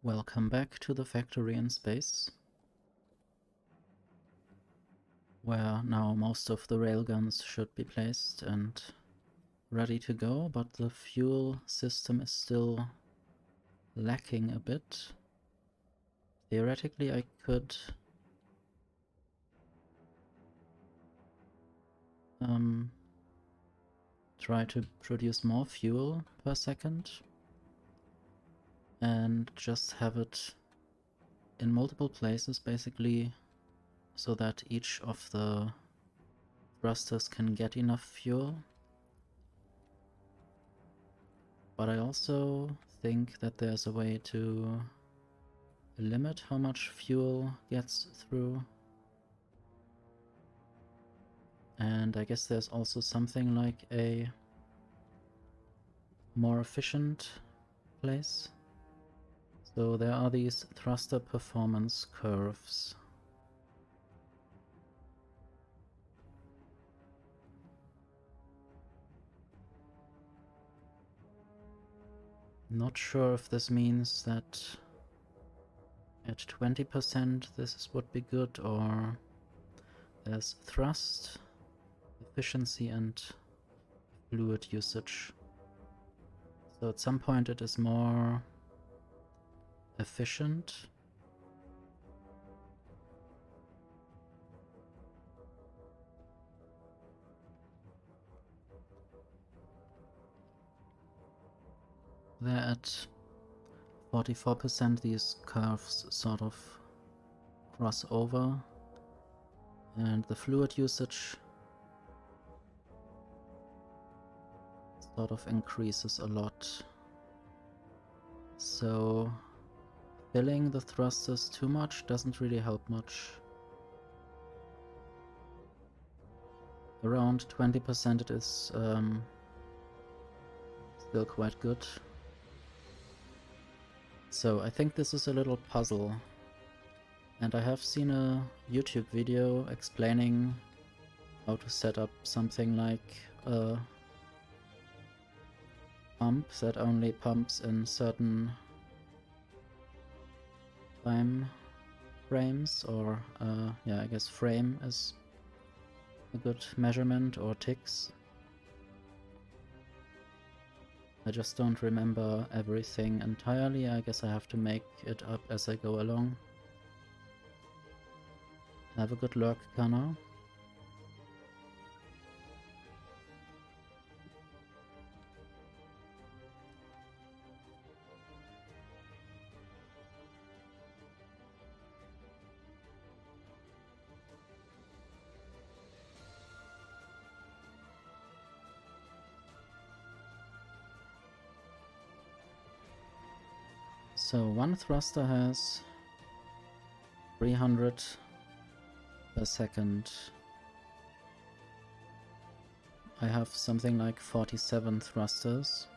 Welcome back to the factory in space, where now most of the railguns should be placed and ready to go, but the fuel system is still lacking a bit. Theoretically, I could try to produce more fuel per second and just have it in multiple places, basically, so that each of the thrusters can get enough fuel. But I also think that there's a way to limit how much fuel gets through. And I guess there's also something like a more efficient place. So there are these thruster performance curves. Not sure if this means that at 20% this would be good, or there's thrust, efficiency and fluid usage. So at some point it is more efficient. They're at 44%, these curves sort of cross over, and the fluid usage sort of increases a lot. So filling the thrusters too much doesn't really help much. Around 20% it is still quite good. So I think this is a little puzzle, and I have seen a YouTube video explaining how to set up something like a pump that only pumps in certain time frames, or yeah, I guess frame is a good measurement, or ticks. I just don't remember everything entirely. I guess I have to make it up as I go along. Have a good lurk, Connor. So one thruster has 300 per second. I have something like 47 thrusters.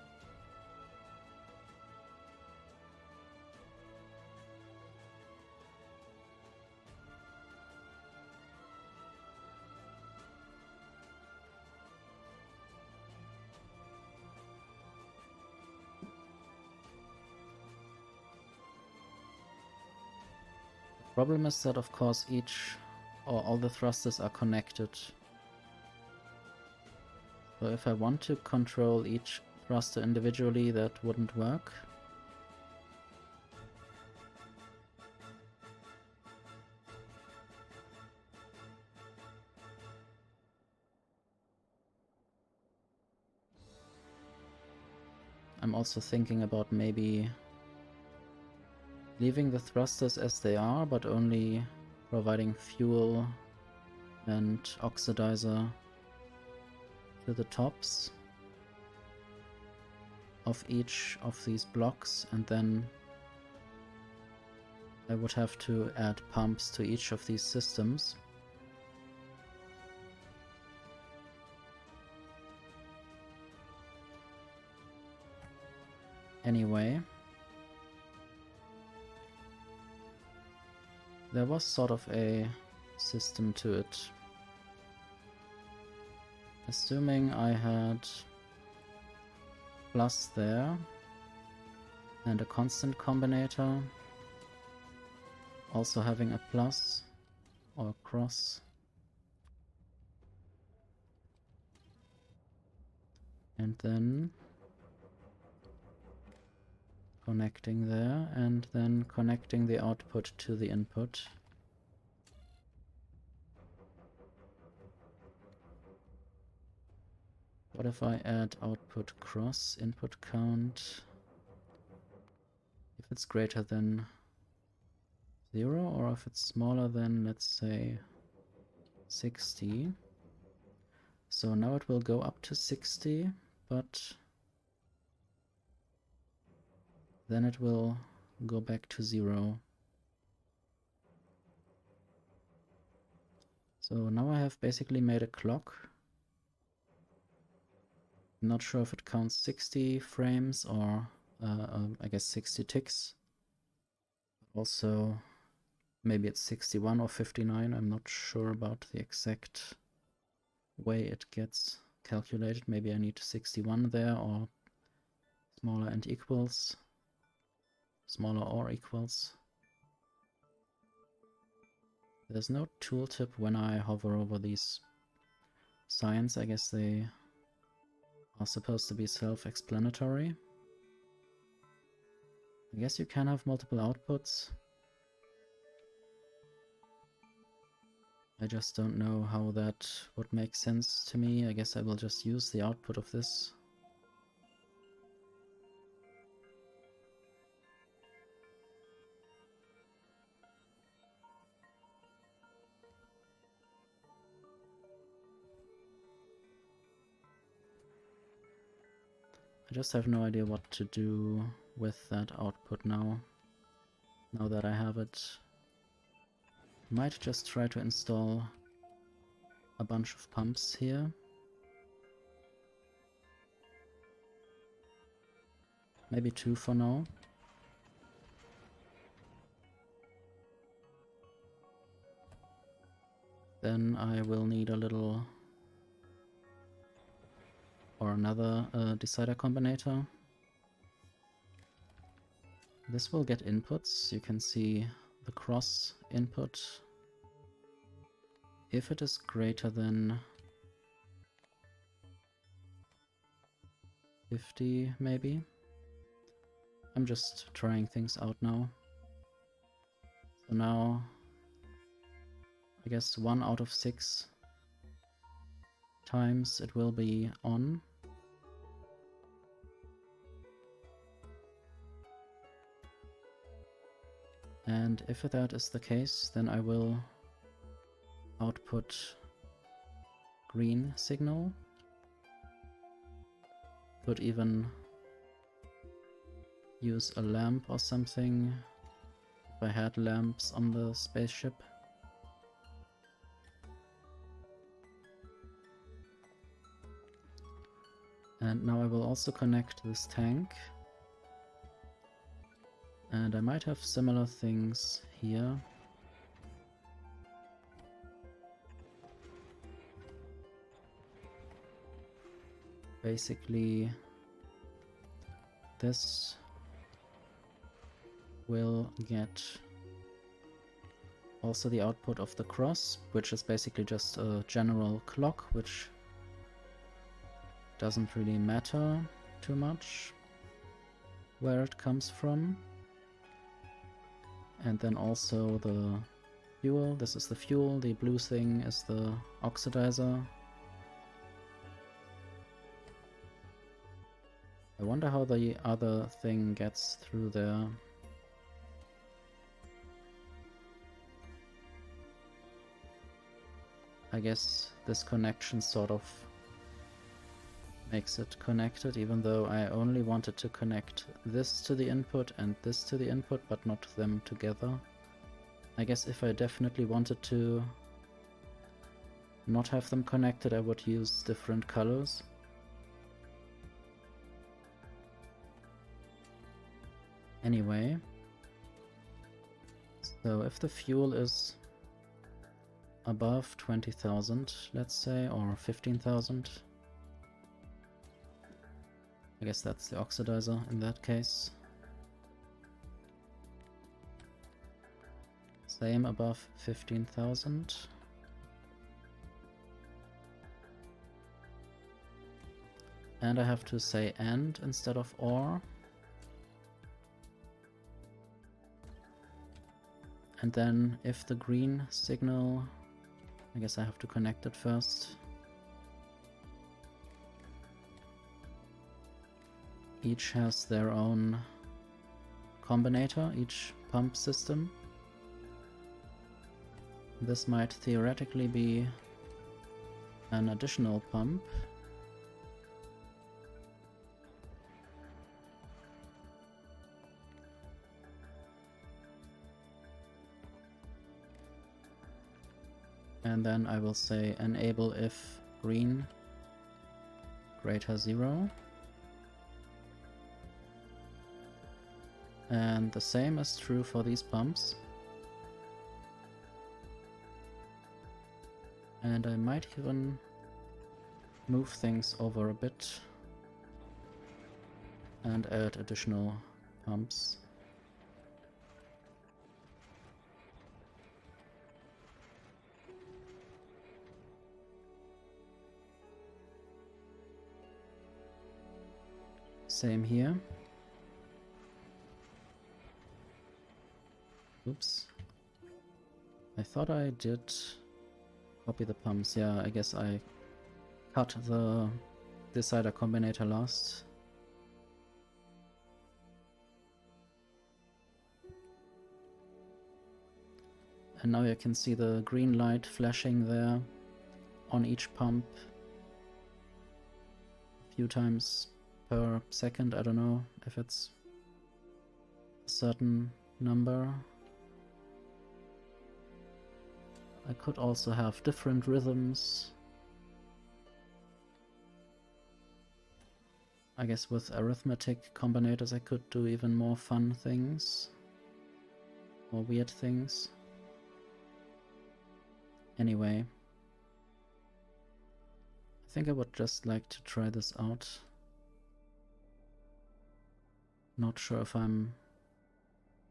Problem is that, of course, all the thrusters are connected. So if I want to control each thruster individually, that wouldn't work. I'm also thinking about maybe leaving the thrusters as they are, but only providing fuel and oxidizer to the tops of each of these blocks, and then I would have to add pumps to each of these systems. Anyway, there was sort of a system to it. Assuming I had plus there, and a constant combinator, also having a plus or cross. And then connecting there, and then connecting the output to the input. What if I add output cross input count if it's greater than 0, or if it's smaller than, let's say, 60. So now it will go up to 60, but then it will go back to 0. So now I have basically made a clock. I'm not sure if it counts 60 frames or I guess 60 ticks. Also, maybe it's 61 or 59. I'm not sure about the exact way it gets calculated. Maybe I need 61 there, or smaller and equals. Smaller or equals. There's no tooltip when I hover over these signs. I guess they are supposed to be self-explanatory. I guess you can have multiple outputs. I just don't know how that would make sense to me. I guess I will just use the output of this. I just have no idea what to do with that output now that I have it. Might just try to install a bunch of pumps here. Maybe 2 for now. Then I will need a little or another decider combinator. This will get inputs. You can see the cross input. If it is greater than 50, maybe. I'm just trying things out now. So now, I guess 1 out of 6 times it will be on. And if that is the case, then I will output green signal. Could even use a lamp or something, if I had lamps on the spaceship. And now I will also connect this tank. And I might have similar things here. Basically, this will get also the output of the cross, which is basically just a general clock, which doesn't really matter too much where it comes from. And then also the fuel. This is the fuel, the blue thing is the oxidizer. I wonder how the other thing gets through there. I guess this connection sort of makes it connected, even though I only wanted to connect this to the input and this to the input, but not them together. I guess if I definitely wanted to not have them connected, I would use different colors. Anyway, so if the fuel is above 20,000, let's say, or 15,000, I guess that's the oxidizer in that case. Same above 15,000. And I have to say and instead of or. And then if the green signal, I guess I have to connect it first. Each has their own combinator, each pump system. This might theoretically be an additional pump. And then I will say enable if green greater 0. And the same is true for these pumps. And I might even move things over a bit and add additional pumps. Same here. Oops. I thought I did copy the pumps. Yeah, I guess I cut the decider combinator last. And now you can see the green light flashing there on each pump a few times per second. I don't know if it's a certain number. I could also have different rhythms. I guess with arithmetic combinators I could do even more fun things. Or weird things. Anyway. I think I would just like to try this out. Not sure if I'm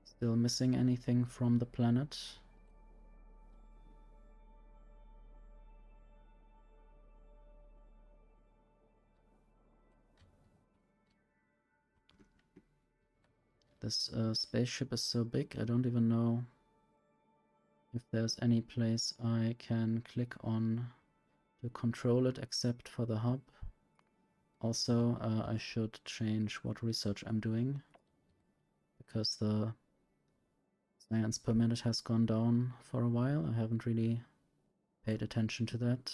still missing anything from the planet. This spaceship is so big, I don't even know if there's any place I can click on to control it except for the hub. Also, I should change what research I'm doing, because the science per minute has gone down for a while. I haven't really paid attention to that.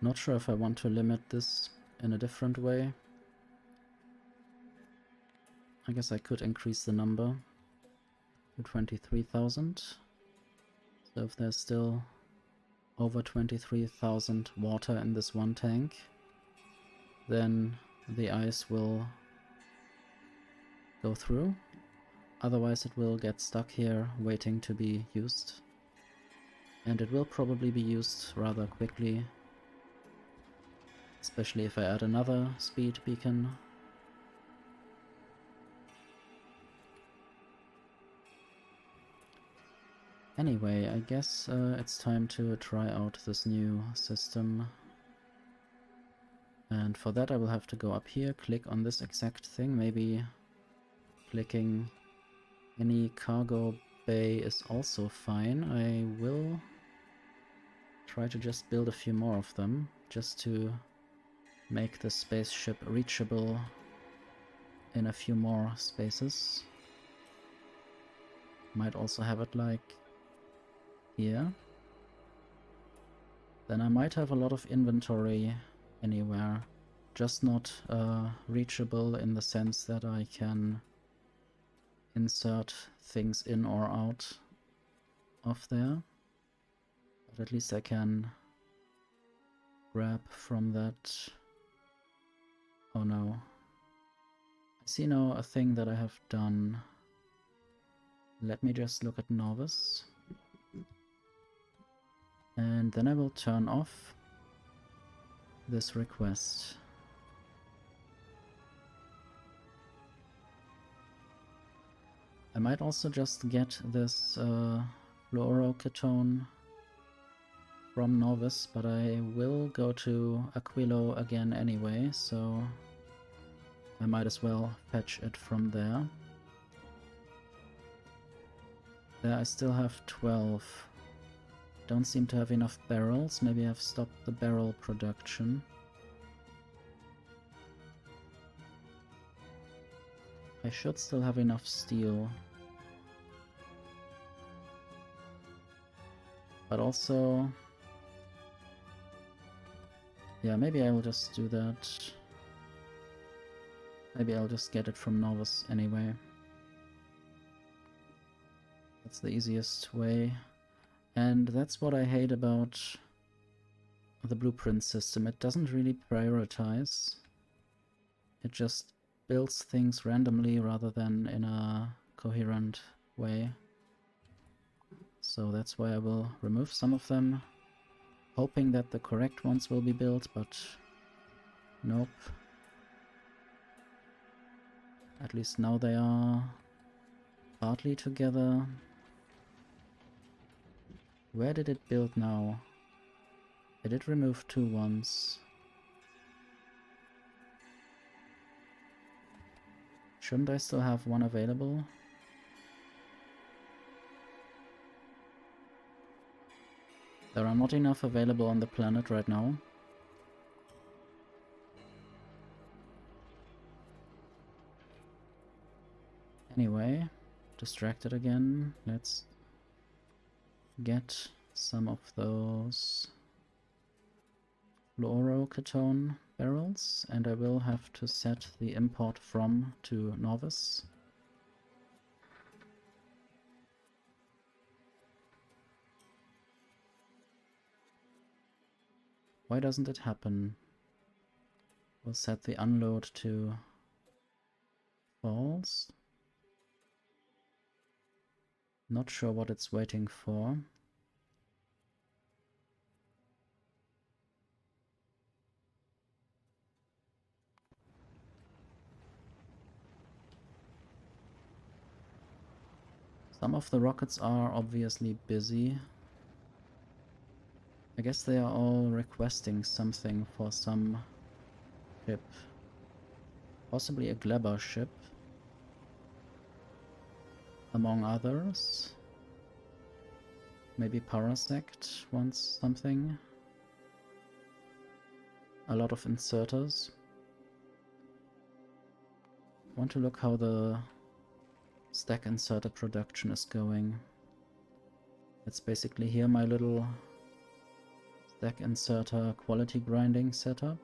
Not sure if I want to limit this in a different way. I guess I could increase the number to 23,000. So if there's still over 23,000 water in this one tank, then the ice will go through. Otherwise it will get stuck here waiting to be used. And it will probably be used rather quickly. Especially if I add another speed beacon. Anyway, I guess it's time to try out this new system. And for that I will have to go up here, click on this exact thing. Maybe clicking any cargo bay is also fine. I will try to just build a few more of them, just to make the spaceship reachable in a few more spaces. Might also have it like here. Then I might have a lot of inventory anywhere, just not reachable in the sense that I can insert things in or out of there. But at least I can grab from that. Oh no. I see now a thing that I have done. Let me just look at Novice. And then I will turn off this request. I might also just get this fluoroketone from Novice, but I will go to Aquilo again anyway, so I might as well fetch it from there. There I still have 12. Don't seem to have enough barrels. Maybe I've stopped the barrel production. I should still have enough steel. But also... yeah, maybe I will just do that. Maybe I'll just get it from Novice anyway. That's the easiest way. And that's what I hate about the blueprint system. It doesn't really prioritize. It just builds things randomly rather than in a coherent way. So that's why I will remove some of them, hoping that the correct ones will be built, but nope. At least now they are partly together. Where did it build now? I did remove 2 once. Shouldn't I still have 1 available? There are not enough available on the planet right now. Anyway, distracted again. Let's get some of those fluoroketone barrels, and I will have to set the import from to Novice. Why doesn't it happen? We'll set the unload to false. Not sure what it's waiting for. Some of the rockets are obviously busy. I guess they are all requesting something for some ship. Possibly a Gleber ship, among others. Maybe Parasect wants something. A lot of inserters. Want to look how the stack inserter production is going. It's basically here my little stack inserter quality grinding setup.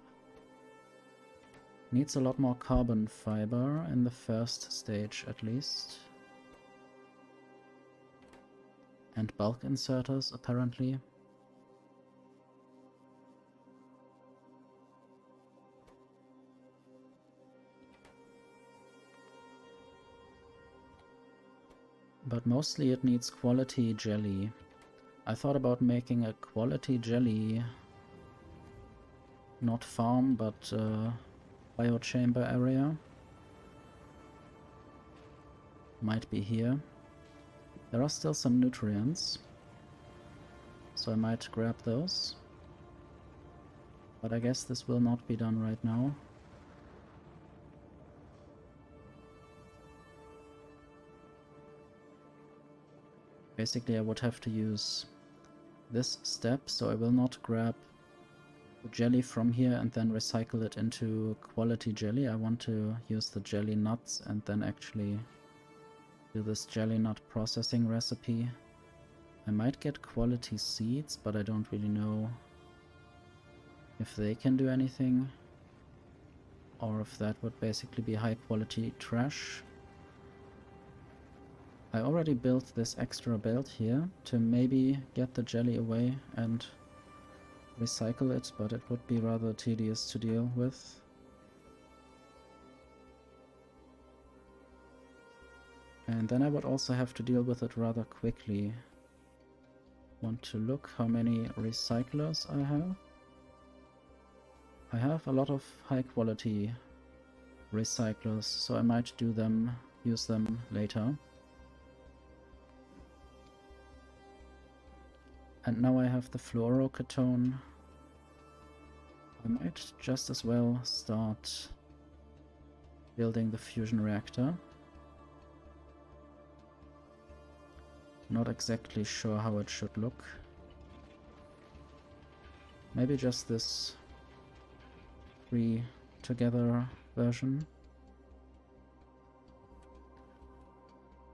Needs a lot more carbon fiber in the first stage at least. And bulk inserters apparently. But mostly it needs quality jelly. I thought about making a quality jelly, not farm, but biochamber area. Might be here. There are still some nutrients, so I might grab those. But I guess this will not be done right now. Basically I would have to use this step, so I will not grab the jelly from here and then recycle it into quality jelly. I want to use the jelly nuts and then actually do this jelly nut processing recipe. I might get quality seeds, but I don't really know if they can do anything, or if that would basically be high quality trash. I already built this extra belt here to maybe get the jelly away and recycle it, but it would be rather tedious to deal with. And then I would also have to deal with it rather quickly. Want to look how many recyclers I have. I have a lot of high quality recyclers, so I might use them later. And now I have the fluorocatone. I might just as well start building the fusion reactor. Not exactly sure how it should look. Maybe just this 3 together version.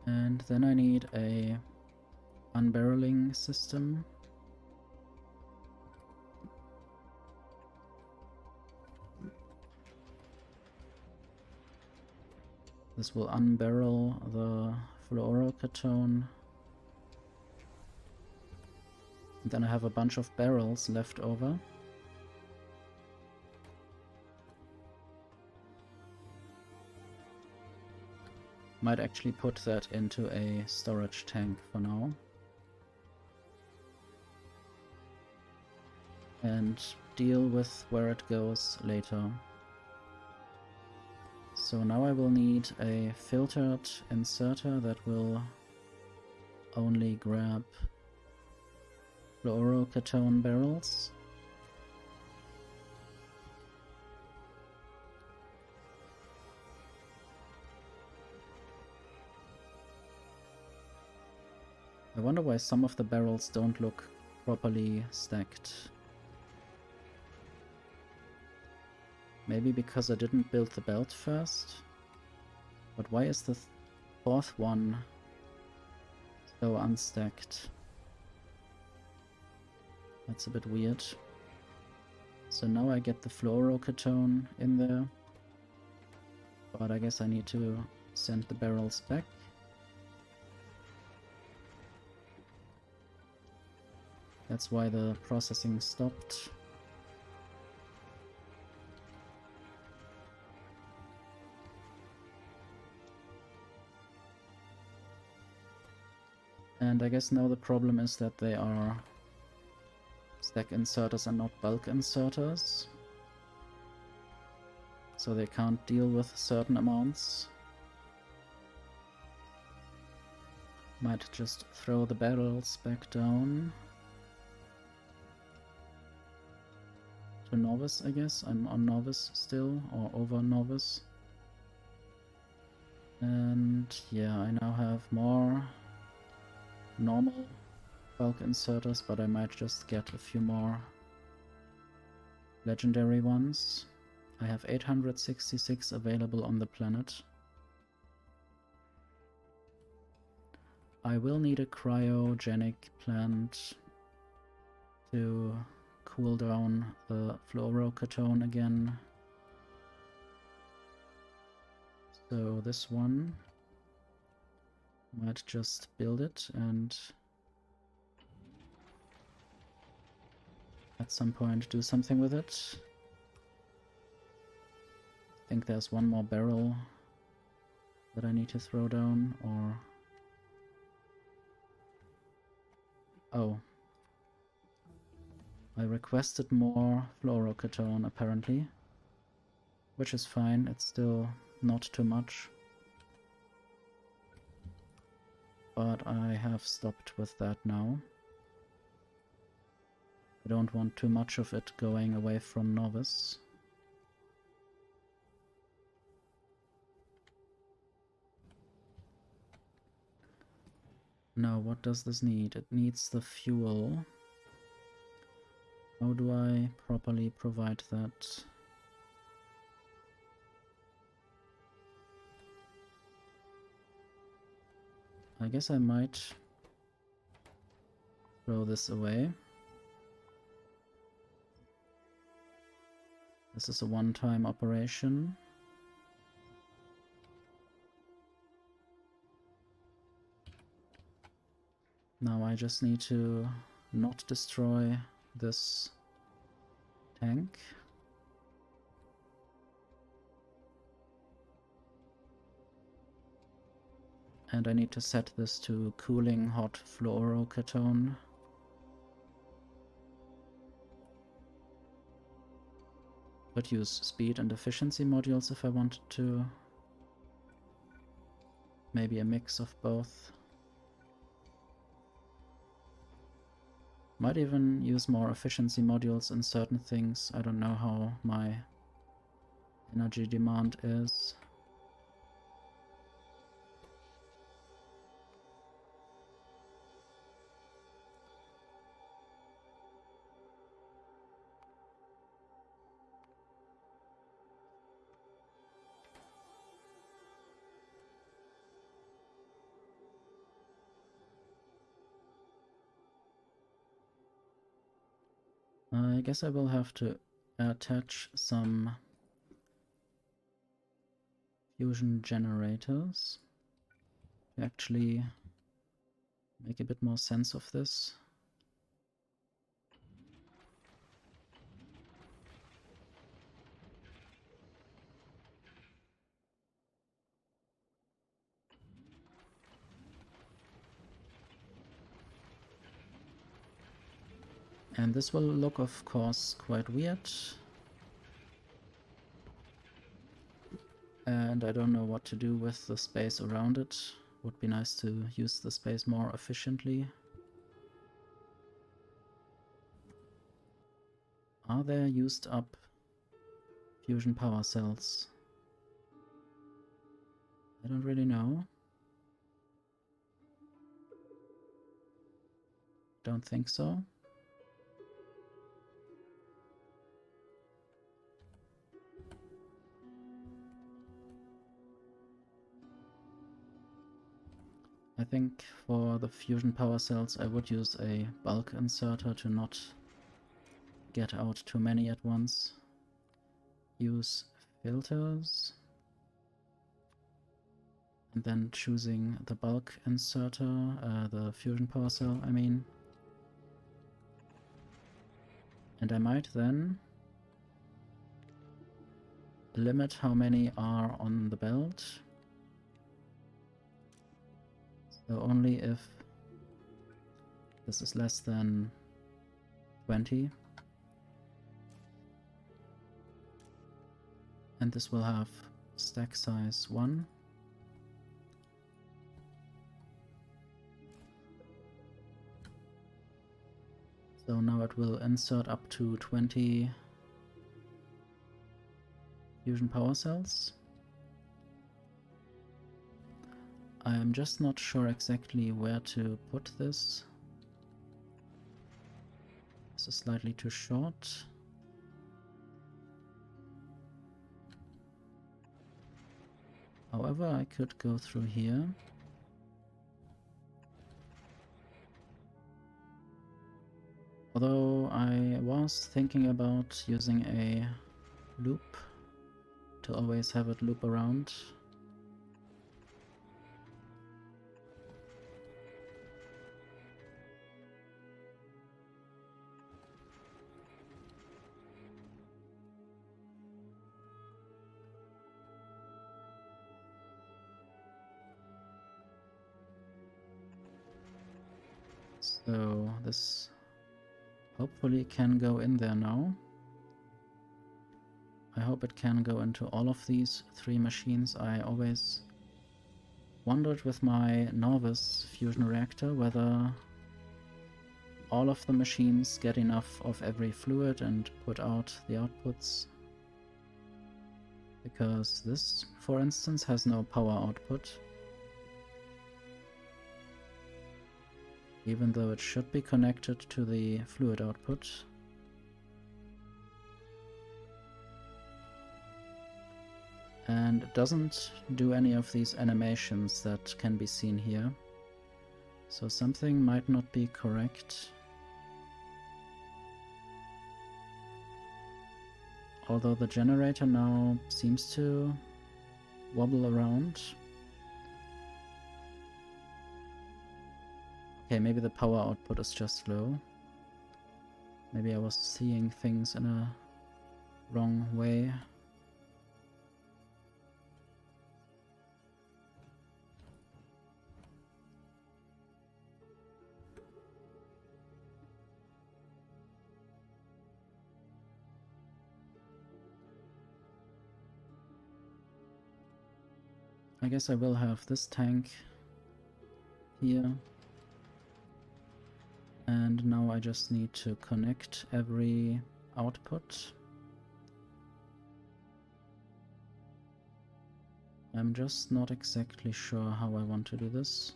And then I need a unbarreling system. This will unbarrel the fluorocatone. And then I have a bunch of barrels left over. Might actually put that into a storage tank for now. And deal with where it goes later. So now I will need a filtered inserter that will only grab fluorocatone barrels. I wonder why some of the barrels don't look properly stacked. Maybe because I didn't build the belt first? But why is the fourth one so unstacked? That's a bit weird. So now I get the fluorocatone in there. But I guess I need to send the barrels back. That's why the processing stopped. And I guess now the problem is that they are stack inserters and not bulk inserters. So they can't deal with certain amounts. Might just throw the barrels back down. To Novice, I guess. I'm on Novice still, or over Novice. And yeah, I now have more normal bulk inserters, but I might just get a few more legendary ones. I have 866 available on the planet. I will need a cryogenic plant to cool down the fluorocatone again. So this one, might just build it and at some point do something with it. I think there's one more barrel that I need to throw down, or... Oh. I requested more fluorocatone, apparently. Which is fine, it's still not too much. But I have stopped with that now. I don't want too much of it going away from Novice. Now, what does this need? It needs the fuel. How do I properly provide that? I guess I might throw this away. This is a one-time operation. Now I just need to not destroy this tank. And I need to set this to cooling hot fluorocatone. Could use speed and efficiency modules if I wanted to. Maybe a mix of both. Might even use more efficiency modules in certain things. I don't know how my energy demand is. I guess I will have to attach some fusion generators to actually make a bit more sense of this. And this will look, of course, quite weird. And I don't know what to do with the space around it. Would be nice to use the space more efficiently. Are there used up fusion power cells? I don't really know. Don't think so. I think for the fusion power cells I would use a bulk inserter to not get out too many at once. Use filters. And then choosing the bulk inserter, the fusion power cell, I mean. And I might then limit how many are on the belt. So only if this is less than 20. And this will have stack size 1. So now it will insert up to 20 fusion power cells. I am just not sure exactly where to put this. This is slightly too short. However, I could go through here. Although I was thinking about using a loop to always have it loop around. So this hopefully can go in there now. I hope it can go into all of these 3 machines. I always wondered with my novice fusion reactor whether all of the machines get enough of every fluid and put out the outputs. Because this, for instance, has no power output. Even though it should be connected to the fluid output. And it doesn't do any of these animations that can be seen here. So something might not be correct. Although the generator now seems to wobble around. Okay, maybe the power output is just low. Maybe I was seeing things in a wrong way. I guess I will have this tank here. And now I just need to connect every output. I'm just not exactly sure how I want to do this.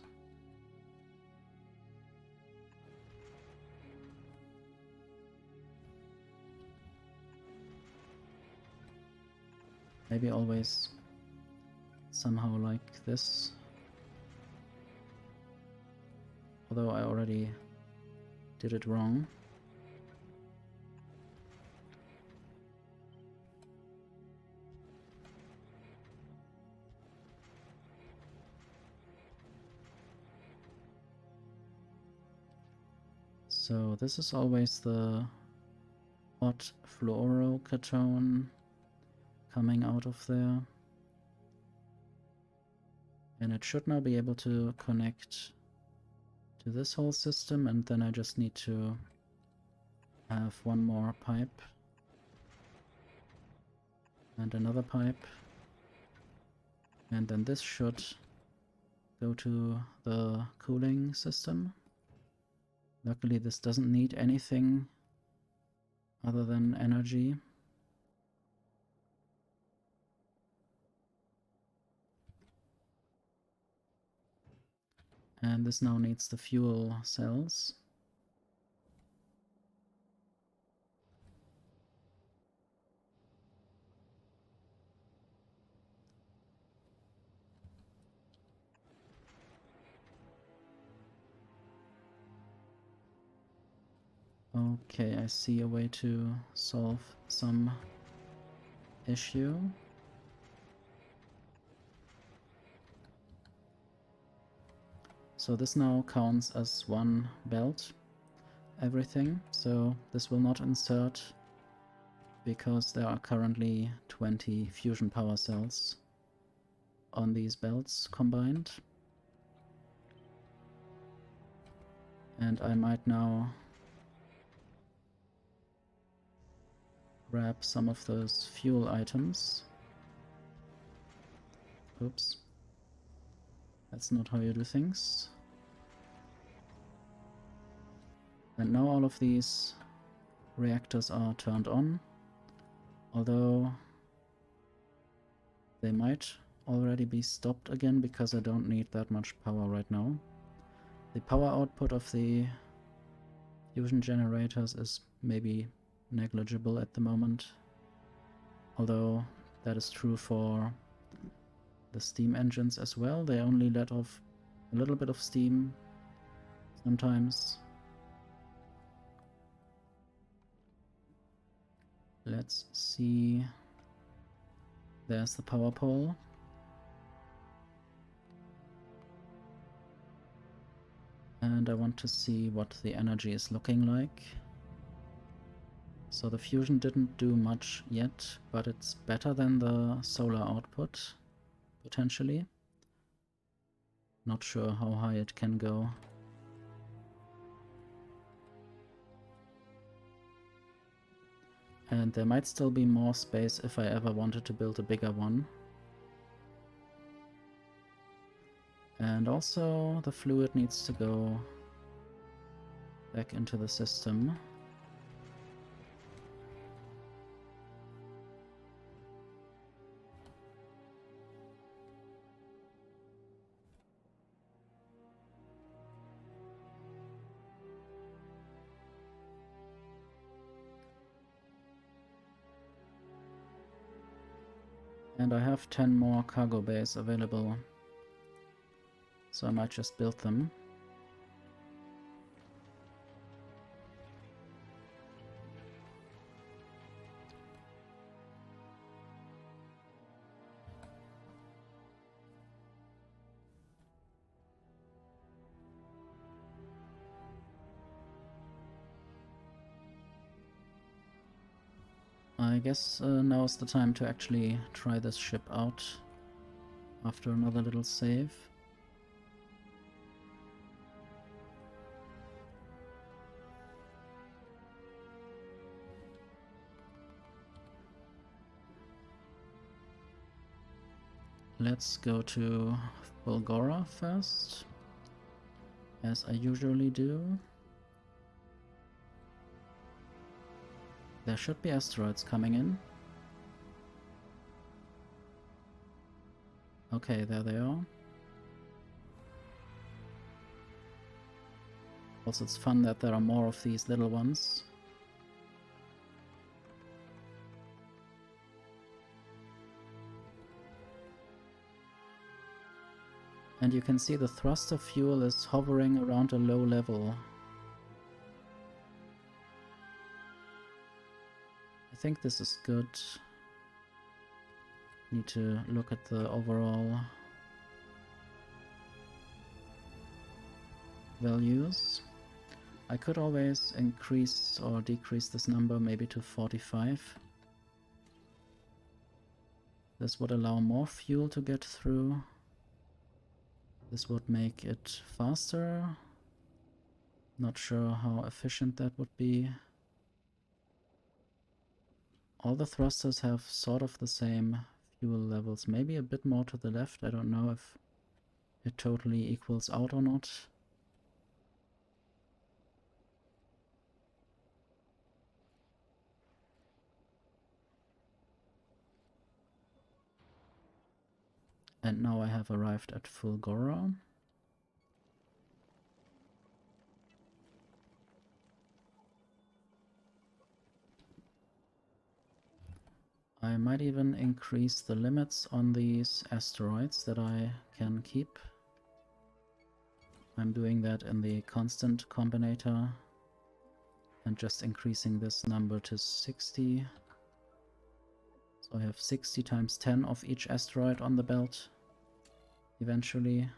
Maybe always somehow like this. Although I already did it wrong. So this is always the hot fluorocatone coming out of there. And it should now be able to connect to this whole system, and then I just need to have one more pipe and another pipe, and then this should go to the cooling system. Luckily this doesn't need anything other than energy. And this now needs the fuel cells. Okay, I see a way to solve some issue. So this now counts as one belt, everything. So this will not insert because there are currently 20 fusion power cells on these belts combined. And I might now grab some of those fuel items. Oops. That's not how you do things. And now all of these reactors are turned on, although they might already be stopped again because I don't need that much power right now. The power output of the fusion generators is maybe negligible at the moment, although that is true for the steam engines as well. They only let off a little bit of steam sometimes. Let's see. There's the power pole. And I want to see what the energy is looking like. So the fusion didn't do much yet, but it's better than the solar output, potentially. Not sure how high it can go. And there might still be more space if I ever wanted to build a bigger one. And also the fluid needs to go back into the system. And I have 10 more cargo bays available, so I might just build them. I guess now is the time to actually try this ship out after another little save. Let's go to Fulgora first, as I usually do. There should be asteroids coming in. Okay, there they are. Also, it's fun that there are more of these little ones. And you can see the thruster fuel is hovering around a low level. I think this is good. Need to look at the overall values. I could always increase or decrease this number maybe to 45. This would allow more fuel to get through. This would make it faster. Not sure how efficient that would be. All the thrusters have sort of the same fuel levels. Maybe a bit more to the left. I don't know if it totally equals out or not. And now I have arrived at Fulgora. I might even increase the limits on these asteroids that I can keep. I'm doing that in the constant combinator and just increasing this number to 60. So I have 60 times 10 of each asteroid on the belt. Eventually.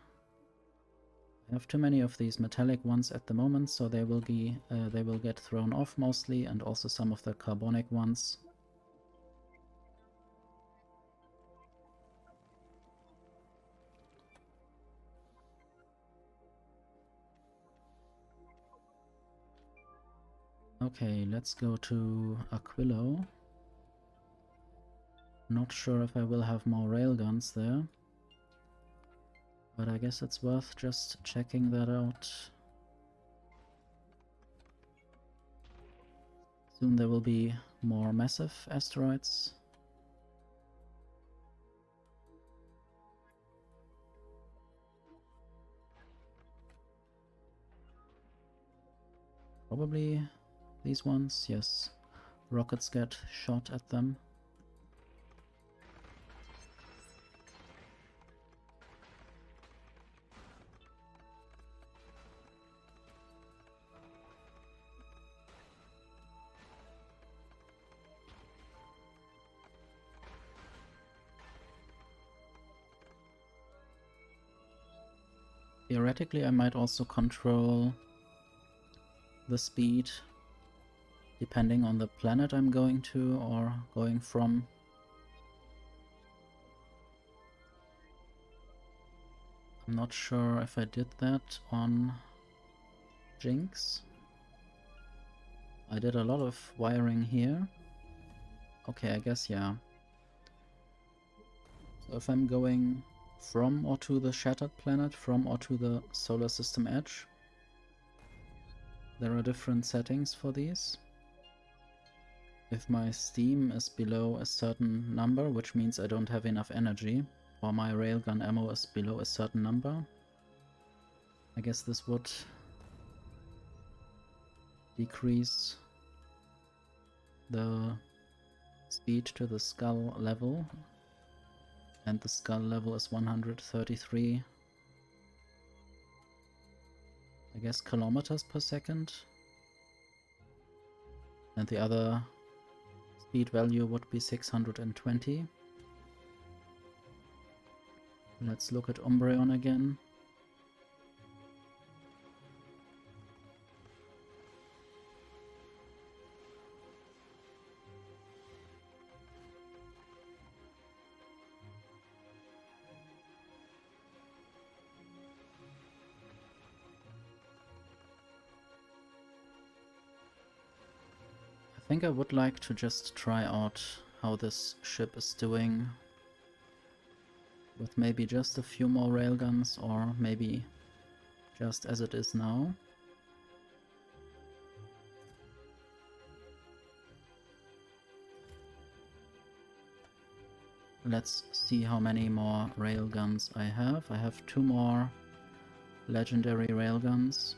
I have too many of these metallic ones at the moment, so they will get thrown off mostly, and also some of the carbonic ones. Okay, let's go to Aquilo. Not sure if I will have more railguns there, but I guess it's worth just checking that out. Soon there will be more massive asteroids. Probably these ones, yes. Rockets get shot at them. Theoretically, I might also control the speed depending on the planet I'm going to or going from. I'm not sure if I did that on Jinx. I did a lot of wiring here. Okay, I guess yeah. So if I'm going from or to the shattered planet, from or to the solar system edge, there are different settings for these. If my steam is below a certain number, which means I don't have enough energy, or my railgun ammo is below a certain number, I guess this would decrease the speed to the skull level, and the skull level is 133, I guess, kilometers per second, and the other speed value would be 620. Let's look at Umbreon again. think I would like to just try out how this ship is doing with maybe just a few more railguns, or maybe just as it is now. Let's see how many more railguns I have. I have 2 more legendary railguns.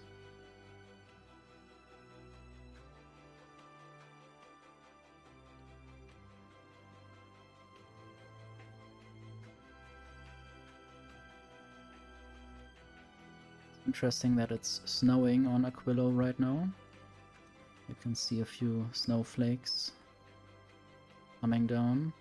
Interesting that it's snowing on Aquilo right now. You can see a few snowflakes coming down.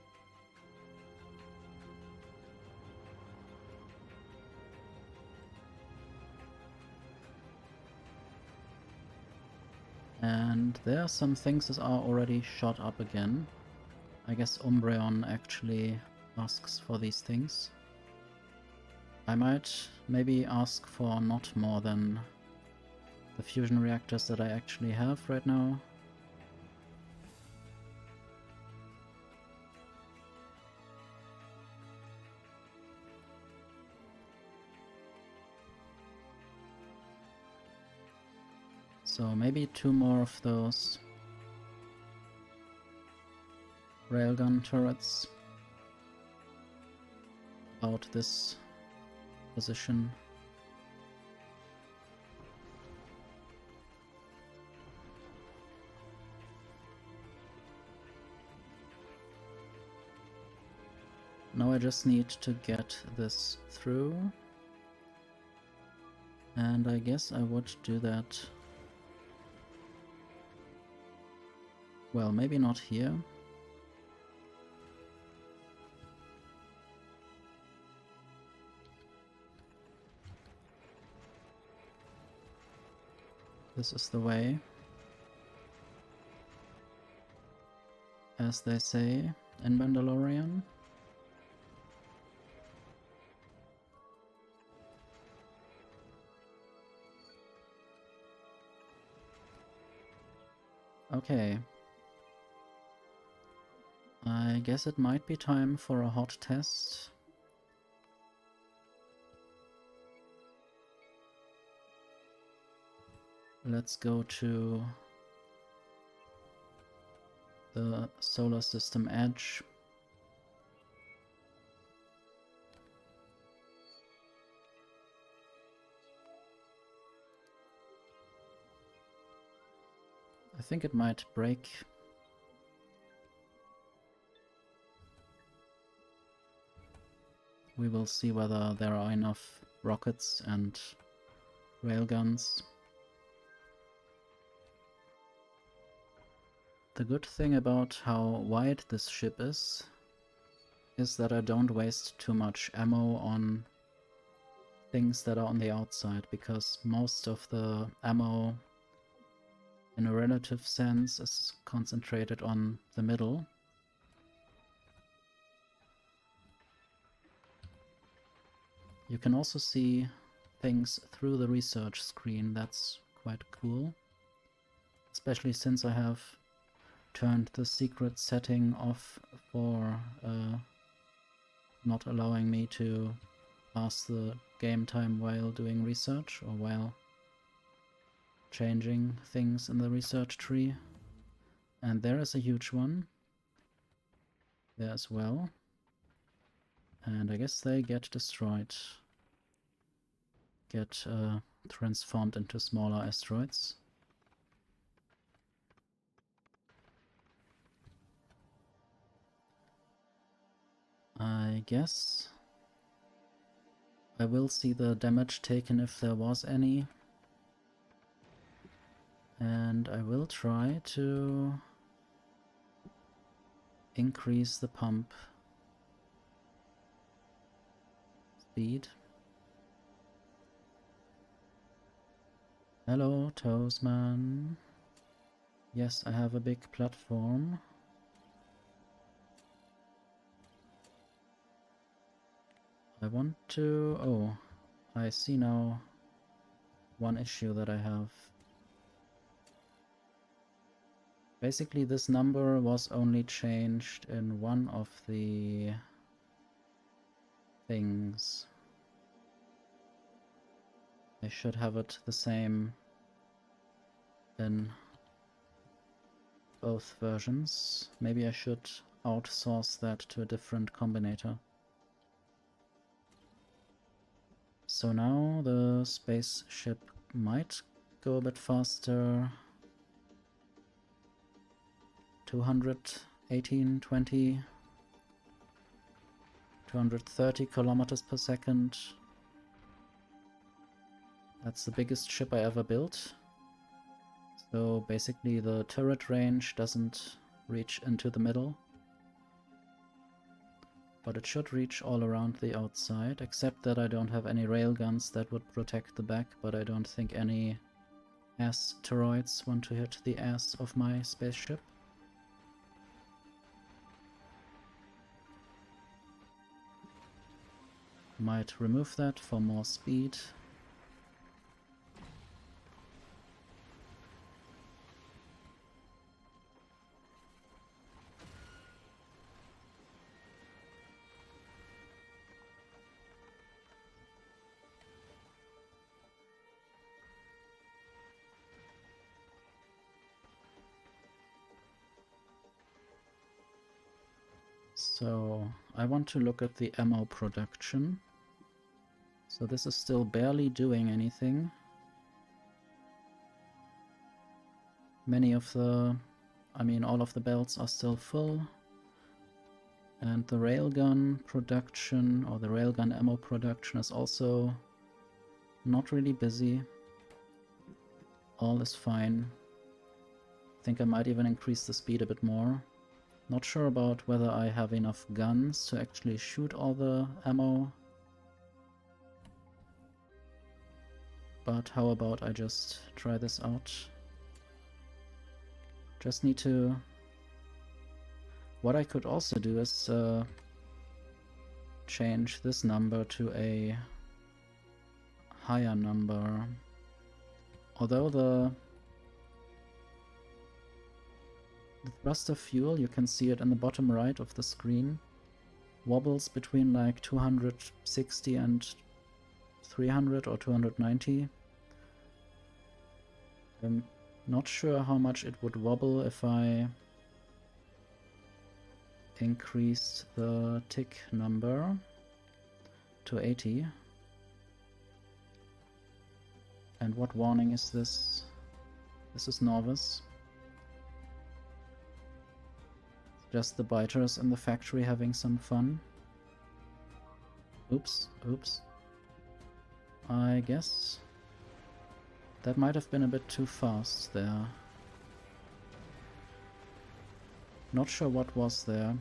And there are some things that are already shot up again. I guess Umbreon actually asks for these things. I might maybe ask for not more than the fusion reactors that I actually have right now. So maybe 2 more of those railgun turrets about this position. Now I just need to get this through, and I guess I would do that. Well, maybe not here. This is the way, as they say in Mandalorian. Okay. I guess it might be time for a hot test. Let's go to the solar system edge. I think it might break. We will see whether there are enough rockets and railguns. The good thing about how wide this ship is that I don't waste too much ammo on things that are on the outside, because most of the ammo in a relative sense is concentrated on the middle. You can also see things through the research screen. That's quite cool, especially since I have turned the secret setting off for not allowing me to pass the game time while doing research or while changing things in the research tree. And there is a huge one there as well. And I guess they get destroyed, get transformed into smaller asteroids. I guess I will see the damage taken if there was any. And I will try to increase the pump speed. Hello, Toastman. Yes, I have a big platform. I want to... Oh, I see now one issue that I have. Basically, this number was only changed in one of the things. I should have it the same in both versions. Maybe I should outsource that to a different combinator. So now the spaceship might go a bit faster. 218, 20, 230 kilometers per second. That's the biggest ship I ever built. So basically the turret range doesn't reach into the middle. But it should reach all around the outside, except that I don't have any railguns that would protect the back, but I don't think any asteroids want to hit the ass of my spaceship. Might remove that for more speed. So I want to look at the ammo production. So this is still barely doing anything. Many of the, all of the belts are still full. And the railgun production, or the railgun ammo production, is also not really busy. All is fine. I think I might even increase the speed a bit more. Not sure about whether I have enough guns to actually shoot all the ammo. But how about I just try this out? Just need to... What I could also do is change this number to a higher number. Although the thruster fuel, you can see it in the bottom right of the screen, wobbles between like 260 and 300 or 290. I'm not sure how much it would wobble if I increased the tick number to 80. And what warning is this? This is Norvis. Just the biters in the factory having some fun. Oops, oops. I guess that might have been a bit too fast there. Not sure what was there.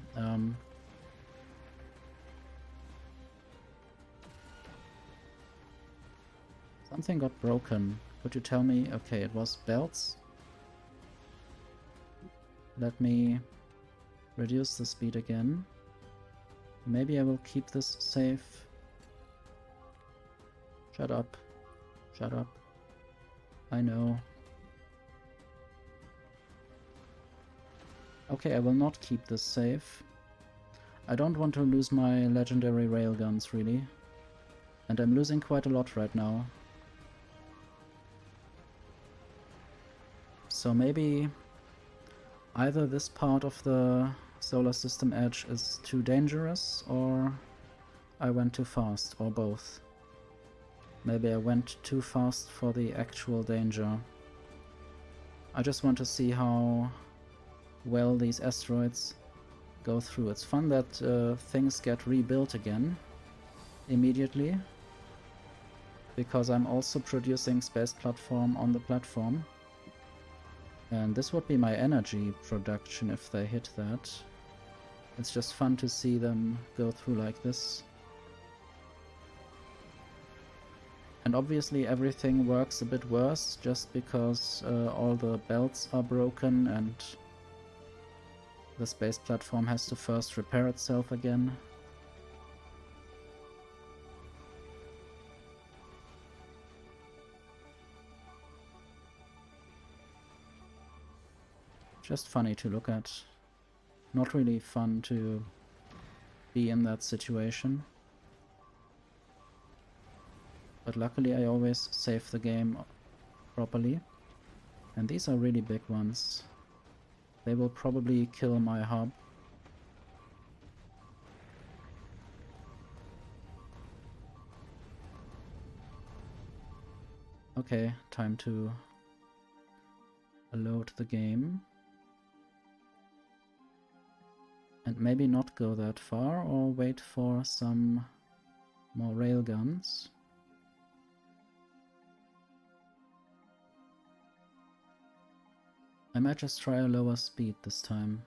Something got broken. Could you tell me? Okay, it was belts. Let me reduce the speed again. Maybe I will keep this safe. Shut up. Shut up. I know. Okay, I will not keep this safe. I don't want to lose my legendary railguns, really. And I'm losing quite a lot right now. So maybe either this part of the solar system edge is too dangerous, or I went too fast, or both. Maybe I went too fast for the actual danger. I just want to see how well these asteroids go through. It's fun that things get rebuilt again immediately, because I'm also producing space platform on the platform. And this would be my energy production if they hit that. It's just fun to see them go through like this. And obviously everything works a bit worse just because all the belts are broken and the space platform has to first repair itself again. Just funny to look at. Not really fun to be in that situation. But luckily I always save the game properly. And these are really big ones. They will probably kill my hub. Okay, time to load the game. And maybe not go that far, or wait for some more railguns. I might just try a lower speed this time.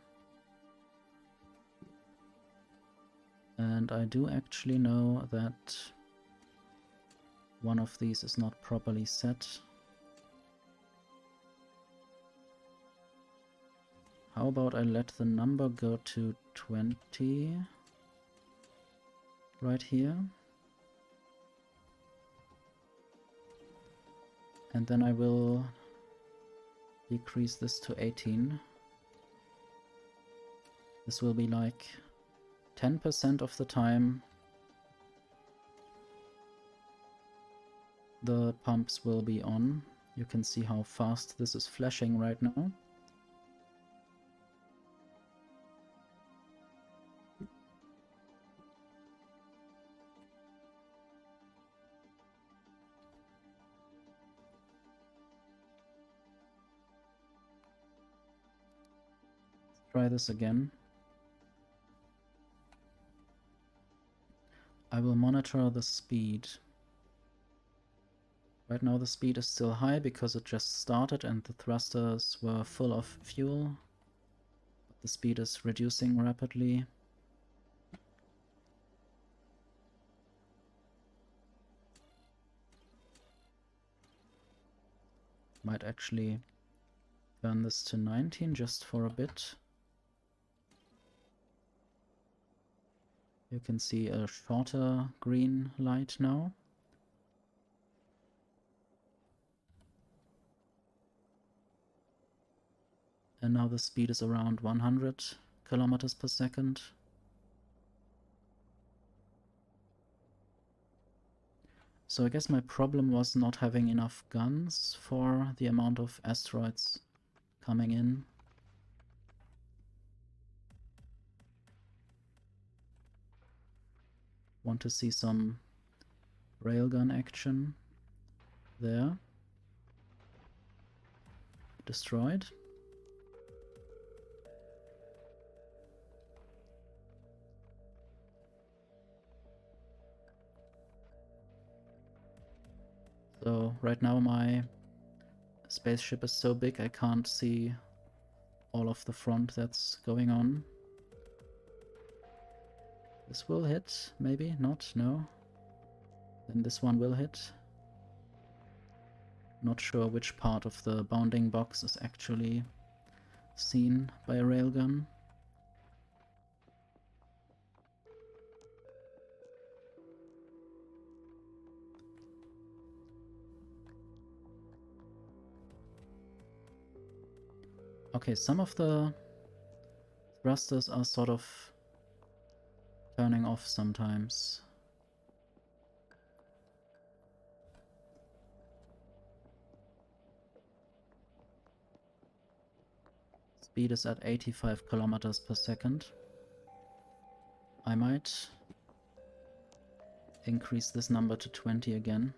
And I do actually know that one of these is not properly set. How about I let the number go to 20 right here. And then I will decrease this to 18. This will be like 10% of the time the pumps will be on. You can see how fast this is flashing right now. Try this again. I will monitor the speed. Right now the speed is still high because it just started and the thrusters were full of fuel. But the speed is reducing rapidly. Might actually turn this to 19 just for a bit. You can see a shorter green light now. And now the speed is around 100 kilometers per second. So I guess my problem was not having enough guns for the amount of asteroids coming in. Want to see some railgun action there. Destroyed. So right now my spaceship is so big I can't see all of the front that's going on. This will hit, maybe, not, no. Then this one will hit. Not sure which part of the bounding box is actually seen by a railgun. Okay, some of the thrusters are sort of turning off sometimes. Speed is at 85 kilometers per second. I might increase this number to 20 again.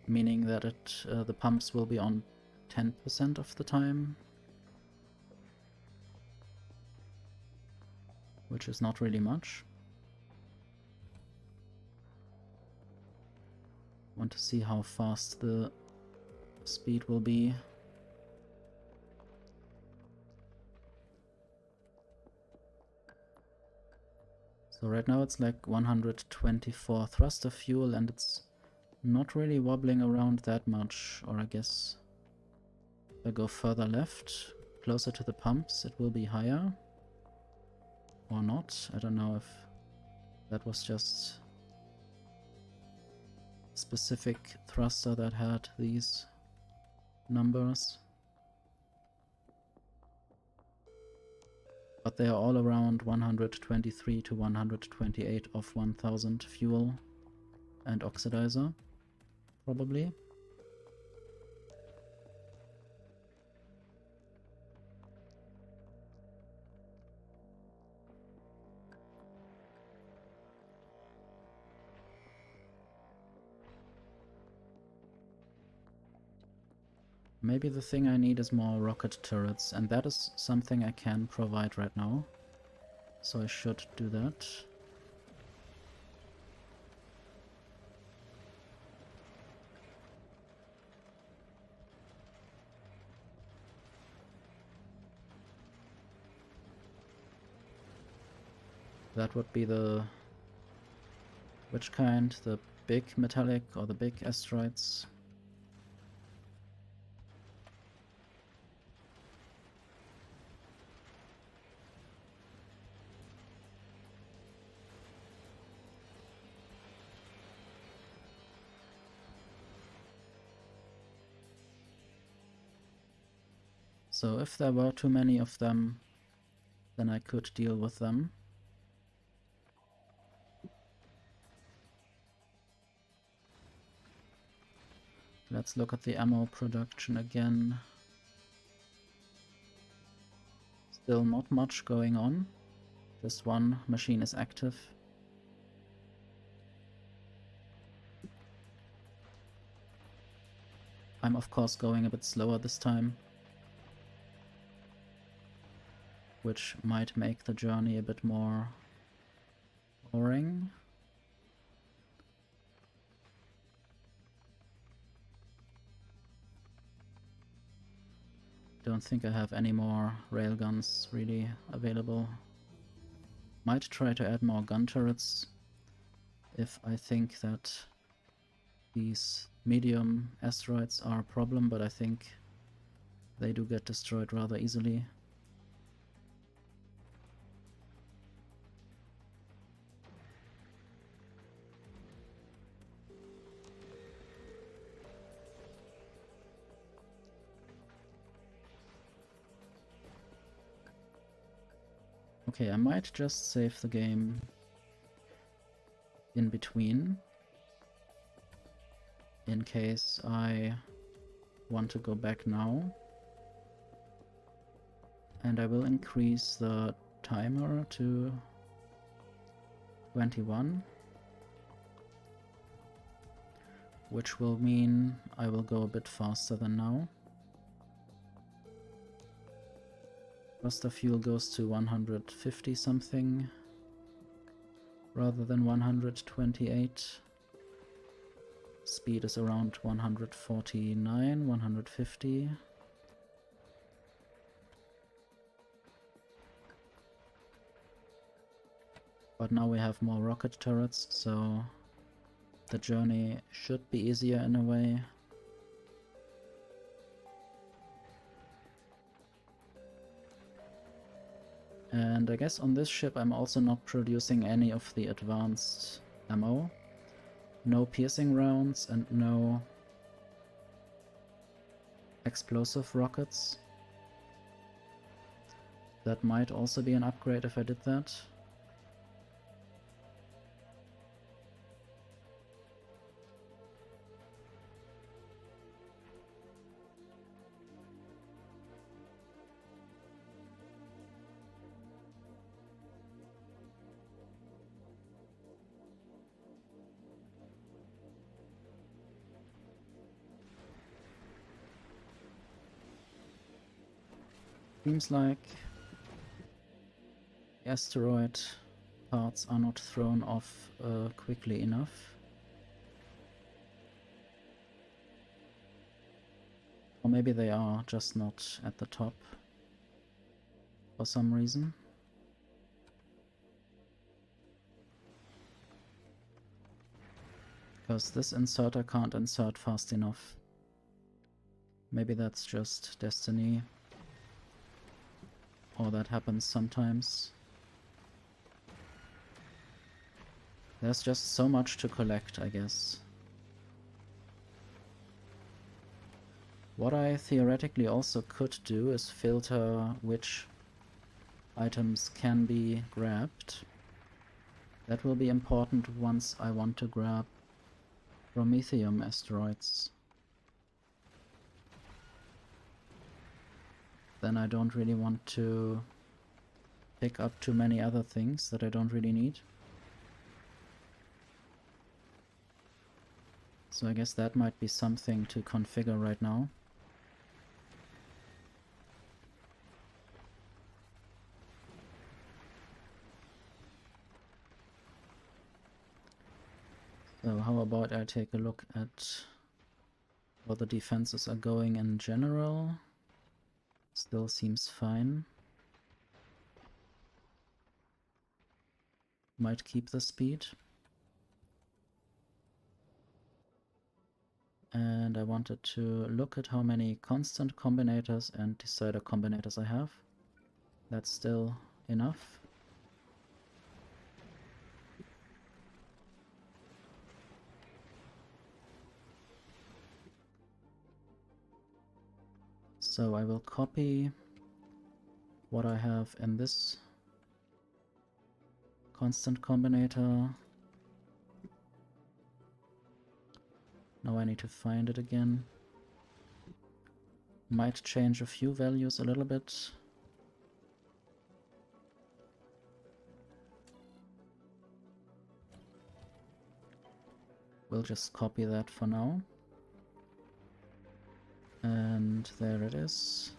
Meaning that the pumps will be on 10% of the time. Which is not really much. Want to see how fast the speed will be. So right now it's like 124 thruster fuel and it's not really wobbling around that much, or I guess if I go further left, closer to the pumps, it will be higher. Or not. I don't know if that was just a specific thruster that had these numbers. But they are all around 123 to 128 of 1000 fuel and oxidizer, probably. Maybe the thing I need is more rocket turrets, and that is something I can provide right now. So I should do that. That would be the... which kind? The big metallic or the big asteroids? So if there were too many of them, then I could deal with them. Let's look at the ammo production again. Still not much going on. Just one machine is active. I'm of course going a bit slower this time, which might make the journey a bit more boring. Don't think I have any more railguns really available. Might try to add more gun turrets if I think that these medium asteroids are a problem, but I think they do get destroyed rather easily. Okay, I might just save the game in between, in case I want to go back now. And I will increase the timer to 21, which will mean I will go a bit faster than now. Cost of fuel goes to 150 something rather than 128. Speed is around 149, 150. But now we have more rocket turrets, so the journey should be easier in a way. And I guess on this ship I'm also not producing any of the advanced ammo. No piercing rounds and no explosive rockets. That might also be an upgrade if I did that. Seems like the asteroid parts are not thrown off quickly enough. Or maybe they are, just not at the top for some reason. Because this inserter can't insert fast enough. Maybe that's just destiny. Or that happens sometimes. There's just so much to collect, I guess. What I theoretically also could do is filter which items can be grabbed. That will be important once I want to grab promethium asteroids. Then I don't really want to pick up too many other things that I don't really need. So I guess that might be something to configure right now. So how about I take a look at how the defenses are going in general. Still seems fine. Might keep the speed. And I wanted to look at how many constant combinators and decider combinators I have. That's still enough. So I will copy what I have in this constant combinator. Now I need to find it again. Might change a few values a little bit. We'll just copy that for now. And there it is.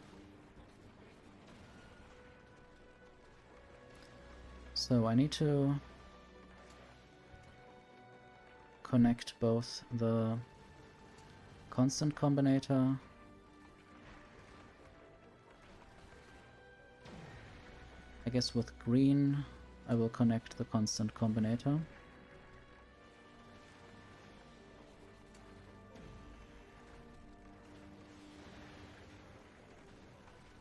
So I need to connect both the constant combinator I guess with green I will connect the constant combinator.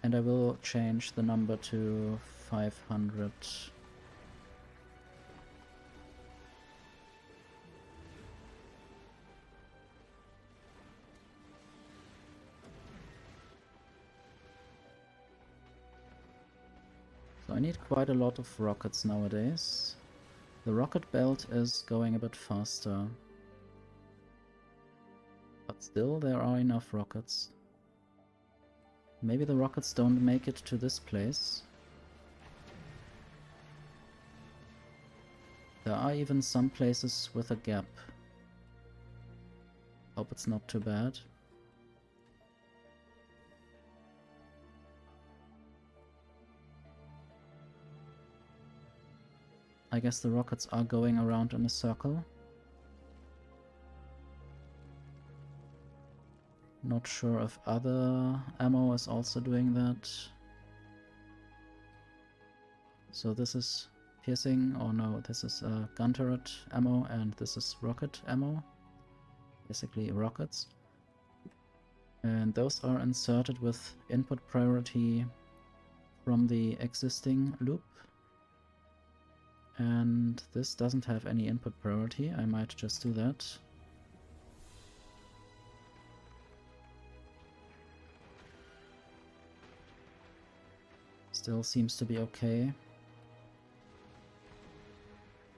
And I will change the number to 500. So I need quite a lot of rockets nowadays. The rocket belt is going a bit faster. But still there are enough rockets. Maybe the rockets don't make it to this place. There are even some places with a gap. Hope it's not too bad. I guess the rockets are going around in a circle. Not sure if other ammo is also doing that. So this is piercing, or no, this is gun turret ammo and this is rocket ammo. Basically rockets. And those are inserted with input priority from the existing loop. And this doesn't have any input priority. I might just do that. Still seems to be okay.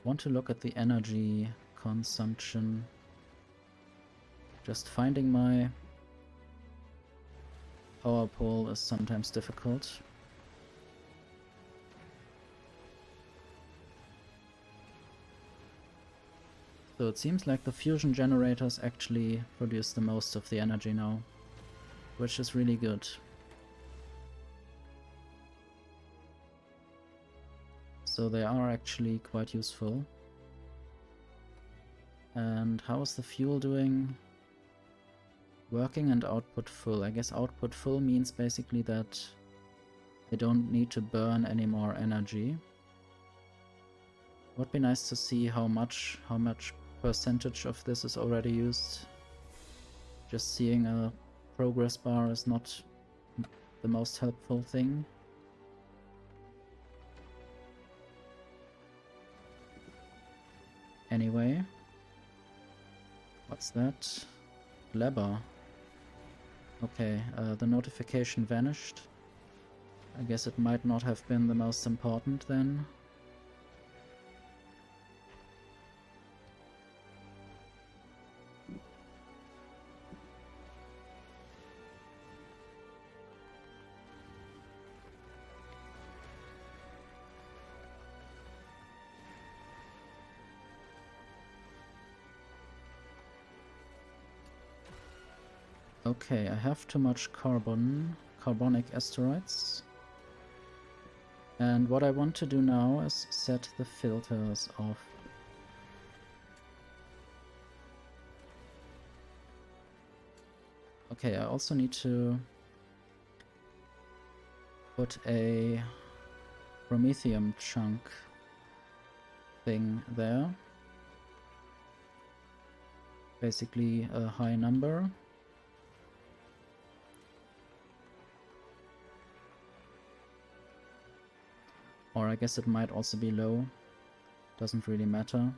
Want to look at the energy consumption. Just finding my power pole is sometimes difficult. So it seems like the fusion generators actually produce the most of the energy now, which is really good. So they are actually quite useful. And how is the fuel doing? Working and output full. I guess output full means basically that they don't need to burn any more energy. Would be nice to see how much percentage of this is already used. Just seeing a progress bar is not the most helpful thing. Anyway, what's that? Lever. Okay, the notification vanished. I guess it might not have been the most important then. Okay, I have too much carbonic asteroids. And what I want to do now is set the filters off. Okay, I also need to put a promethium chunk thing there. Basically a high number. Or I guess it might also be low. Doesn't really matter.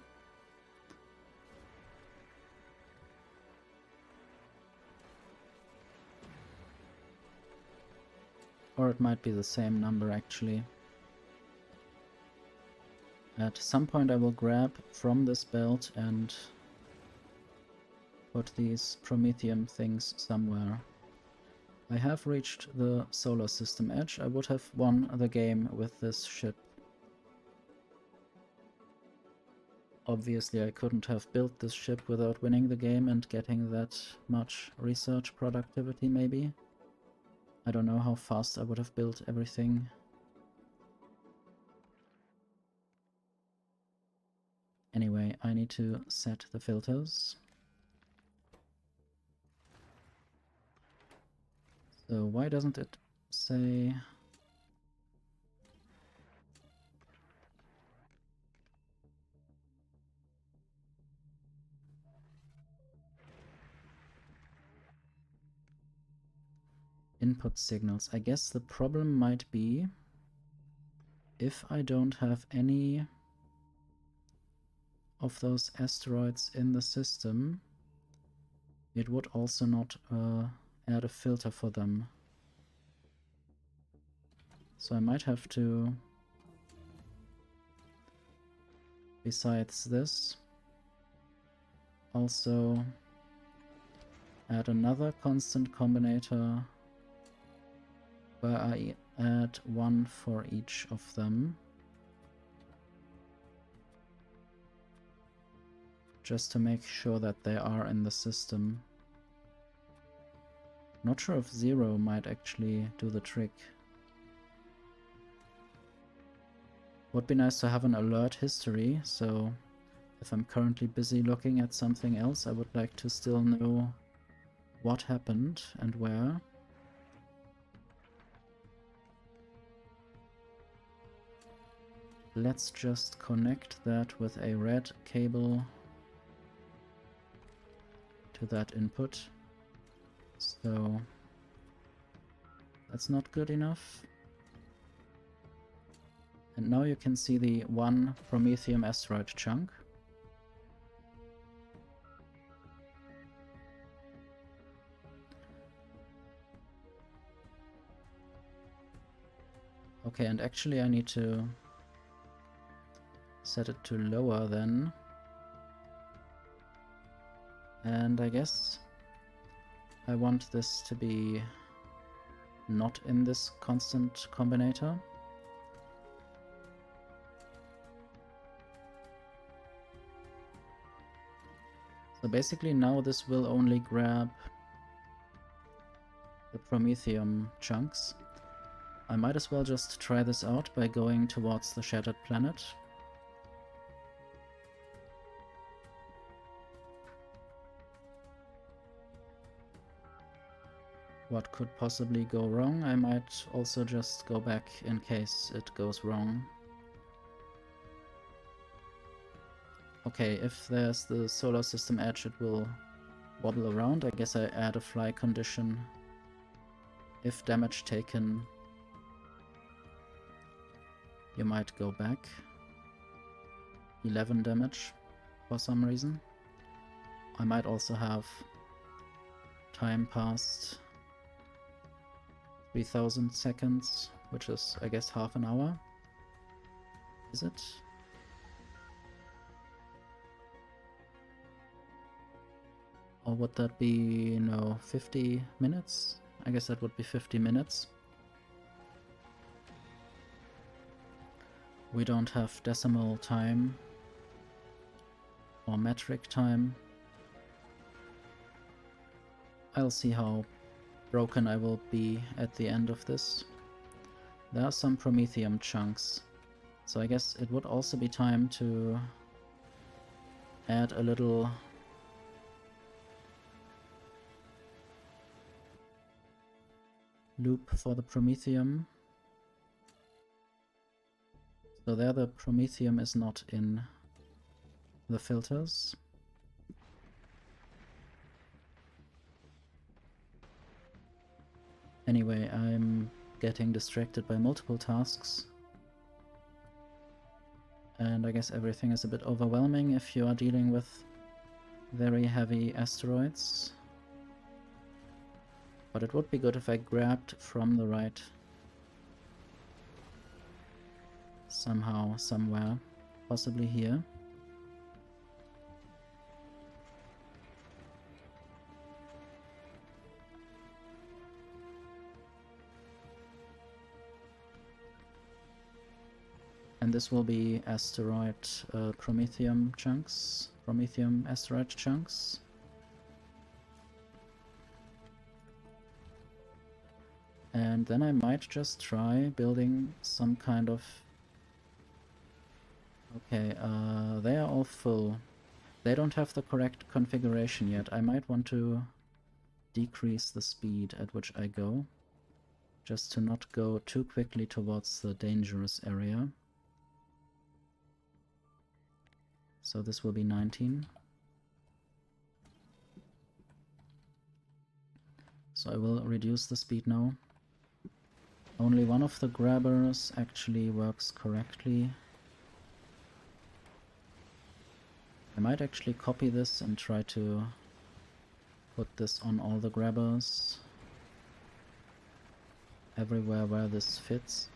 Or it might be the same number actually. At some point I will grab from this belt and put these promethium things somewhere. I have reached the solar system edge. I would have won the game with this ship. Obviously I couldn't have built this ship without winning the game and getting that much research productivity maybe. I don't know how fast I would have built everything. Anyway, I need to set the filters. So why doesn't it say... input signals? I guess the problem might be if I don't have any of those asteroids in the system, it would also not add a filter for them. So I might have to, besides this, also add another constant combinator where I add one for each of them. Just to make sure that they are in the system. Not sure if 0 might actually do the trick. Would be nice to have an alert history, so if I'm currently busy looking at something else, I would like to still know what happened and where. Let's just connect that with a red cable to that input. So that's not good enough. And now you can see the one promethium asteroid chunk. Okay, and actually I need to set it to lower then. And I guess I want this to be not in this constant combinator. So basically now this will only grab the promethium chunks. I might as well just try this out by going towards the shattered planet. What could possibly go wrong? I might also just go back in case it goes wrong. Okay, if there's the solar system edge, it will wobble around. I guess I add a fly condition. If damage taken, you might go back. 11 damage for some reason. I might also have time passed 3000 seconds, which is, I guess, half an hour. Is it? Or would that be, no, 50 minutes? I guess that would be 50 minutes. We don't have decimal time or metric time. I'll see how broken I will be at the end of this. There are some promethium chunks, so I guess it would also be time to add a little loop for the promethium. So there the promethium is not in the filters. Anyway, I'm getting distracted by multiple tasks. And I guess everything is a bit overwhelming if you are dealing with very heavy asteroids. But it would be good if I grabbed from the right somehow, somewhere, possibly here. And this will be asteroid promethium chunks, promethium asteroid chunks. And then I might just try building some kind of... Okay, they are all full. They don't have the correct configuration yet. I might want to decrease the speed at which I go, just to not go too quickly towards the dangerous area. So this will be 19. So I will reduce the speed now. Only one of the grabbers actually works correctly. I might actually copy this and try to put this on all the grabbers. Everywhere where this fits.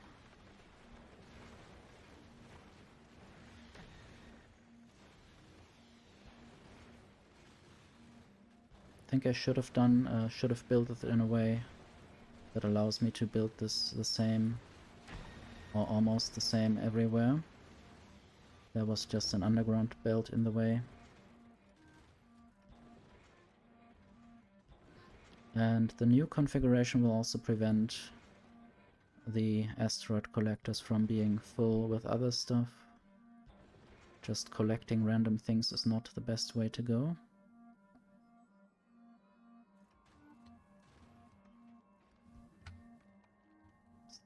I think I should have built it in a way that allows me to build this the same, or almost the same everywhere. There was just an underground belt in the way. And the new configuration will also prevent the asteroid collectors from being full with other stuff. Just collecting random things is not the best way to go.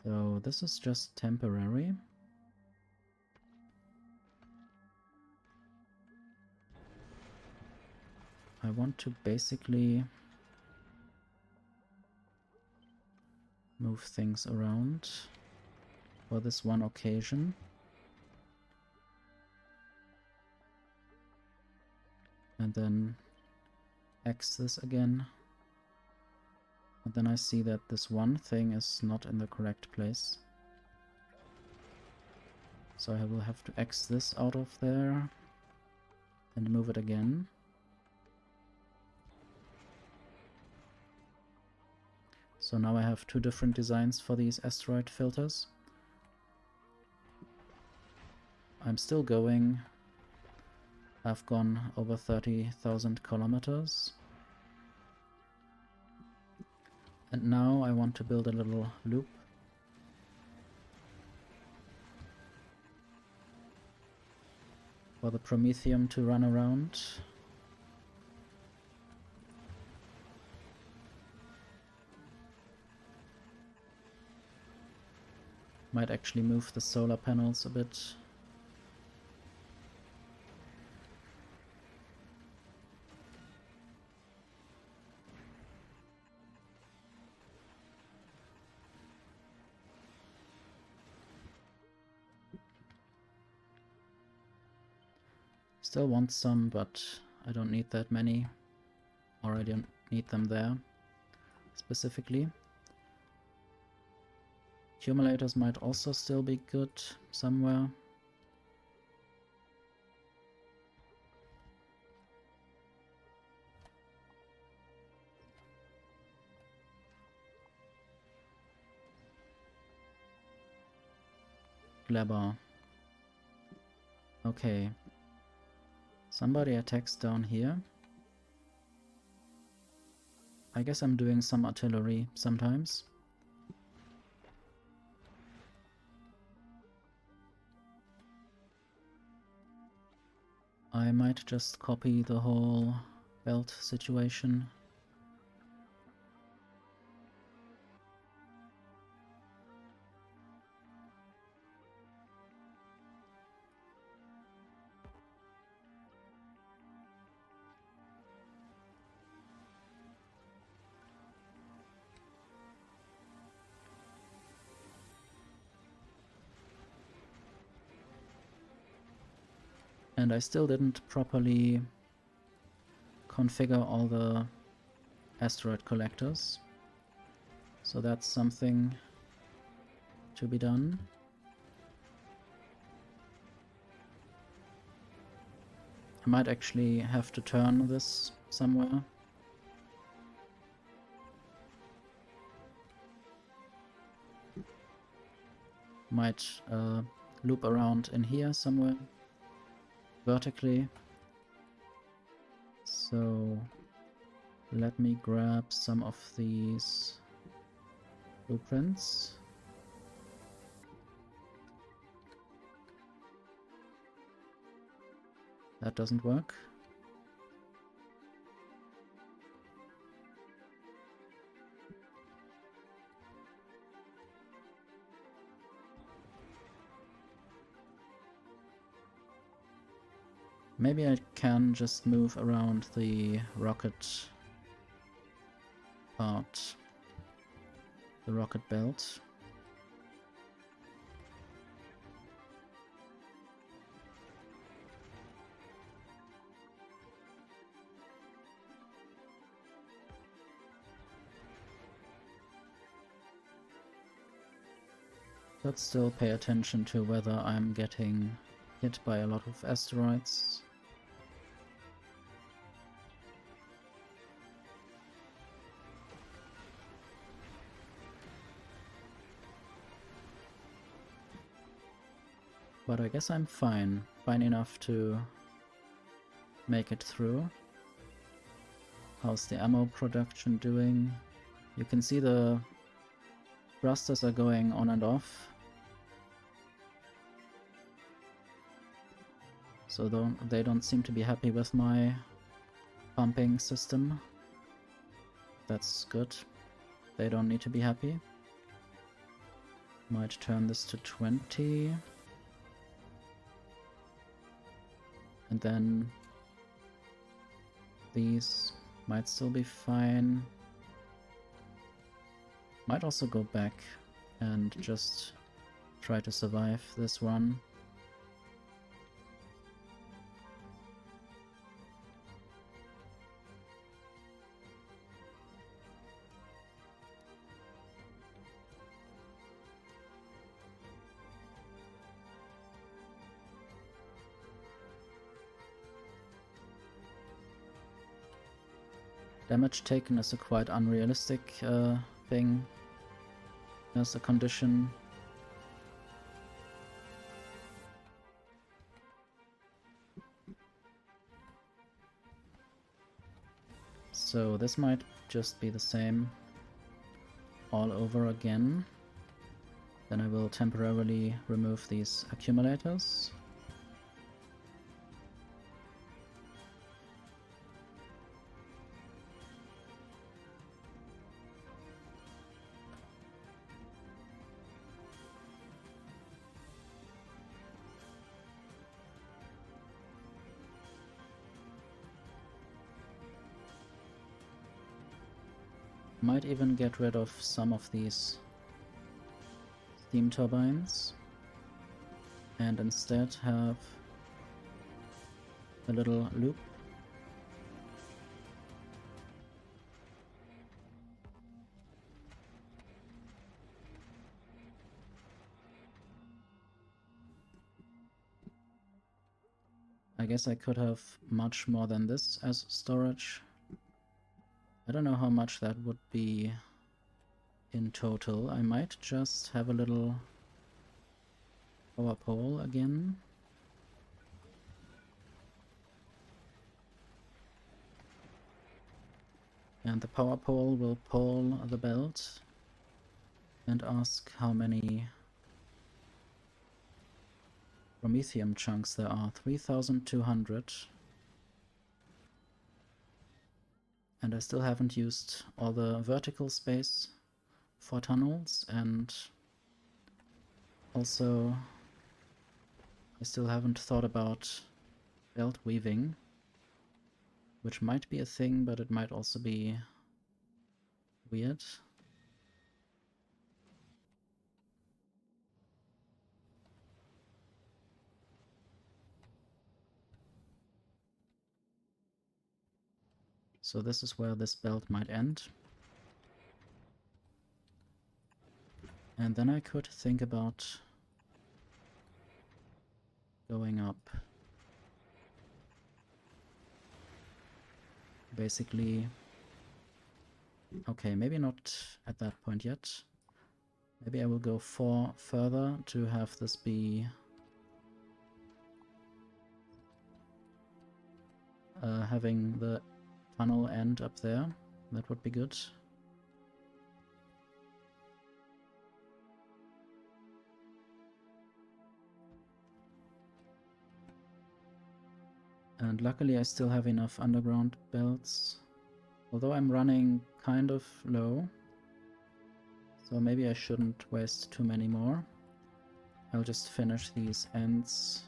So this is just temporary. I want to basically move things around for this one occasion. And then X this again. And then I see that this one thing is not in the correct place. So I will have to X this out of there and move it again. So now I have two different designs for these asteroid filters. I'm still going. I've gone over 30,000 kilometers. And now I want to build a little loop. For the promethium to run around. Might actually move the solar panels a bit. Still want some, but I don't need that many. Or I don't need them there specifically. Accumulators might also still be good somewhere. Clever. Okay. Somebody attacks down here. I guess I'm doing some artillery sometimes. I might just copy the whole belt situation. And I still didn't properly configure all the asteroid collectors. So that's something to be done. I might actually have to turn this somewhere. Might loop around in here somewhere vertically. So let me grab some of these blueprints. That doesn't work. Maybe I can just move around the rocket part, the rocket belt. But still pay attention to whether I'm getting hit by a lot of asteroids. But I guess I'm fine enough to make it through. How's the ammo production doing? You can see the thrusters are going on and off. So they don't seem to be happy with my pumping system. That's good. They don't need to be happy. Might turn this to 20. And then these might still be fine. Might also go back and just try to survive this one. Damage taken is a quite unrealistic thing as a condition. So this might just be the same all over again. Then I will temporarily remove these accumulators. Might even get rid of some of these steam turbines and instead have a little loop. guess I could have much more than this as storage. I don't know how much that would be in total. I might just have a little power pole again. And the power pole will pole the belt and ask how many promethium chunks there are. 3,200. And I still haven't used all the vertical space for tunnels, and also I still haven't thought about belt weaving, which might be a thing, but it might also be weird. So this is where this belt might end. And then I could think about going up. Basically, okay, maybe not at that point yet. Maybe I will go further to have this be having the tunnel end up there. That would be good. And luckily I still have enough underground belts, although I'm running kind of low, so maybe I shouldn't waste too many more. I'll just finish these ends.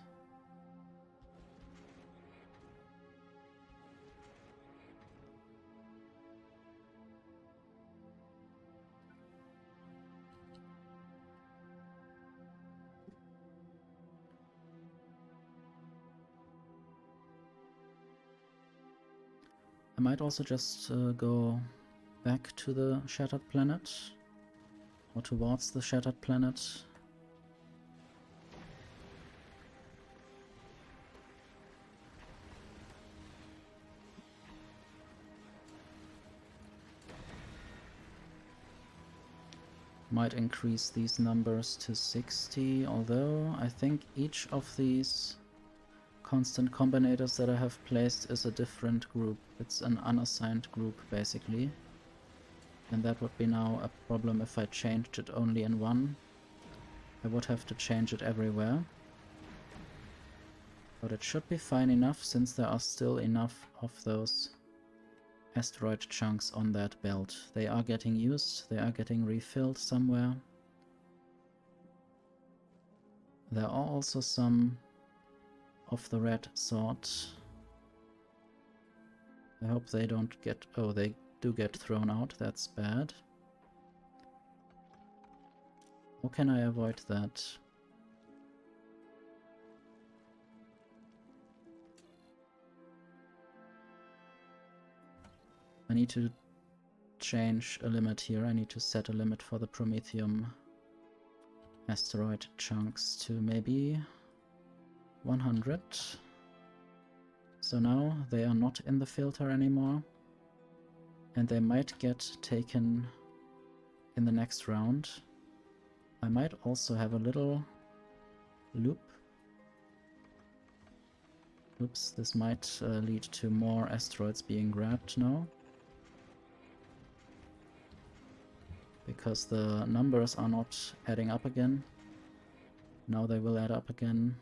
I might also just go back to the Shattered Planet, or towards the Shattered Planet. Might increase these numbers to 60, although I think each of these constant combinators that I have placed is a different group. It's an unassigned group, basically. And that would be now a problem if I changed it only in one. I would have to change it everywhere. But it should be fine enough, since there are still enough of those asteroid chunks on that belt. They are getting used, they are getting refilled somewhere. There are also some of the red sort. I hope they don't get... oh, they do get thrown out, that's bad. How can I avoid that? I need to change a limit here. I need to set a limit for the promethium asteroid chunks to maybe 100. So now they are not in the filter anymore, and they might get taken in the next round. I might also have a little loop. Oops, this might lead to more asteroids being grabbed now, because the numbers are not adding up again. Now they will add up again.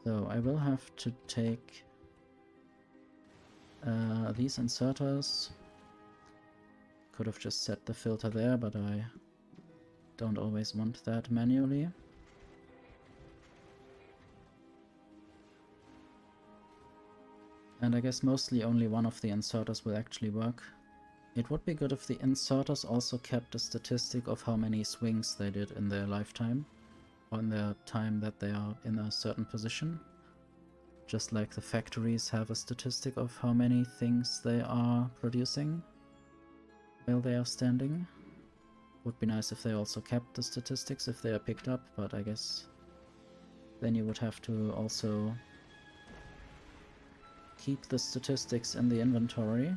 So I will have to take these inserters. Could have just set the filter there, but I don't always want that manually. And I guess mostly only one of the inserters will actually work. It would be good if the inserters also kept a statistic of how many swings they did in their lifetime, or in their time that they are in a certain position. Just like the factories have a statistic of how many things they are producing while they are standing. Would be nice if they also kept the statistics if they are picked up, but I guess then you would have to also keep the statistics in the inventory.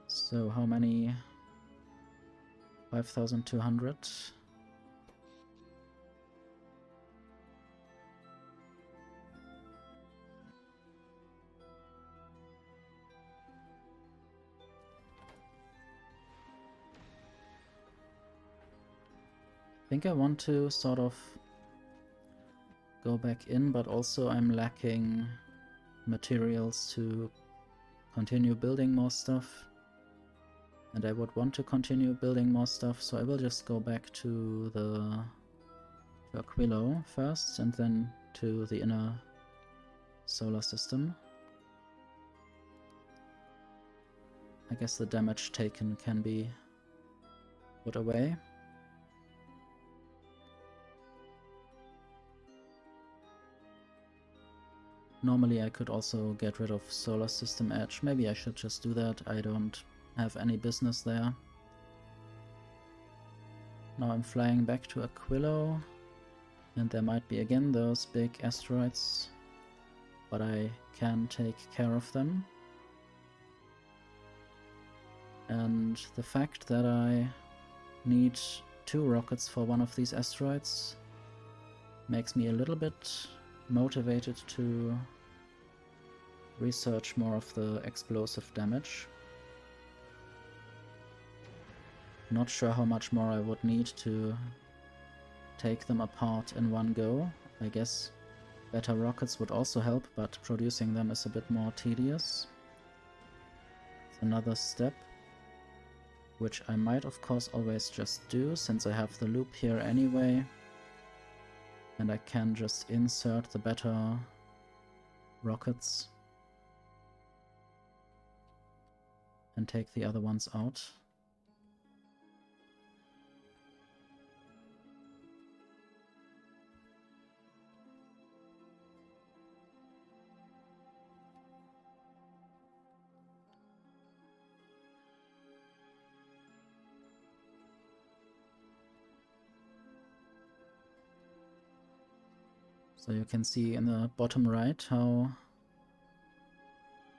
So how many? 5,200. I think I want to sort of go back in, but also I'm lacking materials to continue building more stuff. And I would want to continue building more stuff, so I will just go back to Aquilo first and then to the inner solar system. I guess the damage taken can be put away. Normally I could also get rid of solar system edge. Maybe I should just do that. I don't have any business there. Now I'm flying back to Aquilo, and there might be again those big asteroids, but I can take care of them. And the fact that I need 2 rockets for one of these asteroids makes me a little bit motivated to research more of the explosive damage. Not sure how much more I would need to take them apart in one go. I guess better rockets would also help, but producing them is a bit more tedious. It's another step, which I might of course always just do, since I have the loop here anyway. And I can just insert the better rockets and take the other ones out. So you can see in the bottom right how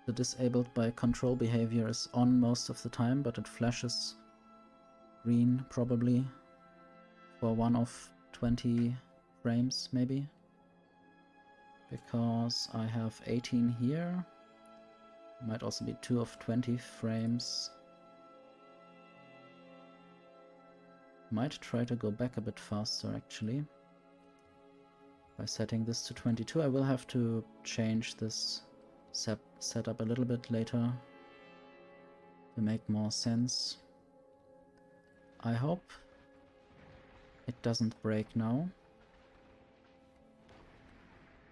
the disabled by control behavior is on most of the time, but it flashes green probably for 1 of 20 frames maybe. Because I have 18 here. Might also be 2 of 20 frames. Might try to go back a bit faster actually. By setting this to 22, I will have to change this setup a little bit later to make more sense. I hope it doesn't break now.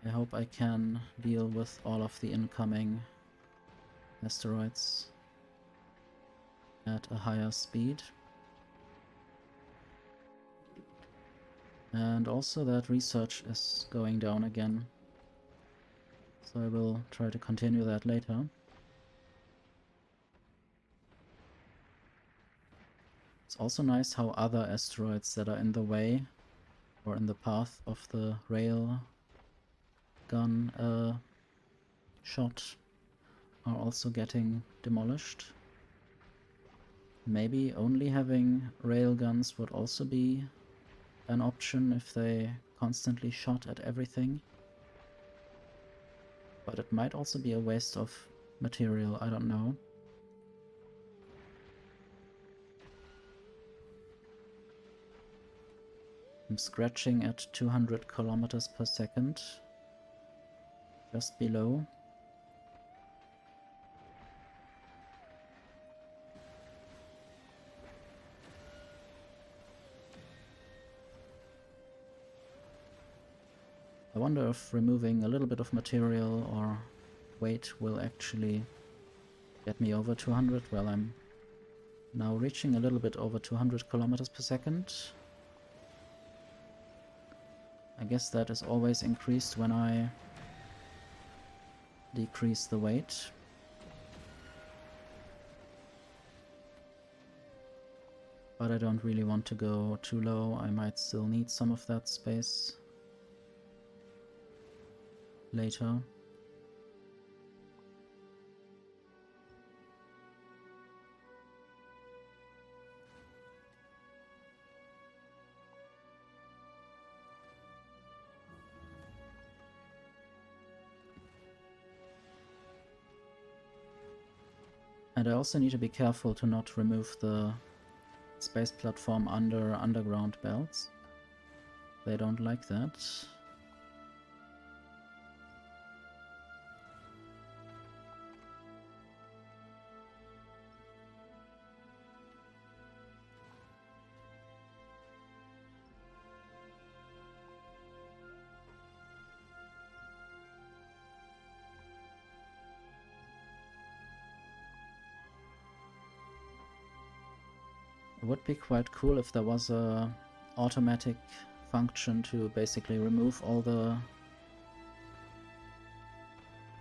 I hope I can deal with all of the incoming asteroids at a higher speed. And also that research is going down again. So I will try to continue that later. It's also nice how other asteroids that are in the way or in the path of the rail gun shot are also getting demolished. Maybe only having railguns would also be an option if they constantly shot at everything. But it might also be a waste of material, I don't know. I'm scratching at 200 kilometers per second, just below. I wonder if removing a little bit of material or weight will actually get me over 200. Well, I'm now reaching a little bit over 200 kilometers per second. I guess that is always increased when I decrease the weight. But I don't really want to go too low. I might still need some of that space later. And I also need to be careful to not remove the space platform under underground belts. They don't like that. It would be quite cool if there was a automatic function to basically remove all the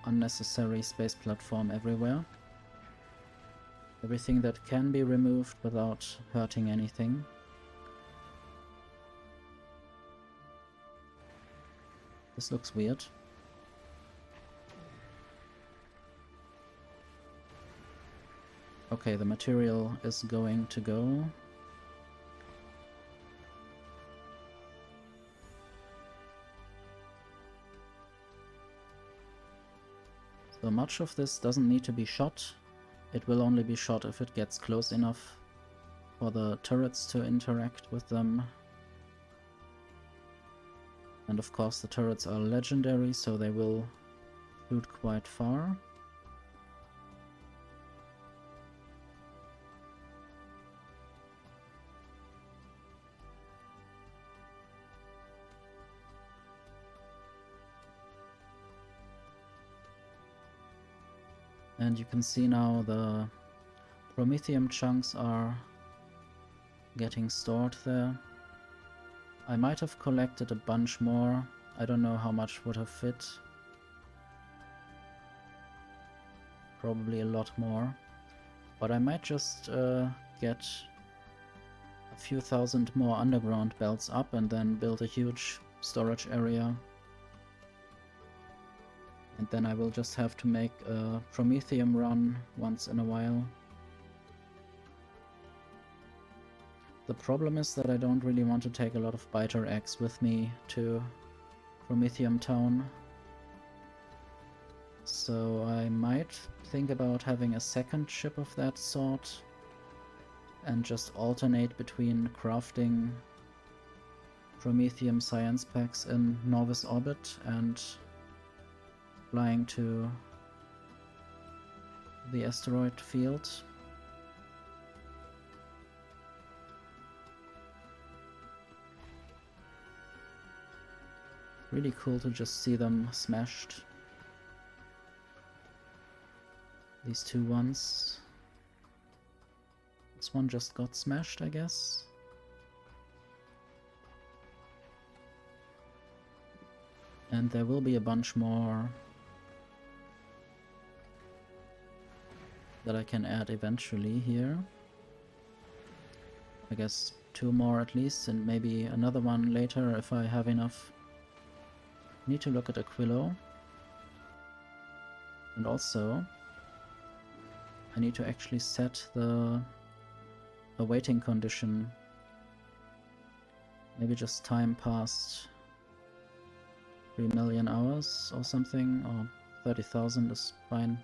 unnecessary space platform everywhere. Everything that can be removed without hurting anything. This looks weird. Okay, the material is going to go. So much of this doesn't need to be shot. It will only be shot if it gets close enough for the turrets to interact with them. And of course the turrets are legendary, so they will shoot quite far. And you can see now the promethium chunks are getting stored there. I might have collected a bunch more. I don't know how much would have fit. Probably a lot more. But I might just get a few thousand more underground belts up and then build a huge storage area. And then I will just have to make a promethium run once in a while. The problem is that I don't really want to take a lot of biter eggs with me to Promethium Town. So I might think about having a second ship of that sort and just alternate between crafting Promethium science packs in Novice orbit and flying to the asteroid field. Really cool to just see them smashed. These two ones. This one just got smashed, I guess. And there will be a bunch more that I can add eventually here. I guess 2 more at least, and maybe another one later if I have enough. Need to look at Aquilo. And also I need to actually set the waiting condition. Maybe just time past 3 million hours or something, or 30,000 is fine.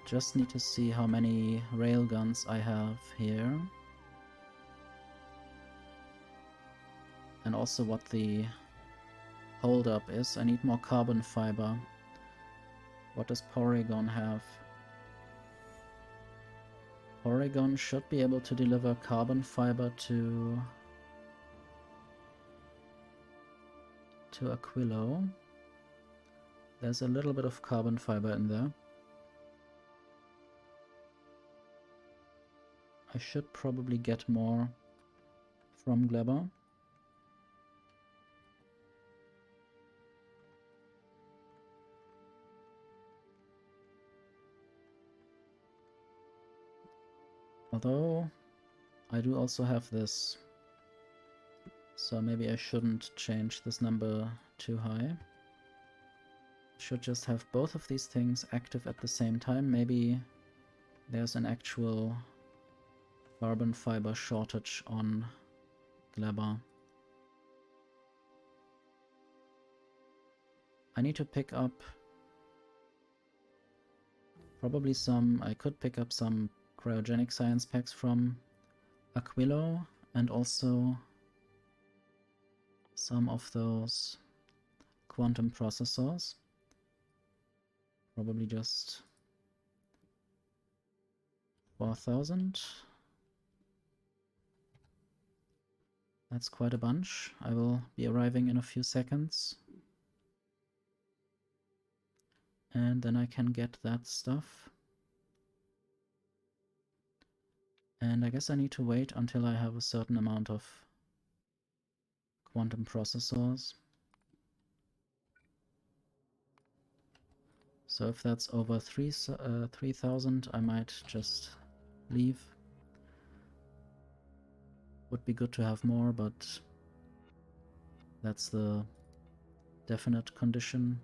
Just need to see how many railguns I have here. And also what the holdup is. I need more carbon fiber. What does Porygon have? Porygon should be able to deliver carbon fiber to Aquilo. There's a little bit of carbon fiber in there. I should probably get more from Glebber. Although I do also have this, so maybe I shouldn't change this number too high. Should just have both of these things active at the same time. Maybe there's an actual carbon fiber shortage on Glabber. I need to pick up probably I could pick up some cryogenic science packs from Aquilo and also some of those quantum processors. Probably just 4,000. That's quite a bunch. I will be arriving in a few seconds. And then I can get that stuff. And I guess I need to wait until I have a certain amount of quantum processors. So if that's over 3,000, I might just leave. Would be good to have more, but that's the definite condition.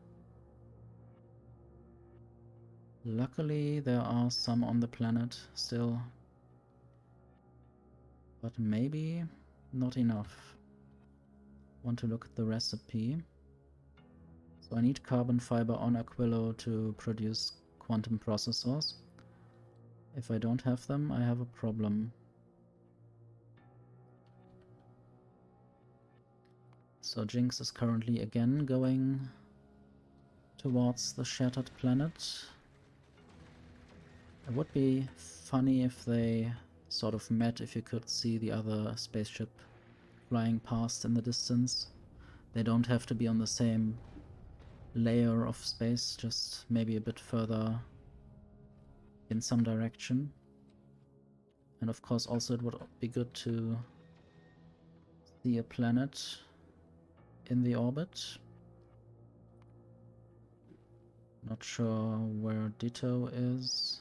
Luckily, there are some on the planet still, but maybe not enough. Want to look at the recipe. So I need carbon fiber on Aquilo to produce quantum processors. If I don't have them, I have a problem. So Jinx is currently again going towards the shattered planet. It would be funny if they sort of met, if you could see the other spaceship flying past in the distance. They don't have to be on the same layer of space, just maybe a bit further in some direction. And of course also it would be good to see a planet in the orbit. Not sure where Ditto is.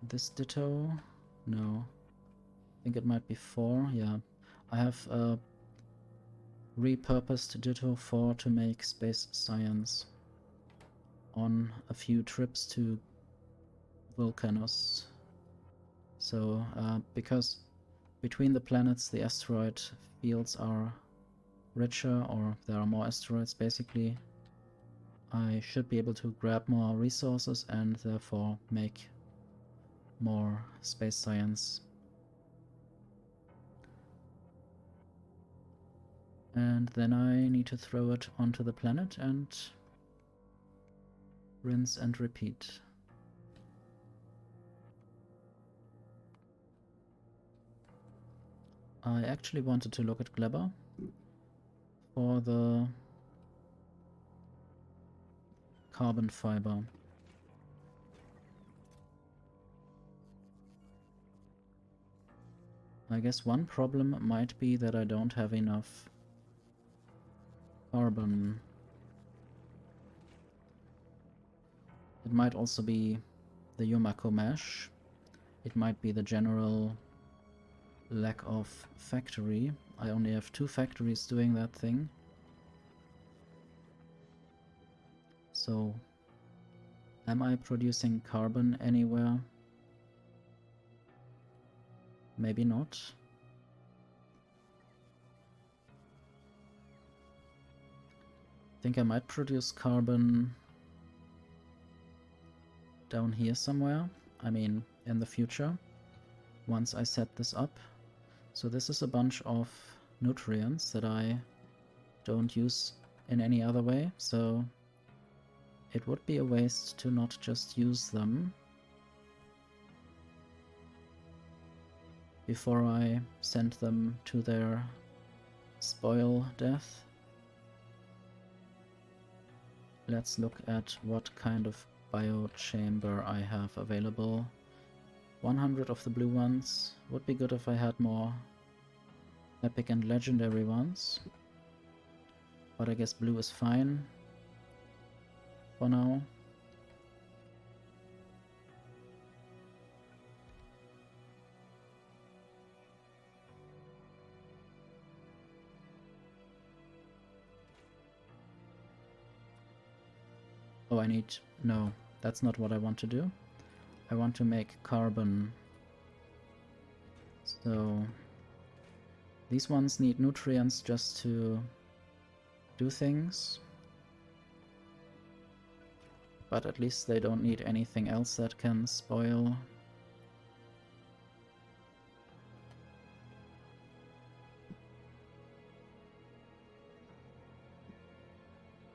This Ditto? No. I think it might be 4, yeah. I have a repurposed Ditto 4 to make space science on a few trips to Vulcanus. So, because between the planets the asteroid fields are richer, or there are more asteroids basically, I should be able to grab more resources and therefore make more space science. And then I need to throw it onto the planet and rinse and repeat. I actually wanted to look at Glabber for the carbon fiber. I guess one problem might be that I don't have enough carbon. It might also be the Yumako mesh. It might be the general lack of factory. I only have 2 factories doing that thing. So, am I producing carbon anywhere? Maybe not. I think I might produce carbon down here somewhere. I mean, in the future, once I set this up. So this is a bunch of nutrients that I don't use in any other way, so it would be a waste to not just use them before I send them to their spoil death. Let's look at what kind of biochamber I have available. 100 of the blue ones. Would be good if I had more epic and legendary ones. But I guess blue is fine for now. Oh, I need... No, that's not what I want to do. I want to make carbon. So these ones need nutrients just to do things. But at least they don't need anything else that can spoil.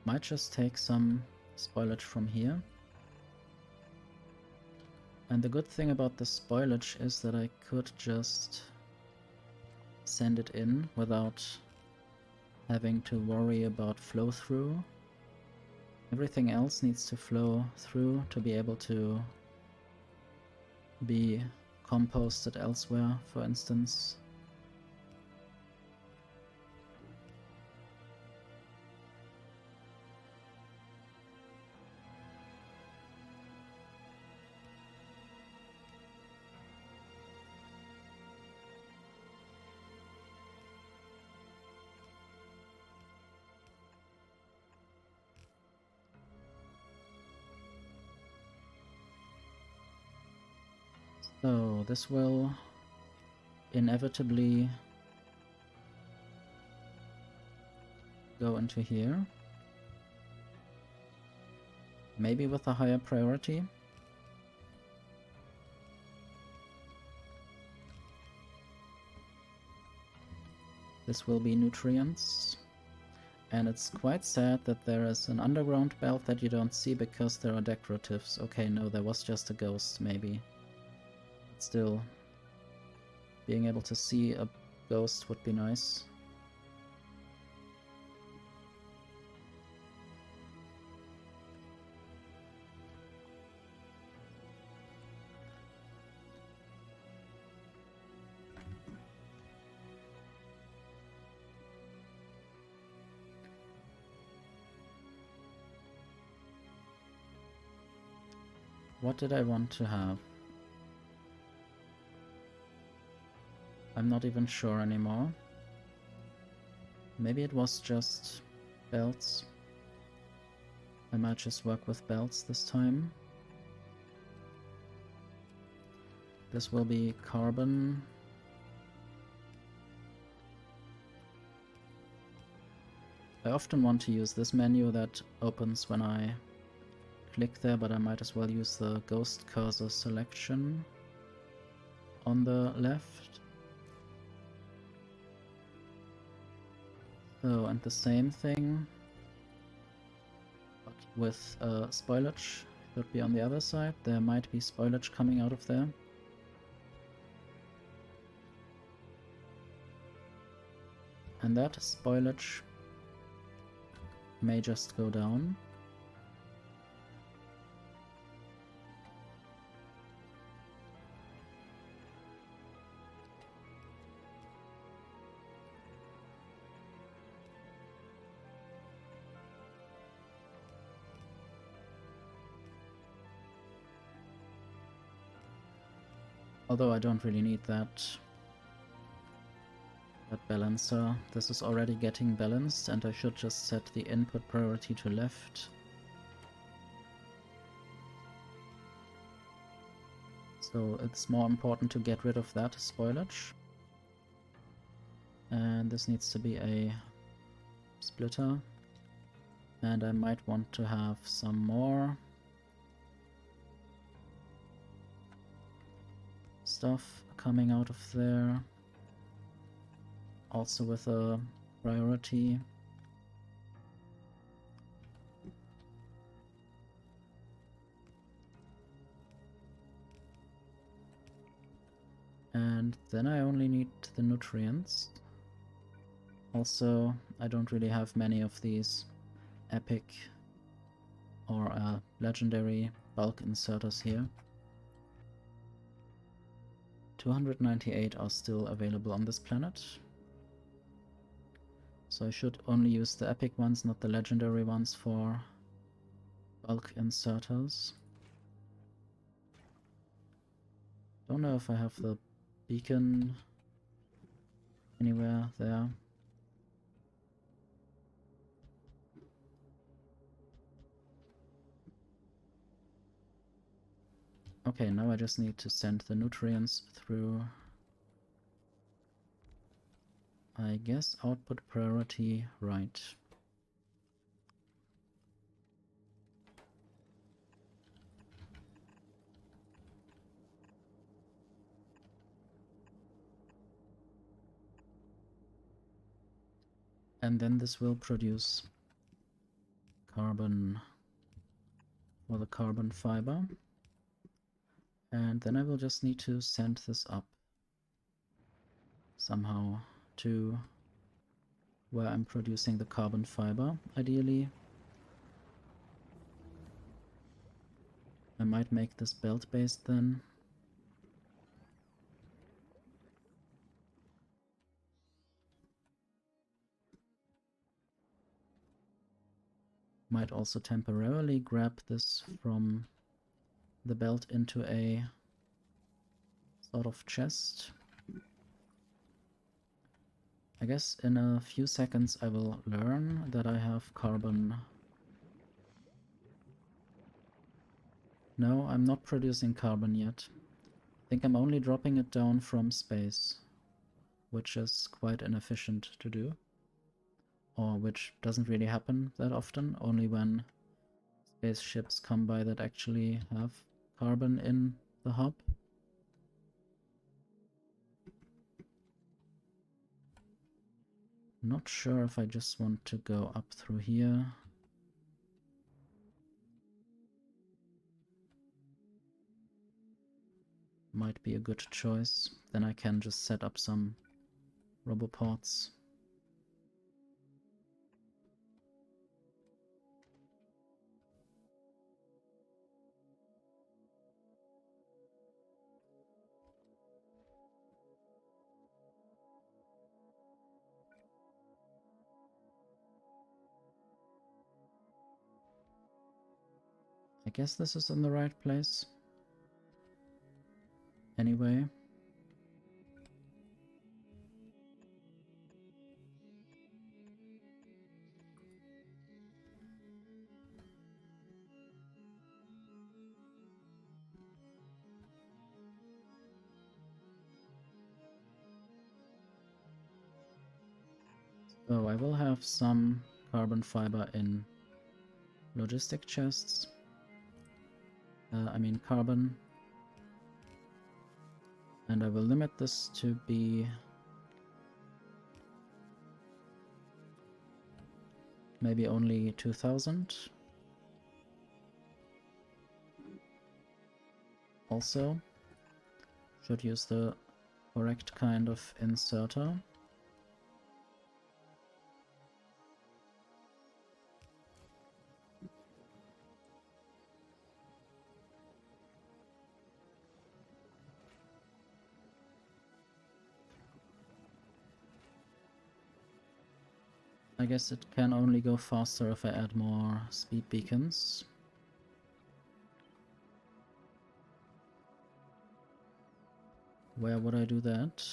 Might just take some spoilage from here. And the good thing about the spoilage is that I could just send it in without having to worry about flow through. Everything else needs to flow through to be able to be composted elsewhere, for instance. So this will inevitably go into here. Maybe with a higher priority. This will be nutrients. And it's quite sad that there is an underground belt that you don't see because there are decoratives. Okay, no, there was just a ghost, maybe. Still, being able to see a ghost would be nice. What did I want to have? I'm not even sure anymore. Maybe it was just belts. I might just work with belts this time. This will be carbon. I often want to use this menu that opens when I click there, but I might as well use the ghost cursor selection on the left. So, and the same thing, but with spoilage should be on the other side. There might be spoilage coming out of there. And that spoilage may just go down. Although I don't really need that balancer. This is already getting balanced and I should just set the input priority to left. So it's more important to get rid of that spoilage. And this needs to be a splitter. And I might want to have some more stuff coming out of there. Also with a priority. And then I only need the nutrients. Also, I don't really have many of these epic or legendary bulk inserters here. 298 are still available on this planet. So I should only use the epic ones, not the legendary ones, for bulk inserters. Don't know if I have the beacon anywhere there. Okay, now I just need to send the nutrients through. I guess output priority right. And then this will produce carbon for the carbon fiber. And then I will just need to send this up somehow to where I'm producing the carbon fiber, ideally. I might make this belt-based then. Might also temporarily grab this from the belt into a sort of chest. I guess in a few seconds I will learn that I have carbon. No, I'm not producing carbon yet. I think I'm only dropping it down from space, which is quite inefficient to do. Or which doesn't really happen that often, only when spaceships come by that actually have carbon in the hub. Not sure if I just want to go up through here. Might be a good choice. Then I can just set up some robopods. I guess this is in the right place. Anyway. So I will have some carbon fiber in logistic chests. I mean carbon. And I will limit this to be maybe only 2000. Also, should use the correct kind of inserter. I guess it can only go faster if I add more speed beacons. Where would I do that?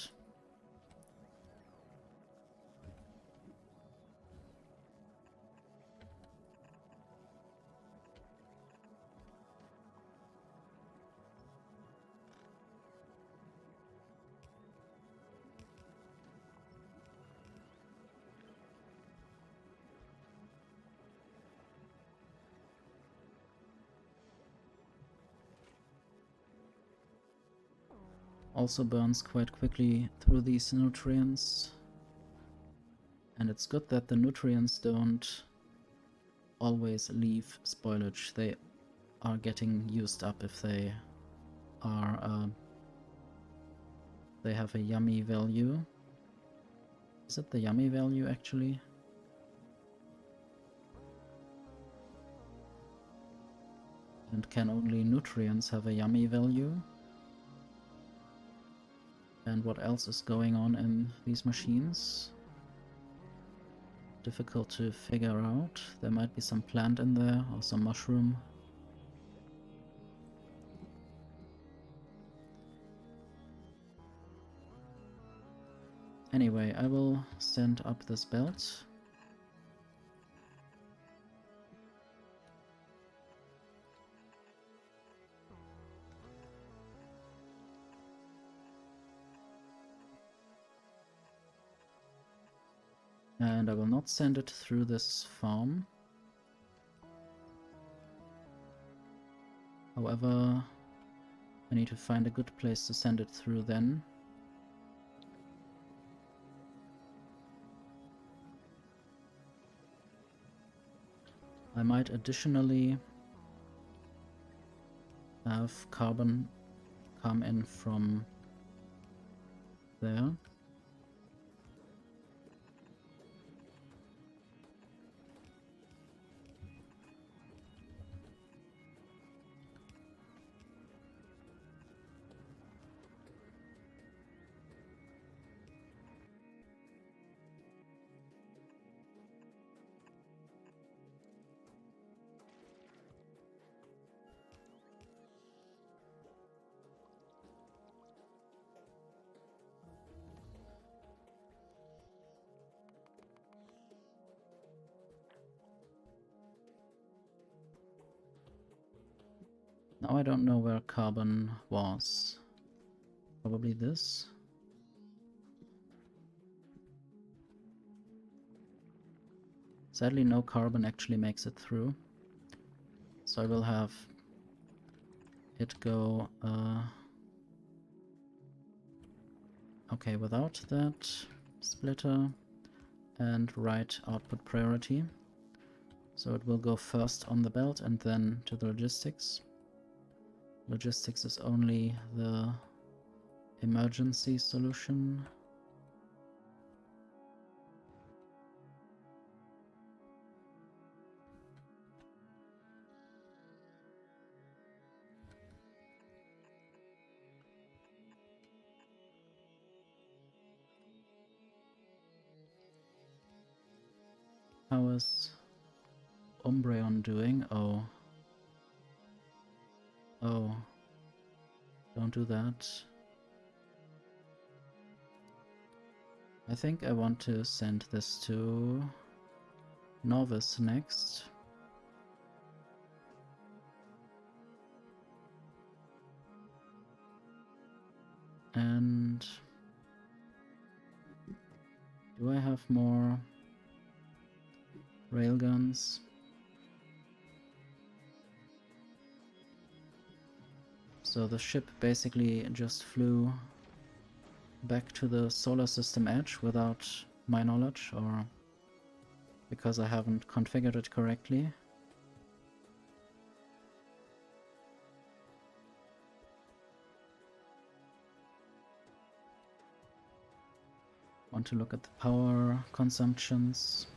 Also burns quite quickly through these nutrients. And it's good that the nutrients don't always leave spoilage. They are getting used up if they are they have a yummy value. Is it the yummy value actually? And can only nutrients have a yummy value? And what else is going on in these machines? Difficult to figure out. There might be some plant in there or some mushroom. Anyway, I will send up this belt. And I will not send it through this farm. However, I need to find a good place to send it through then. I might additionally have carbon come in from there. Now I don't know where carbon was. Probably this. Sadly, no carbon actually makes it through. So I will have it go... okay, without that splitter and right output priority. So it will go first on the belt and then to the logistics. Logistics is only the emergency solution. How is Umbreon doing? Oh. Oh. Don't do that. I think I want to send this to Novice next. And do I have more railguns? So the ship basically just flew back to the solar system edge without my knowledge, or because I haven't configured it correctly. Want to look at the power consumptions.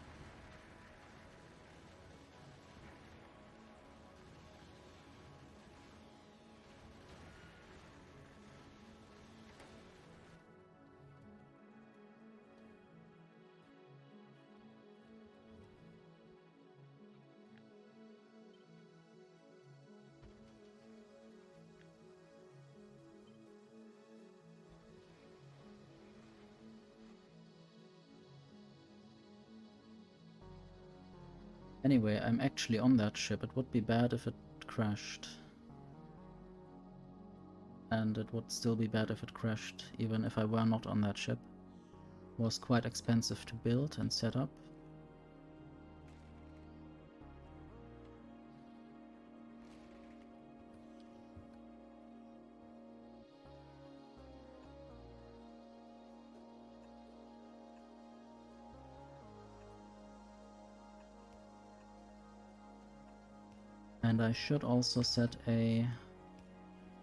Anyway, I'm actually on that ship. It would be bad if it crashed. And it would still be bad if it crashed, even if I were not on that ship. It was quite expensive to build and set up. And I should also set a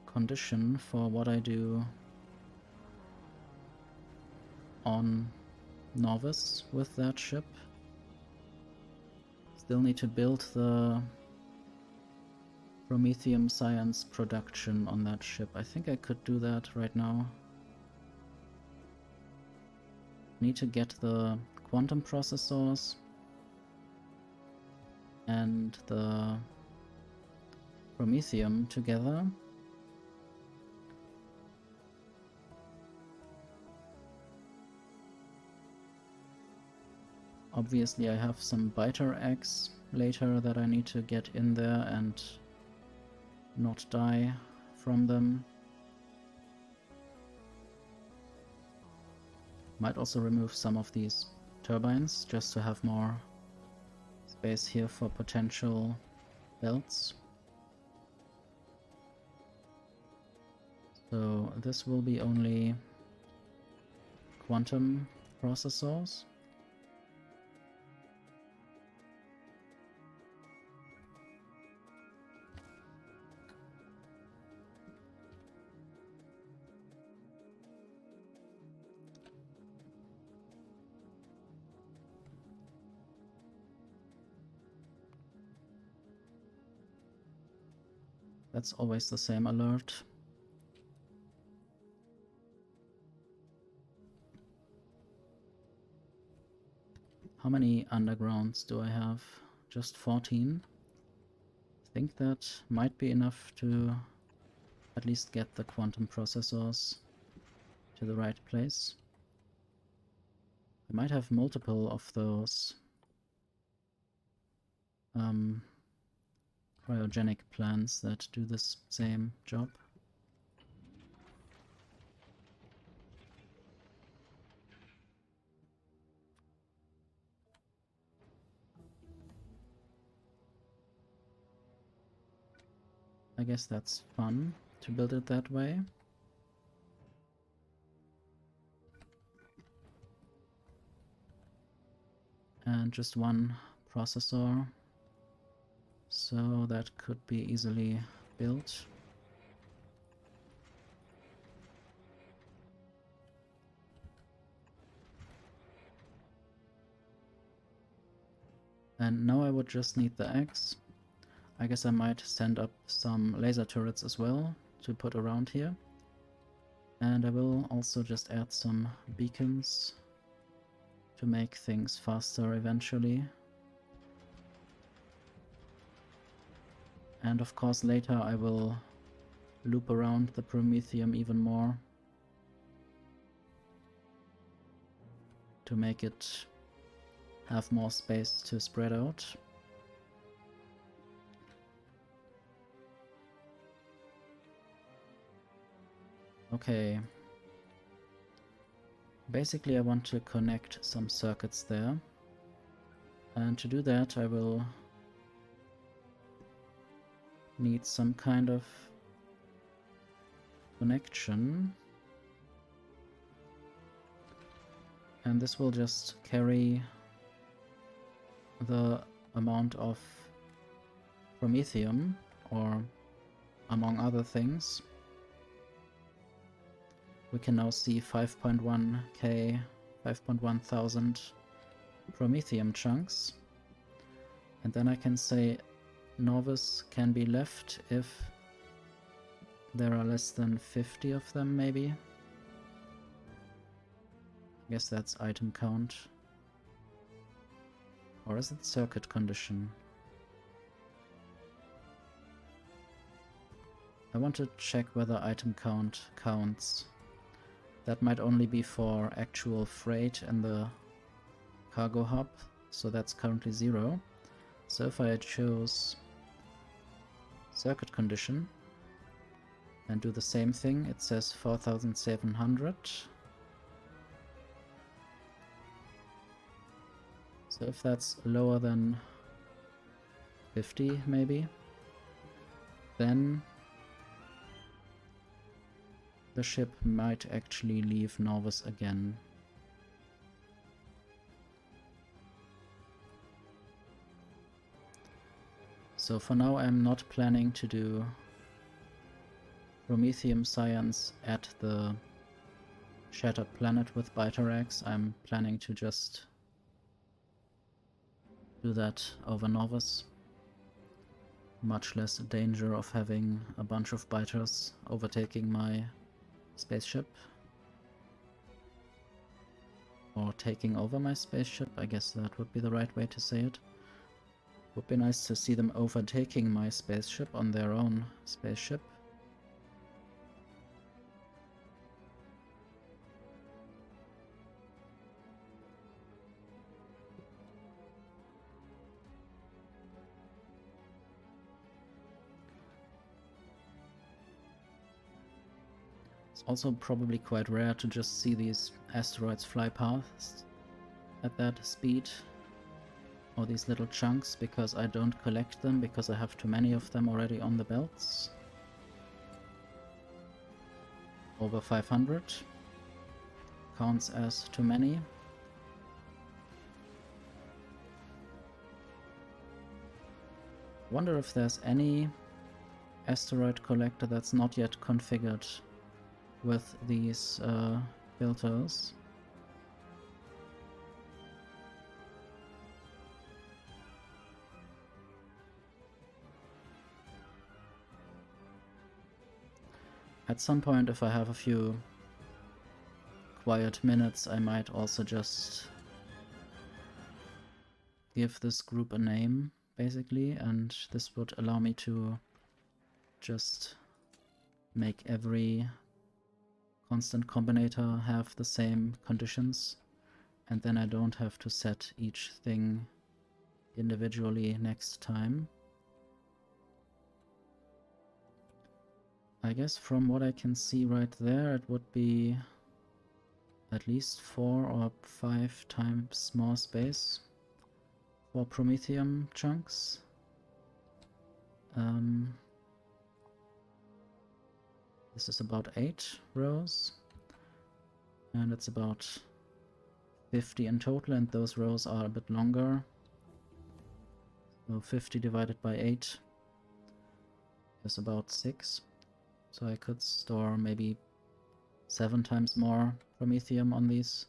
condition for what I do on Novice with that ship. Still need to build the promethium science production on that ship. I think I could do that right now. Need to get the quantum processors and the promethium together. Obviously I have some biter eggs later that I need to get in there and not die from them. Might also remove some of these turbines, just to have more space here for potential belts. So this will be only quantum processors. That's always the same alert. How many undergrounds do I have? Just 14. I think that might be enough to at least get the quantum processors to the right place. I might have multiple of those cryogenic plants that do this same job. I guess that's fun to build it that way. And just one processor, so that could be easily built. And now I would just need the eggs. I guess I might send up some laser turrets as well to put around here. And I will also just add some beacons to make things faster eventually. And of course later I will loop around the promethium even more to make it have more space to spread out. Okay. Basically I want to connect some circuits there. And to do that I will need some kind of connection. And this will just carry the amount of promethium, or among other things. We can now see 5.1k, 5.1 thousand promethium chunks. And then I can say novice can be left if there are less than 50 of them, maybe. I guess that's item count. Or is it circuit condition? I want to check whether item count counts. That might only be for actual freight in the cargo hub, so that's currently 0. So if I choose circuit condition and do the same thing, it says 4,700. So if that's lower than 50 maybe, then the ship might actually leave Norvis again. So for now I'm not planning to do promethium science at the Shattered Planet with Biterax. I'm planning to just do that over Norvis. Much less danger of having a bunch of biters overtaking my spaceship. Or taking over my spaceship, I guess that would be the right way to say it. Would be nice to see them overtaking my spaceship on their own spaceship. It's also probably quite rare to just see these asteroids fly past at that speed, or these little chunks, because I don't collect them, because I have too many of them already on the belts. Over 500 counts as too many. Wonder if there's any asteroid collector that's not yet configured with these filters. At some point, if I have a few quiet minutes, I might also just give this group a name, basically, and this would allow me to just make every constant combinator have the same conditions, and then I don't have to set each thing individually next time. I guess from what I can see right there, it would be at least 4 or 5 times more space for promethium chunks. This is about 8 rows, and it's about 50 in total, and those rows are a bit longer. So 50 divided by 8 is about 6. So I could store maybe 7 times more promethium on these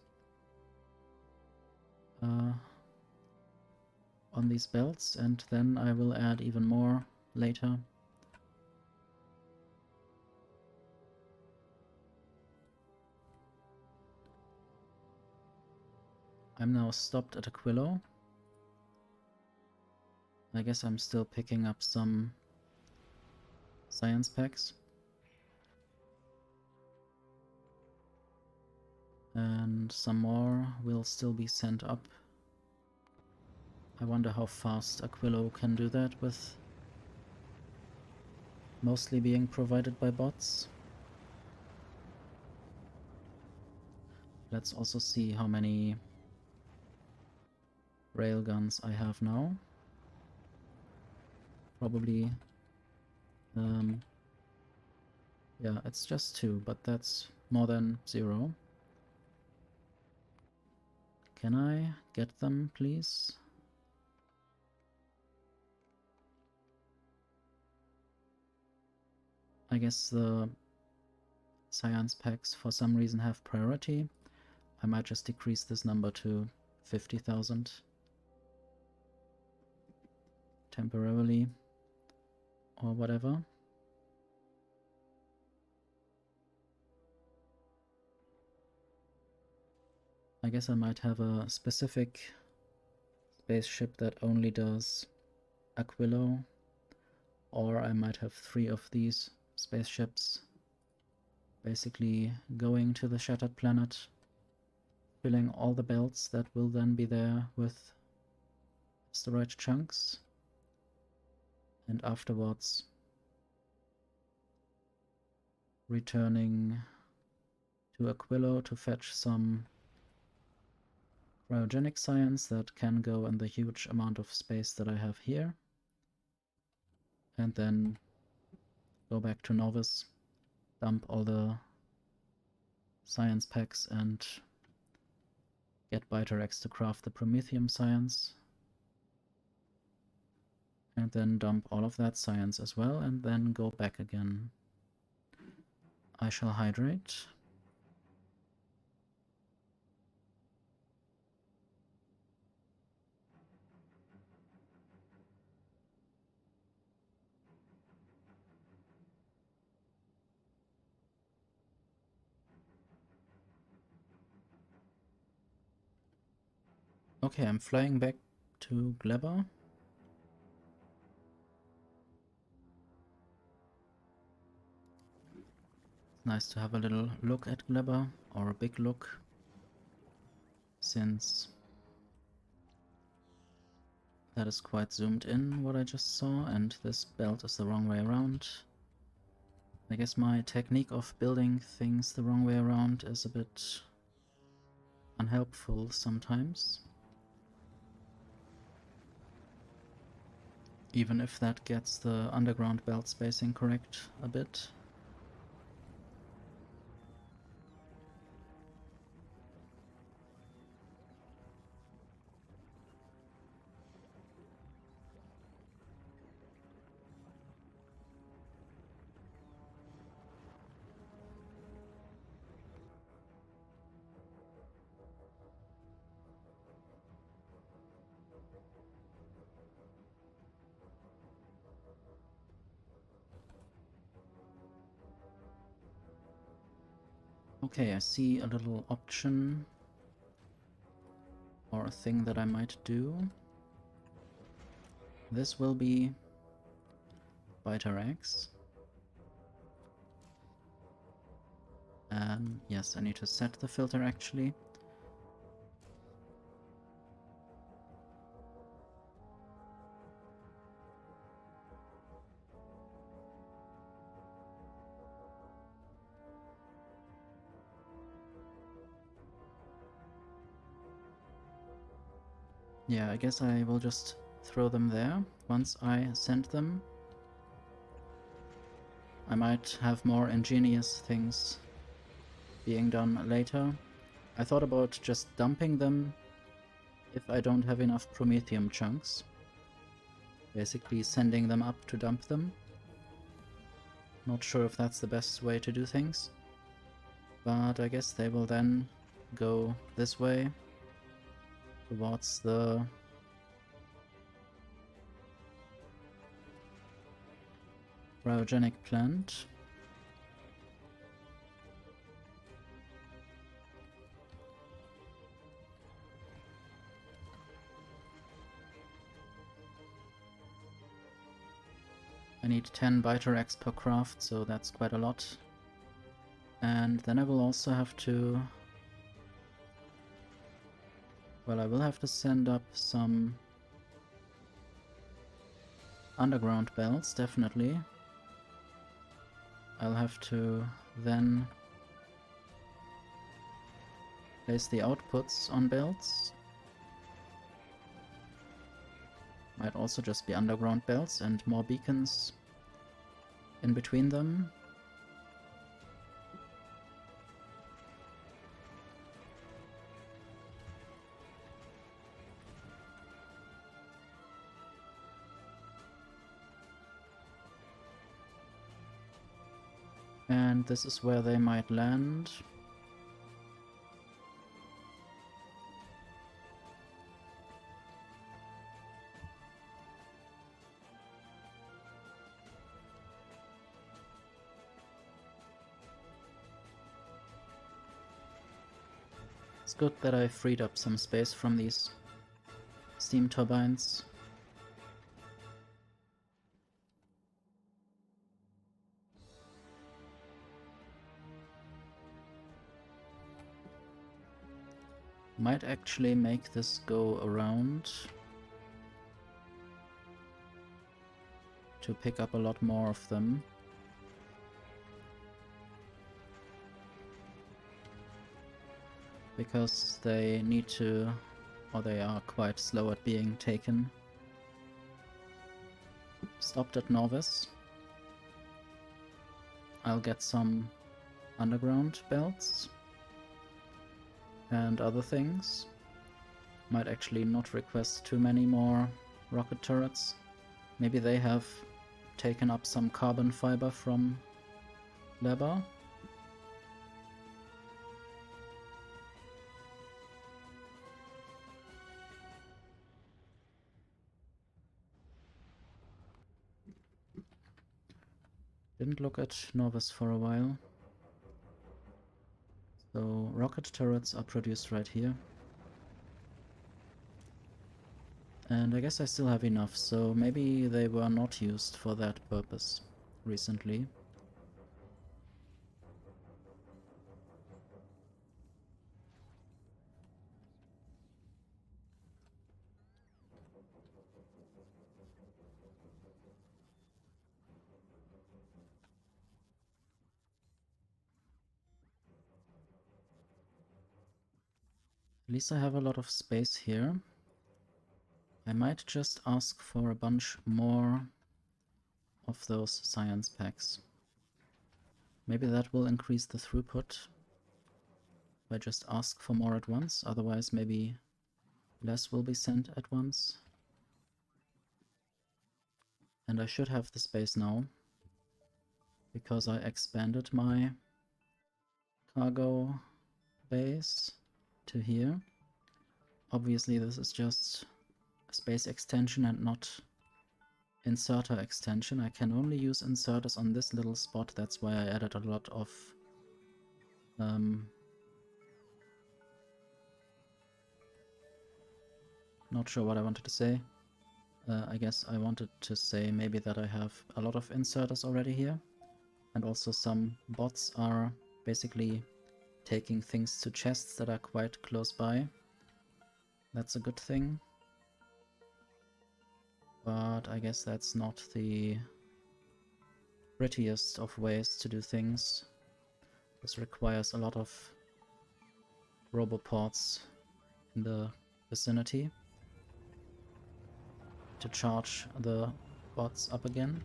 belts, and then I will add even more later. I'm now stopped at Aquilo. I guess I'm still picking up some science packs. And some more will still be sent up. I wonder how fast Aquilo can do that with mostly being provided by bots. Let's also see how many railguns I have now. Probably, yeah, it's just 2, but that's more than 0. Can I get them, please? I guess the science packs for some reason have priority. I might just decrease this number to 50,000 temporarily or whatever. I guess I might have a specific spaceship that only does Aquilo, or I might have 3 of these spaceships basically going to the Shattered Planet, filling all the belts that will then be there with asteroid chunks, and afterwards returning to Aquilo to fetch some cryogenic science that can go in the huge amount of space that I have here, and then go back to Novus, dump all the science packs, and get Biterex to craft the promethium science, and then dump all of that science as well, and then go back again. I shall hydrate. Okay, I'm flying back to Gleba. Nice to have a little look at Gleba, or a big look, since that is quite zoomed in, what I just saw, and this belt is the wrong way around. I guess my technique of building things the wrong way around is a bit unhelpful sometimes. Even if that gets the underground belt spacing correct a bit. Okay, I see a little option or a thing that I might do. This will be Biter X. Yes, I need to set the filter actually. Yeah, I guess I will just throw them there. Once I send them, I might have more ingenious things being done later. I thought about just dumping them if I don't have enough promethium chunks. Basically sending them up to dump them. Not sure if that's the best way to do things. But I guess they will then go this way towards the cryogenic plant. I need 10 Biter X per craft, so that's quite a lot. And then I will also have to... Well, I will have to send up some underground belts, definitely. I'll have to then place the outputs on belts. Might also just be underground belts and more beacons in between them. And this is where they might land. It's good that I freed up some space from these steam turbines. Might actually make this go around to pick up a lot more of them. Because they need to, or they are quite slow at being taken. Stopped at Norvis. I'll get some underground belts and other things. Might actually not request too many more rocket turrets. Maybe they have taken up some carbon fiber from Lebar. Didn't look at Norvis for a while. So rocket turrets are produced right here. And I guess I still have enough, so maybe they were not used for that purpose recently. At least I have a lot of space here. I might just ask for a bunch more of those science packs. Maybe that will increase the throughput if I just ask for more at once, otherwise maybe less will be sent at once. And I should have the space now, because I expanded my cargo base to here. Obviously this is just a space extension and not inserter extension. I can only use inserters on this little spot, that's why I added a lot of not sure what I wanted to say. I guess I wanted to say maybe that I have a lot of inserters already here, and also some bots are basically taking things to chests that are quite close by. That's a good thing. But I guess that's not the prettiest of ways to do things. This requires a lot of roboports in the vicinity to charge the bots up again.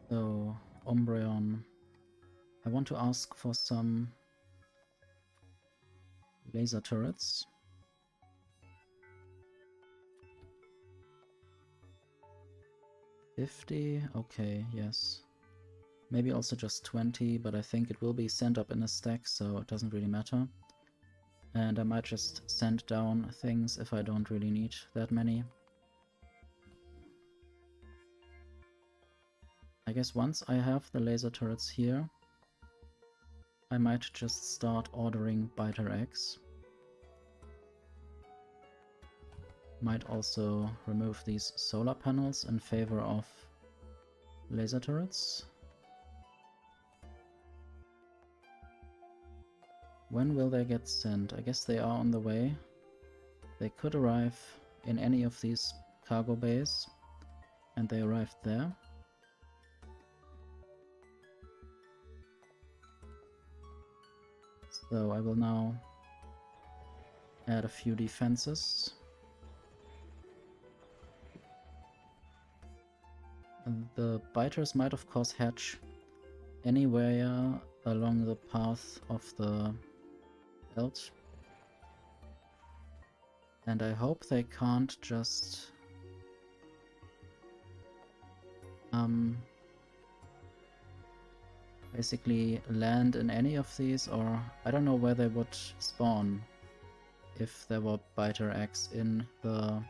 So, Umbreon. I want to ask for some laser turrets. $50? Okay, yes. Maybe also just 20, but I think it will be sent up in a stack, so it doesn't really matter. And I might just send down things if I don't really need that many. I guess once I have the laser turrets here, I might just start ordering biter eggs. Might also remove these solar panels in favor of laser turrets. When will they get sent? I guess they are on the way. They could arrive in any of these cargo bays, and they arrived there. So I will now add a few defenses. And the biters might of course hatch anywhere along the path of the belt. And I hope they can't just basically land in any of these, or I don't know where they would spawn if there were biter eggs in the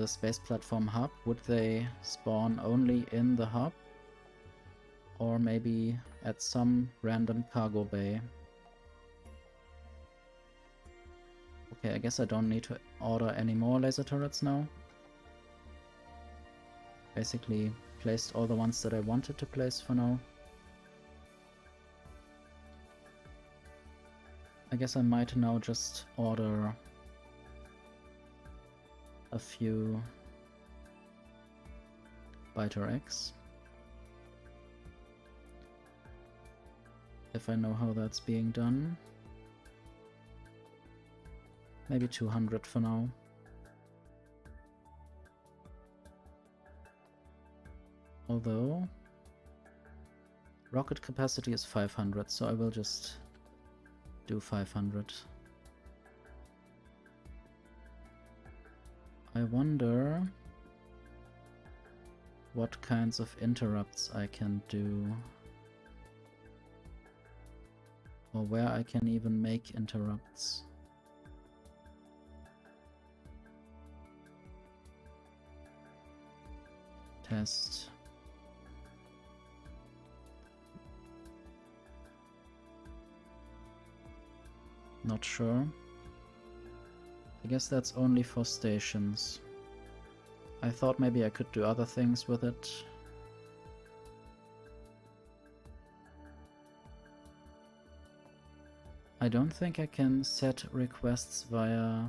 space platform hub. Would they spawn only in the hub, or maybe at some random cargo bay? Okay, I guess I don't need to order any more laser turrets now. Basically placed all the ones that I wanted to place for now. I guess I might now just order a few biter eggs, if I know how that's being done. Maybe 200 for now. Although rocket capacity is 500, so I will just do 500. I wonder what kinds of interrupts I can do, or where I can even make interrupts. Test. Not sure. I guess that's only for stations. I thought maybe I could do other things with it. I don't think I can set requests via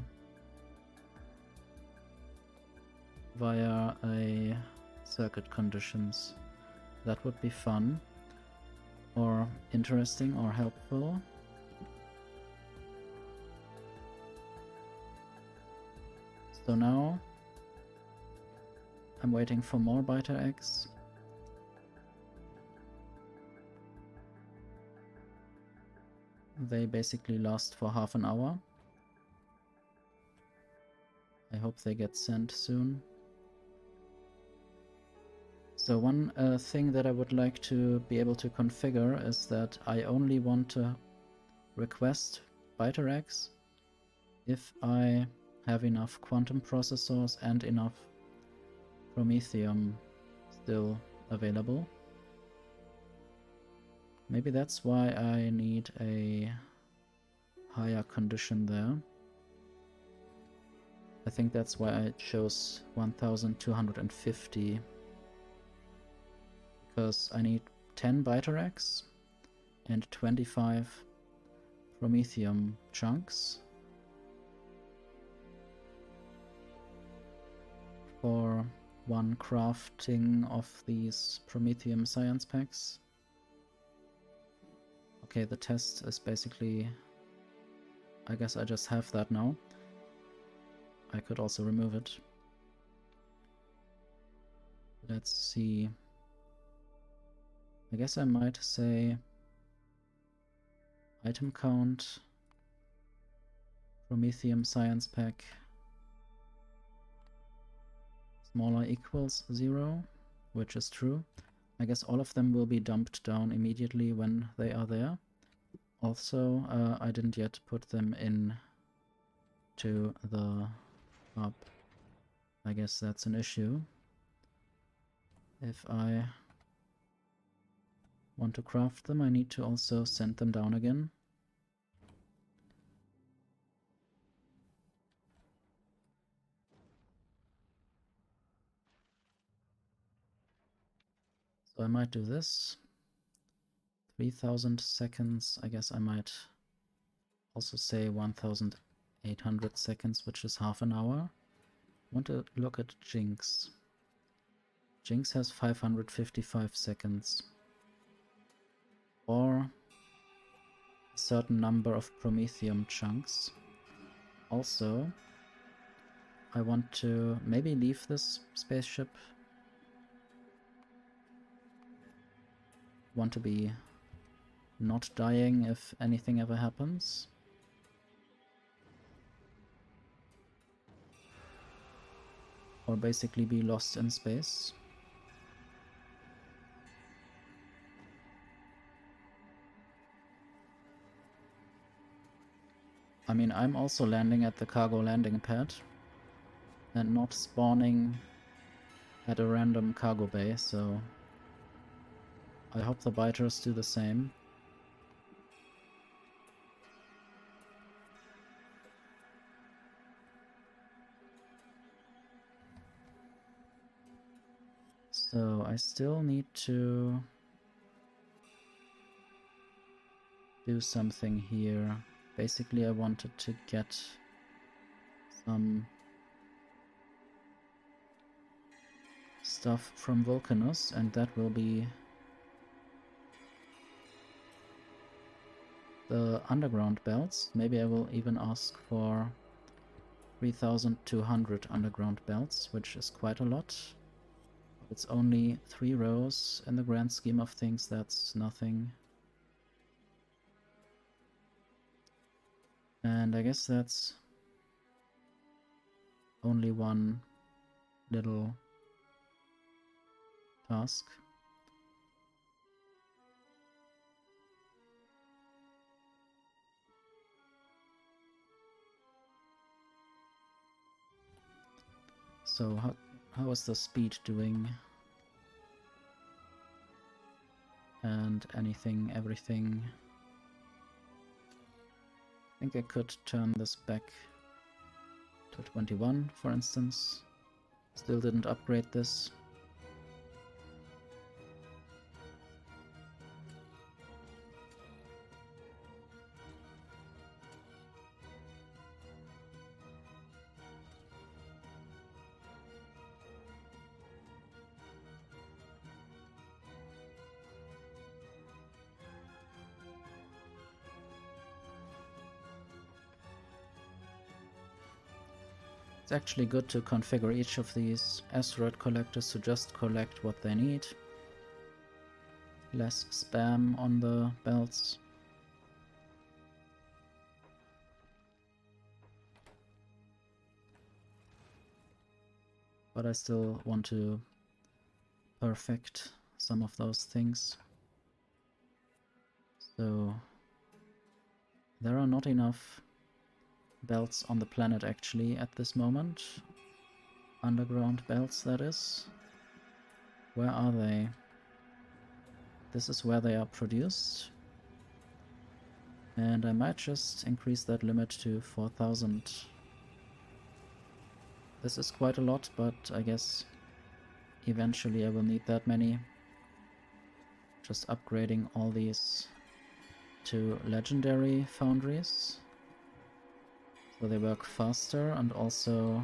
a circuit conditions. That would be fun, or interesting, or helpful. So now I'm waiting for more biter eggs. They basically last for half an hour. I hope they get sent soon. So one thing that I would like to be able to configure is that I only want to request biter eggs if I have enough quantum processors and enough promethium still available. Maybe that's why I need a higher condition there. I think that's why I chose 1250. Because I need 10 biter eggs and 25 promethium chunks for one crafting of these promethium science packs. Okay, the test is basically... I guess I just have that now. I could also remove it. Let's see. I guess I might say item count, promethium science pack, smaller equals 0, which is true. I guess all of them will be dumped down immediately when they are there. Also, I didn't yet put them in to the hub. I guess that's an issue. If I want to craft them, I need to also send them down again. So I might do this. 3000 seconds. I guess I might also say 1800 seconds, which is half an hour. I want to look at Jinx. Jinx has 555 seconds. Or a certain number of promethium chunks. Also, I want to maybe leave this spaceship. Want to be not dying if anything ever happens. Or basically be lost in space. I mean, I'm also landing at the cargo landing pad and not spawning at a random cargo bay, so I hope the biters do the same. So I still need to do something here. Basically, I wanted to get some stuff from Vulcanus, and that will be the underground belts. Maybe I will even ask for 3200 underground belts, which is quite a lot. It's only 3 rows. In the grand scheme of things, that's nothing. And I guess that's only one little task. So how is the speed doing? And anything, everything. I think I could turn this back to 21, for instance. Still didn't upgrade this. It's actually good to configure each of these asteroid collectors to just collect what they need. Less spam on the belts. But I still want to perfect some of those things. So there are not enough belts on the planet actually at this moment. Underground belts, that is. Where are they? This is where they are produced. And I might just increase that limit to 4,000. This is quite a lot, but I guess eventually I will need that many. Just upgrading all these to legendary foundries. So they work faster, and also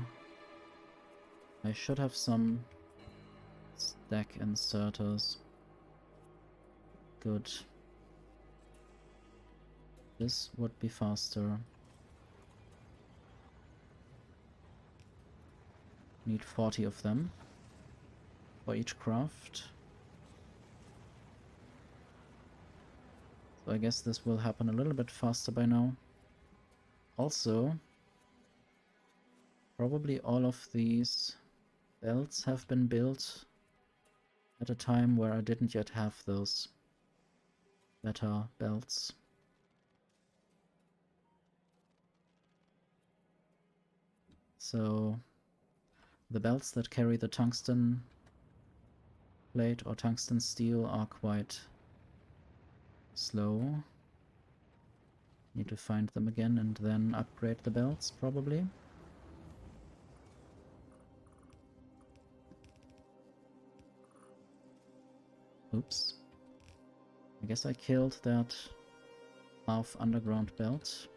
I should have some stack inserters. Good. This would be faster. Need 40 of them for each craft. So I guess this will happen a little bit faster by now. Also, probably all of these belts have been built at a time where I didn't yet have those better belts. So the belts that carry the tungsten plate or tungsten steel are quite slow. Need to find them again and then upgrade the belts, probably. Oops. I guess I killed that half underground belt.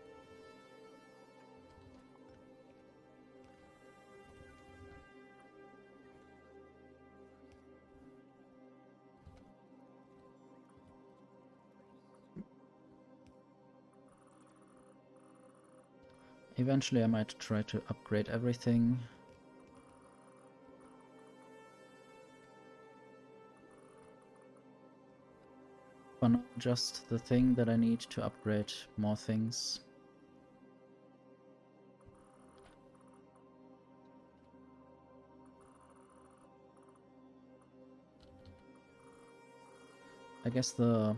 Eventually I might try to upgrade everything. For now, just the thing that I need to upgrade more things. I guess the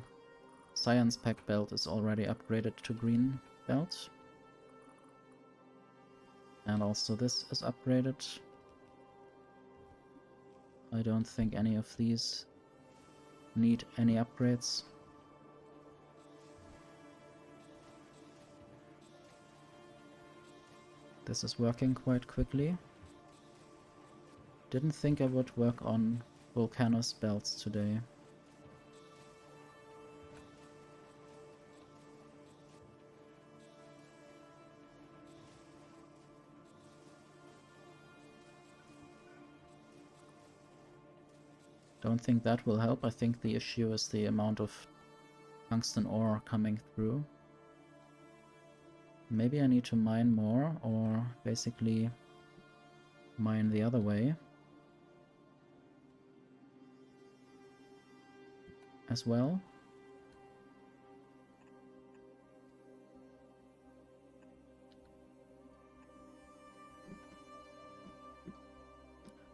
Science Pack belt is already upgraded to green belt. And also this is upgraded. I don't think any of these need any upgrades. This is working quite quickly. Didn't think I would work on Volcanus belts today. Don't think that will help. I think the issue is the amount of tungsten ore coming through. Maybe I need to mine more, or basically mine the other way as well.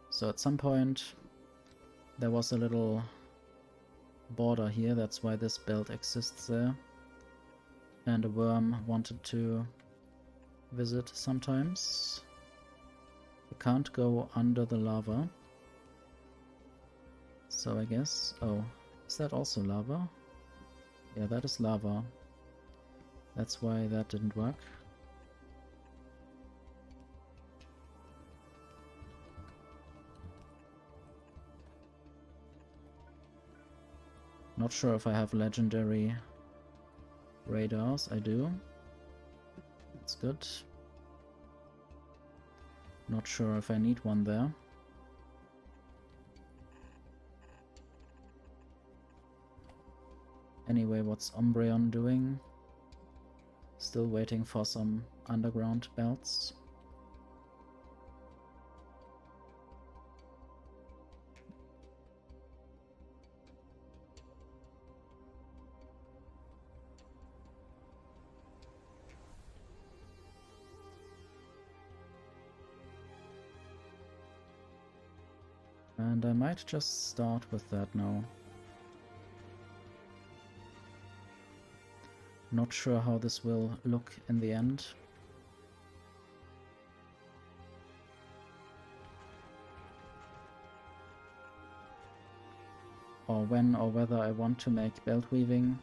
So at some point there was a little border here, that's why this belt exists there. And a worm wanted to visit sometimes. You can't go under the lava. So I guess... Oh, is that also lava? Yeah, that is lava. That's why that didn't work. Not sure if I have legendary radars. I do. That's good. Not sure if I need one there. Anyway, what's Umbreon doing? Still waiting for some underground belts. And I might just start with that now. Not sure how this will look in the end. Or when or whether I want to make belt weaving.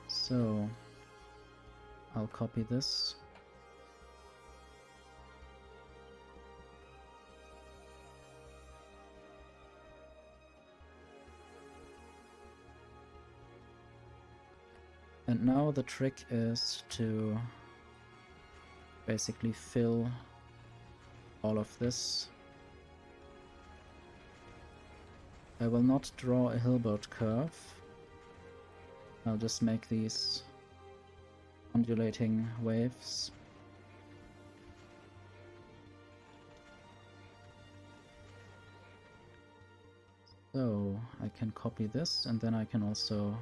So I'll copy this. And now the trick is to basically fill all of this. I will not draw a Hilbert curve. I'll just make these undulating waves. So I can copy this, and then I can also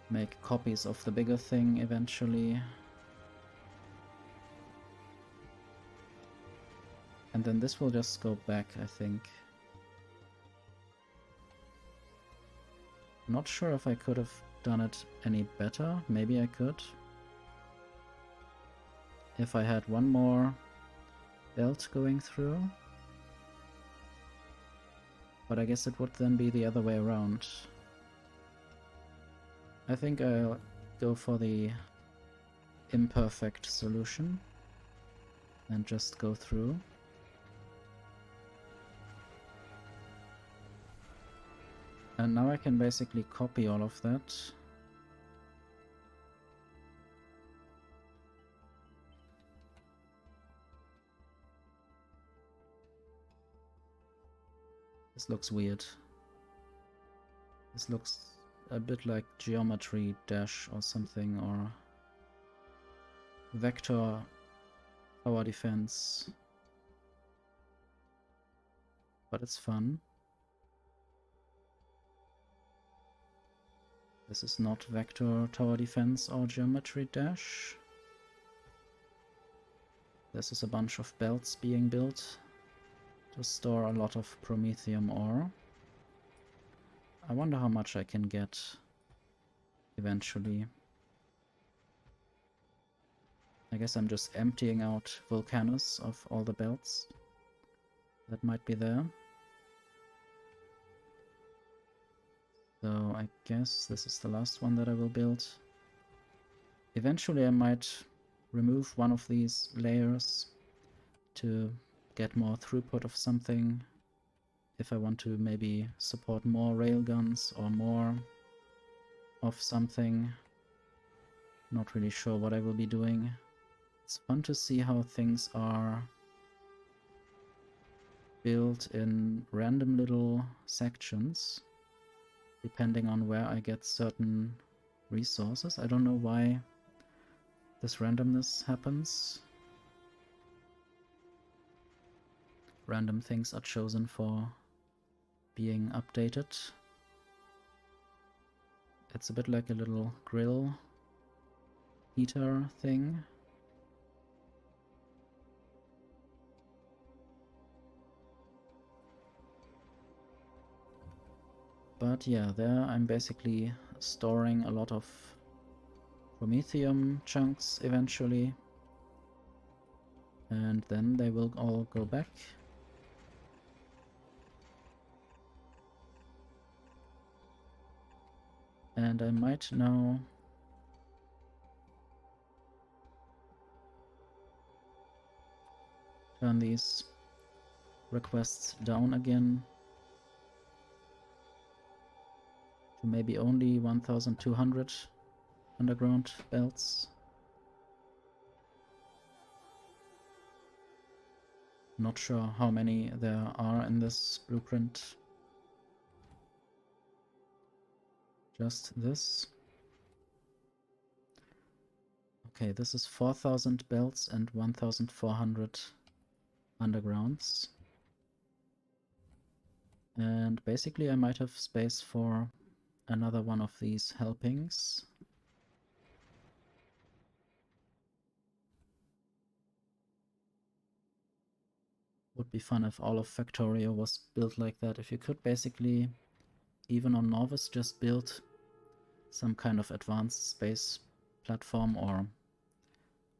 make copies of the bigger thing eventually. And then this will just go back, I think. Not sure if I could have done it any better. Maybe I could. If I had one more belt going through. But I guess it would then be the other way around. I think I'll go for the imperfect solution and just go through. And now I can basically copy all of that. This looks weird. This looks a bit like geometry dash or something, or vector tower defense. But it's fun. This is not vector tower defense or geometry dash. This is a bunch of belts being built to store a lot of promethium ore. I wonder how much I can get eventually. I guess I'm just emptying out Vulcanus of all the belts that might be there. So I guess this is the last one that I will build. Eventually I might remove one of these layers to get more throughput of something. If I want to maybe support more railguns or more of something. Not really sure what I will be doing. It's fun to see how things are built in random little sections, depending on where I get certain resources. I don't know why this randomness happens. Random things are chosen for being updated. It's a bit like a little grill heater thing. But yeah, there I'm basically storing a lot of promethium chunks eventually. And then they will all go back. And I might now turn these requests down again to maybe only 1200 underground belts. Not sure how many there are in this blueprint. Just this. Okay, this is 4000 belts and 1400 undergrounds. And basically I might have space for another one of these helpings. Would be fun if all of Factorio was built like that. If you could basically, even on Novice, just build some kind of advanced space platform or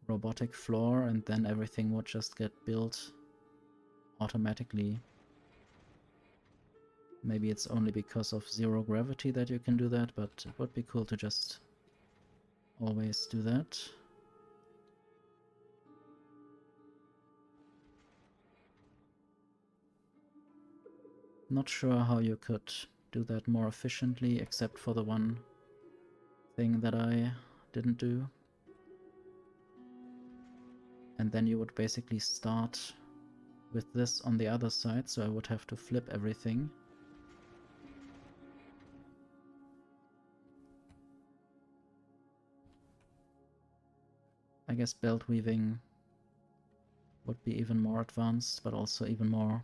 robotic floor, and then everything would just get built automatically. Maybe it's only because of zero gravity that you can do that, but it would be cool to just always do that. Not sure how you could do that more efficiently, except for the one thing that I didn't do. And then you would basically start with this on the other side, so I would have to flip everything. I guess belt weaving would be even more advanced, but also even more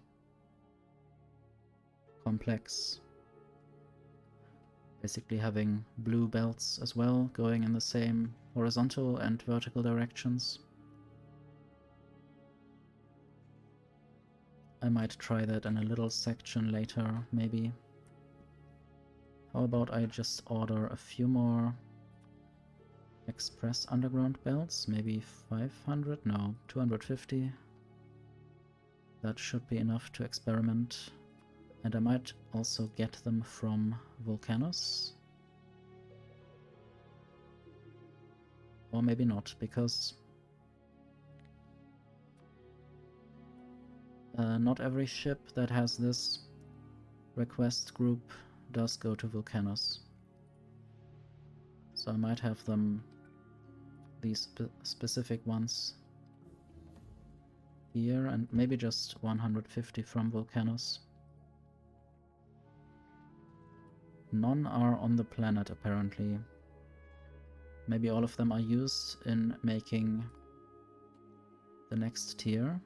complex. Basically having blue belts as well, going in the same horizontal and vertical directions. I might try that in a little section later, maybe. How about I just order a few more express underground belts? Maybe 500? No, 250. That should be enough to experiment. And I might also get them from Volcanos. Or maybe not, because not every ship that has this request group does go to Volcanos. So I might have them, these specific ones, here, and maybe just 150 from Volcanos. None are on the planet, apparently. Maybe all of them are used in making the next tier.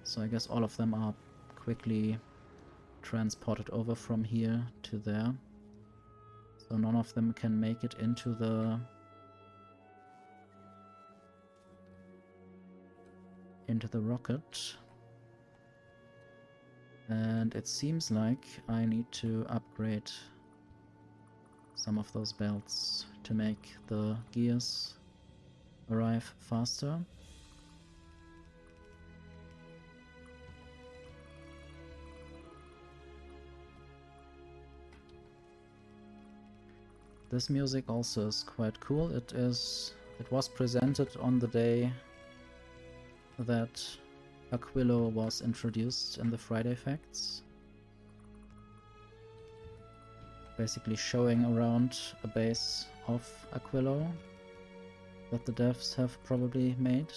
So I guess all of them are quickly transported over from here to there. So none of them can make it into the rocket. And it seems like I need to upgrade some of those belts to make the gears arrive faster. This music also is quite cool. It was presented on the day that Aquilo was introduced in the Friday Facts. Basically showing around a base of Aquilo that the devs have probably made.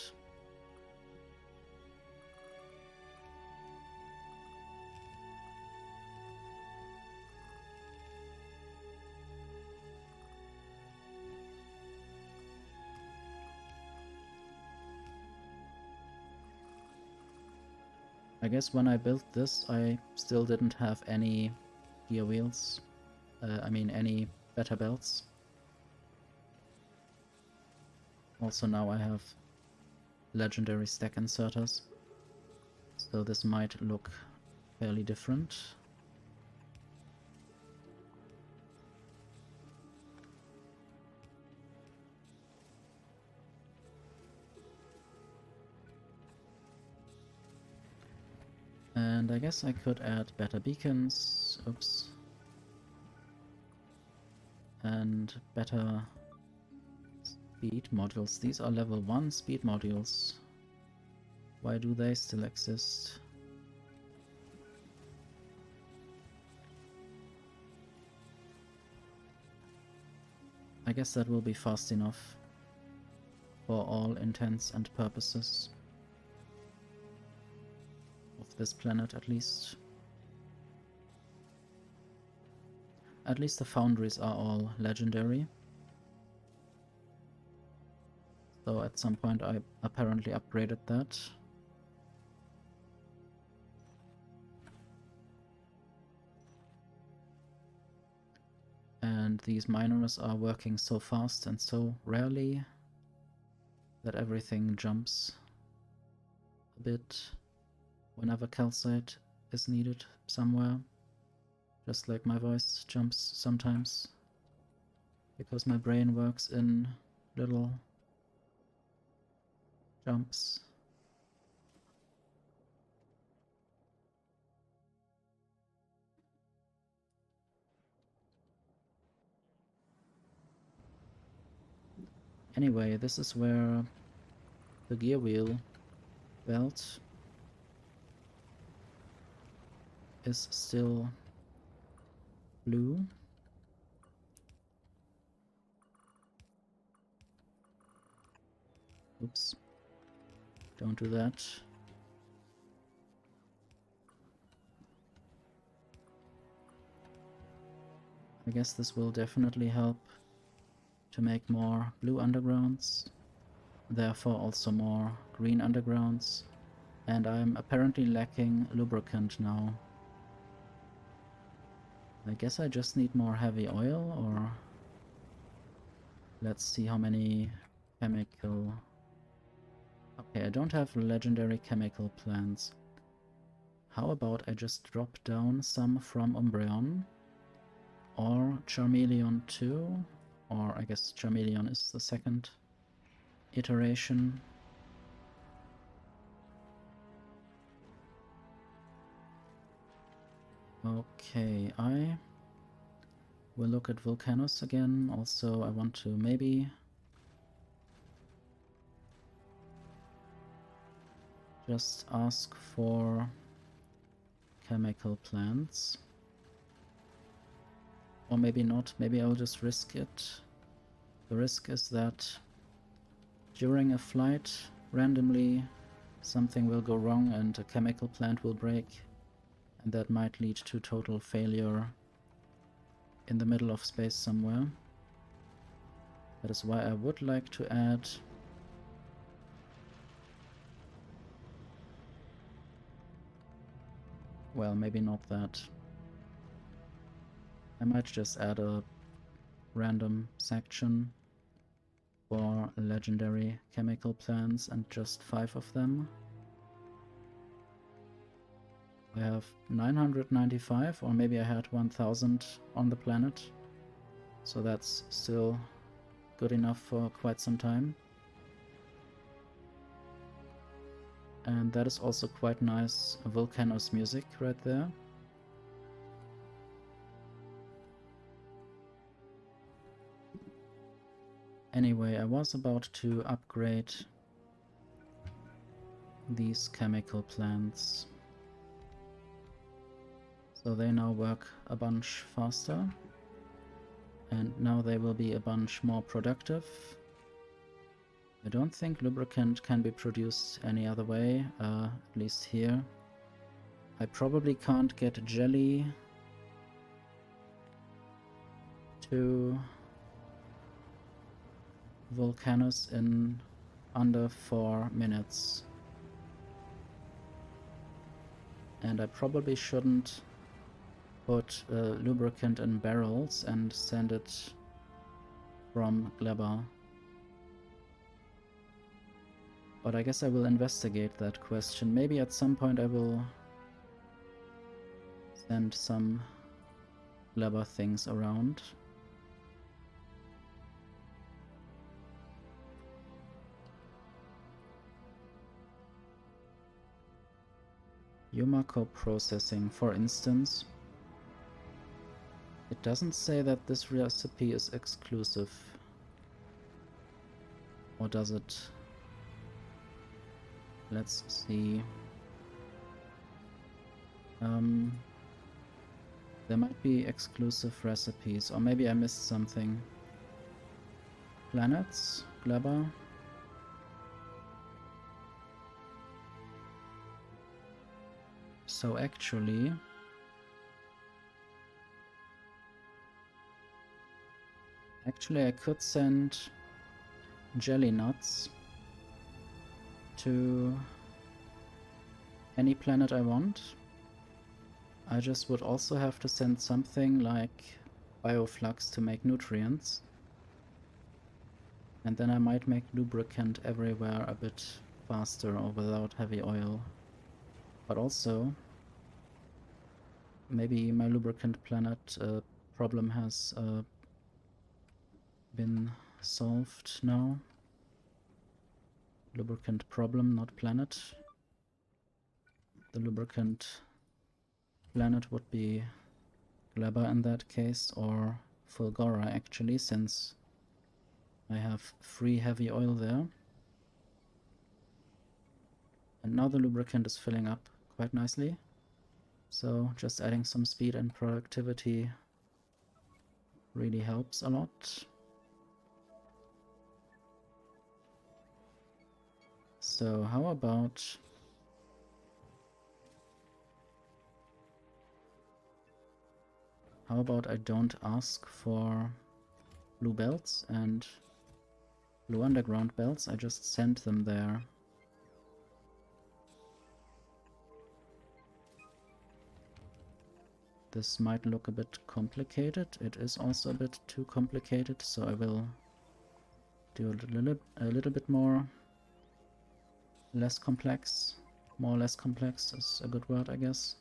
I guess when I built this, I still didn't have any gear wheels. Any better belts. Also now I have legendary stack inserters, so this might look fairly different. And I guess I could add better beacons, oops, and better speed modules. These are level 1 speed modules. Why do they still exist? I guess that will be fast enough for all intents and purposes. Of this planet, at least. At least the foundries are all legendary. So at some point I apparently upgraded that. And these miners are working so fast and so rarely that everything jumps a bit whenever calcite is needed somewhere. Just like my voice jumps sometimes, because my brain works in little jumps. Anyway, this is where the gear wheel belt is still blue. Oops. Don't do that. I guess this will definitely help to make more blue undergrounds, therefore also more green undergrounds. And I'm apparently lacking lubricant now. I guess I just need more heavy oil, or let's see how many chemical... Okay, I don't have legendary chemical plants. How about I just drop down some from Umbreon, or Charmeleon 2, or I guess Charmeleon is the second iteration. Okay, I will look at Volcanos again. Also, I want to maybe just ask for chemical plants. Or maybe not, maybe I'll just risk it. The risk is that during a flight, randomly, something will go wrong and a chemical plant will break, and that might lead to total failure in the middle of space somewhere. That is why I would like to add well, maybe not that. I might just add a random section for legendary chemical plants and just 5 of them. I have 995, or maybe I had 1000 on the planet, so that's still good enough for quite some time. And that is also quite nice Volcanos music right there. Anyway, I was about to upgrade these chemical plants, so they now work a bunch faster, and now they will be a bunch more productive. I don't think lubricant can be produced any other way, at least here. I probably can't get jelly to Volcanos in under 4 minutes. And I probably shouldn't put lubricant in barrels and send it from Gleba. But I guess I will investigate that question. Maybe at some point I will send some Gleba things around. Yumako processing, for instance. It doesn't say that this recipe is exclusive. Or does it? Let's see. There might be exclusive recipes, or maybe I missed something. Planets? Gleba? So actually... I could send jelly nuts to any planet I want. I just would also have to send something like bioflux to make nutrients. And then I might make lubricant everywhere a bit faster or without heavy oil. But also, maybe my lubricant planet problem has been solved now. Lubricant problem, not planet. The lubricant planet would be Glabber in that case, or Fulgora actually, since I have free heavy oil there. And now the lubricant is filling up quite nicely. So just adding some speed and productivity really helps a lot. So how about I don't ask for blue belts and blue underground belts, I just send them there. This might look a bit complicated. It is also a bit too complicated, so I will do a little bit more less complex. More or less complex is a good word, I guess.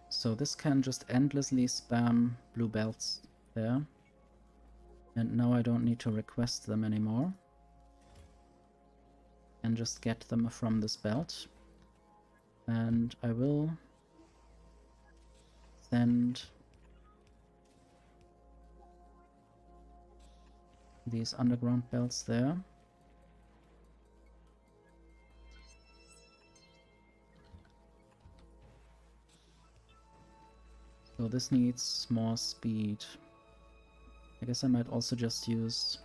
So this can just endlessly spam blue belts there. And now I don't need to request them anymore. And just get them from this belt. And I will send these underground belts there. So this needs more speed. I guess I might also just use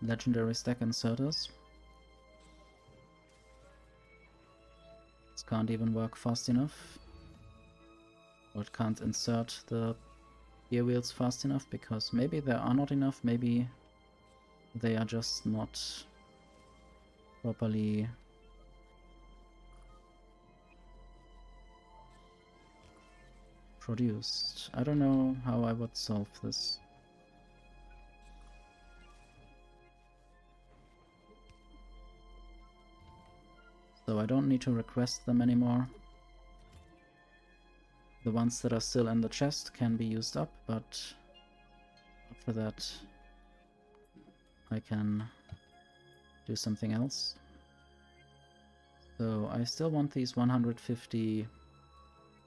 legendary stack inserters. This can't even work fast enough. Or it can't insert the gear wheels fast enough, because maybe there are not enough, maybe they are just not properly produced. I don't know how I would solve this. So I don't need to request them anymore. The ones that are still in the chest can be used up, but after that I can do something else. So I still want these 150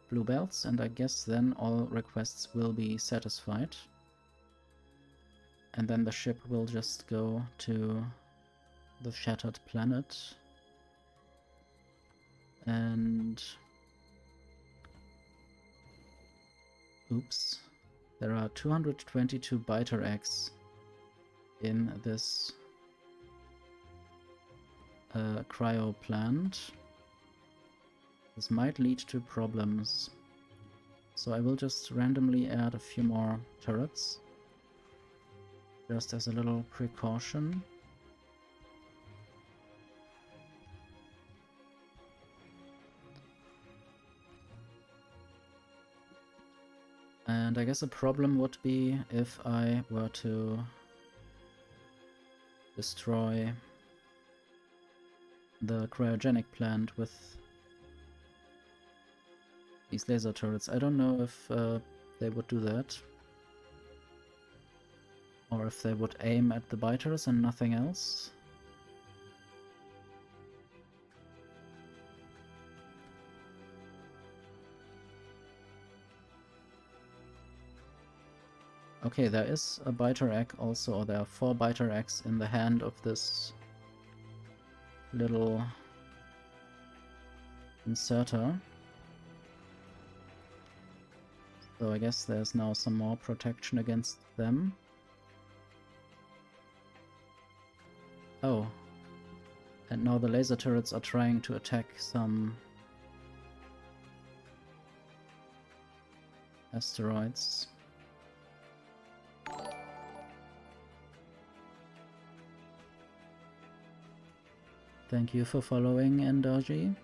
blue belts, and I guess then all requests will be satisfied. And then the ship will just go to the Shattered Planet. And oops, there are 222 biter eggs in this cryo plant. This might lead to problems. So I will just randomly add a few more turrets, just as a little precaution. And I guess a problem would be if I were to destroy the cryogenic plant with these laser turrets. I don't know if they would do that, or if they would aim at the biters and nothing else. Okay, there is a biter egg also, or there are 4 biter eggs in the hand of this little inserter. So I guess there's now some more protection against them. Oh. And now the laser turrets are trying to attack some asteroids. Thank you for following, Endoji.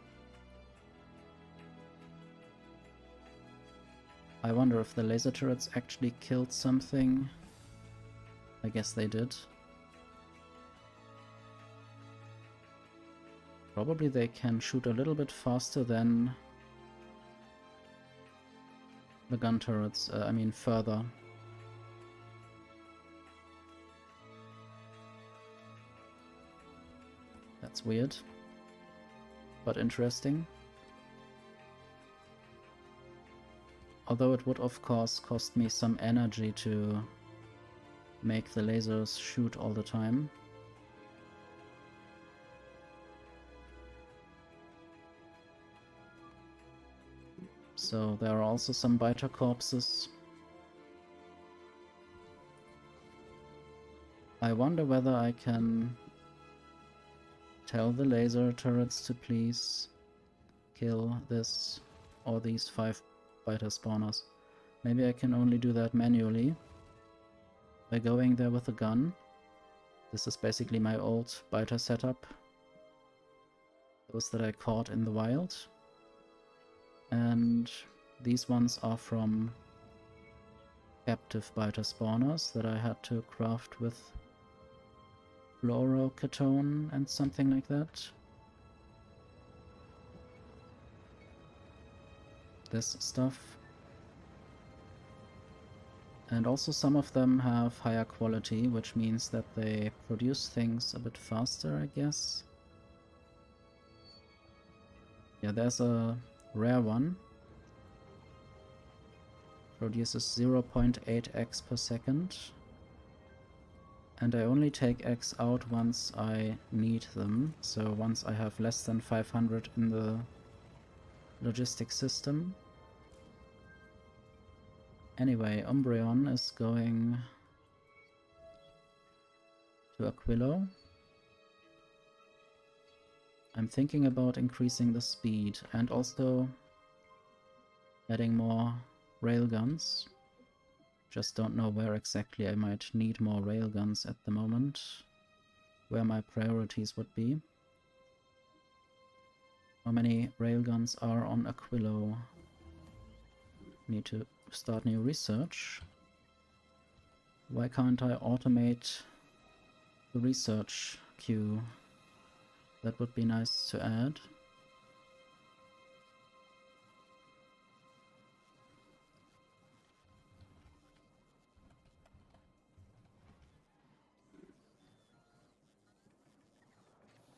I wonder if the laser turrets actually killed something. I guess they did. Probably they can shoot a little bit faster than the gun turrets, I mean further. That's weird, but interesting. Although it would of course cost me some energy to make the lasers shoot all the time. So there are also some biter corpses. I wonder whether I can tell the laser turrets to please kill this or these 5 biter spawners. Maybe I can only do that manually by going there with a gun. This is basically my old biter setup. Those that I caught in the wild. And these ones are from captive biter spawners that I had to craft with fluorocatone and something like that. This stuff. And also some of them have higher quality, which means that they produce things a bit faster, I guess. Yeah, there's a rare one. Produces 0.8x per second. And I only take X out once I need them. So once I have less than 500 in the logistics system. Anyway, Umbreon is going to Aquilo. I'm thinking about increasing the speed and also adding more railguns. Just don't know where exactly I might need more railguns at the moment, where my priorities would be. How many railguns are on Aquilo? Need to start new research. Why can't I automate the research queue? That would be nice to add.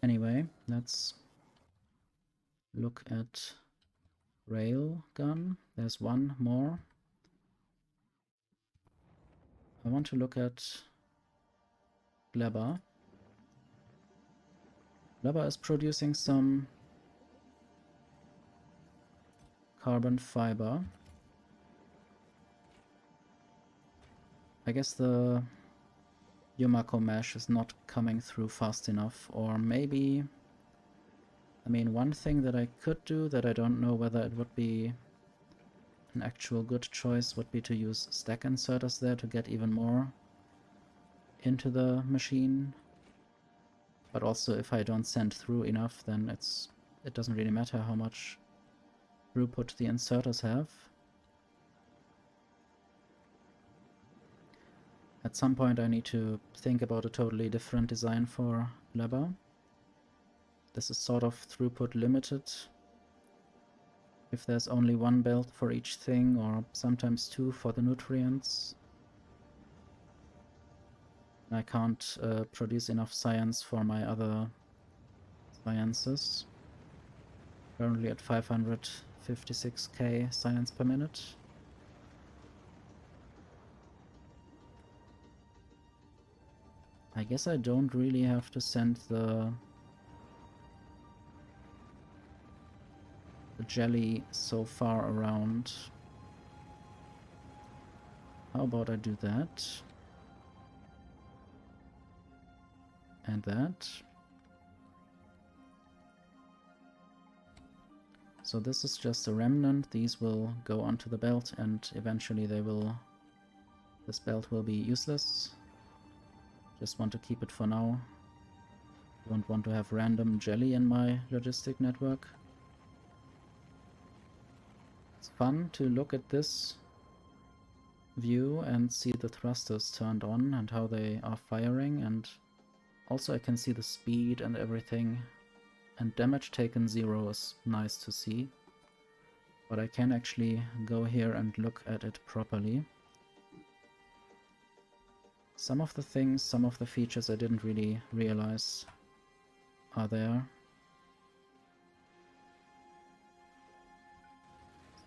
Anyway, let's look at railgun. There's one more. I want to look at Glebber. Glebber is producing some carbon fiber. I guess the Yumako mesh is not coming through fast enough, or maybe... I mean, one thing that I could do that I don't know whether it would be an actual good choice would be to use stack inserters there to get even more into the machine. But also if I don't send through enough, then it doesn't really matter how much throughput the inserters have. At some point I need to think about a totally different design for Glebber. This is sort of throughput limited. If there's only one belt for each thing, or sometimes 2 for the nutrients. I can't produce enough science for my other sciences. Currently at 556k science per minute. I guess I don't really have to send the jelly so far around. How about I do that? And that. So this is just a remnant. These will go onto the belt and eventually this belt will be useless. Just want to keep it for now Don't want to have random jelly in my logistic network. It's fun to look at this view and see the thrusters turned on and how they are firing, and also I can see the speed and everything, and damage taken 0 is nice to see, but I can actually go here and look at it properly. Some of the things, some of the features I didn't really realize are there.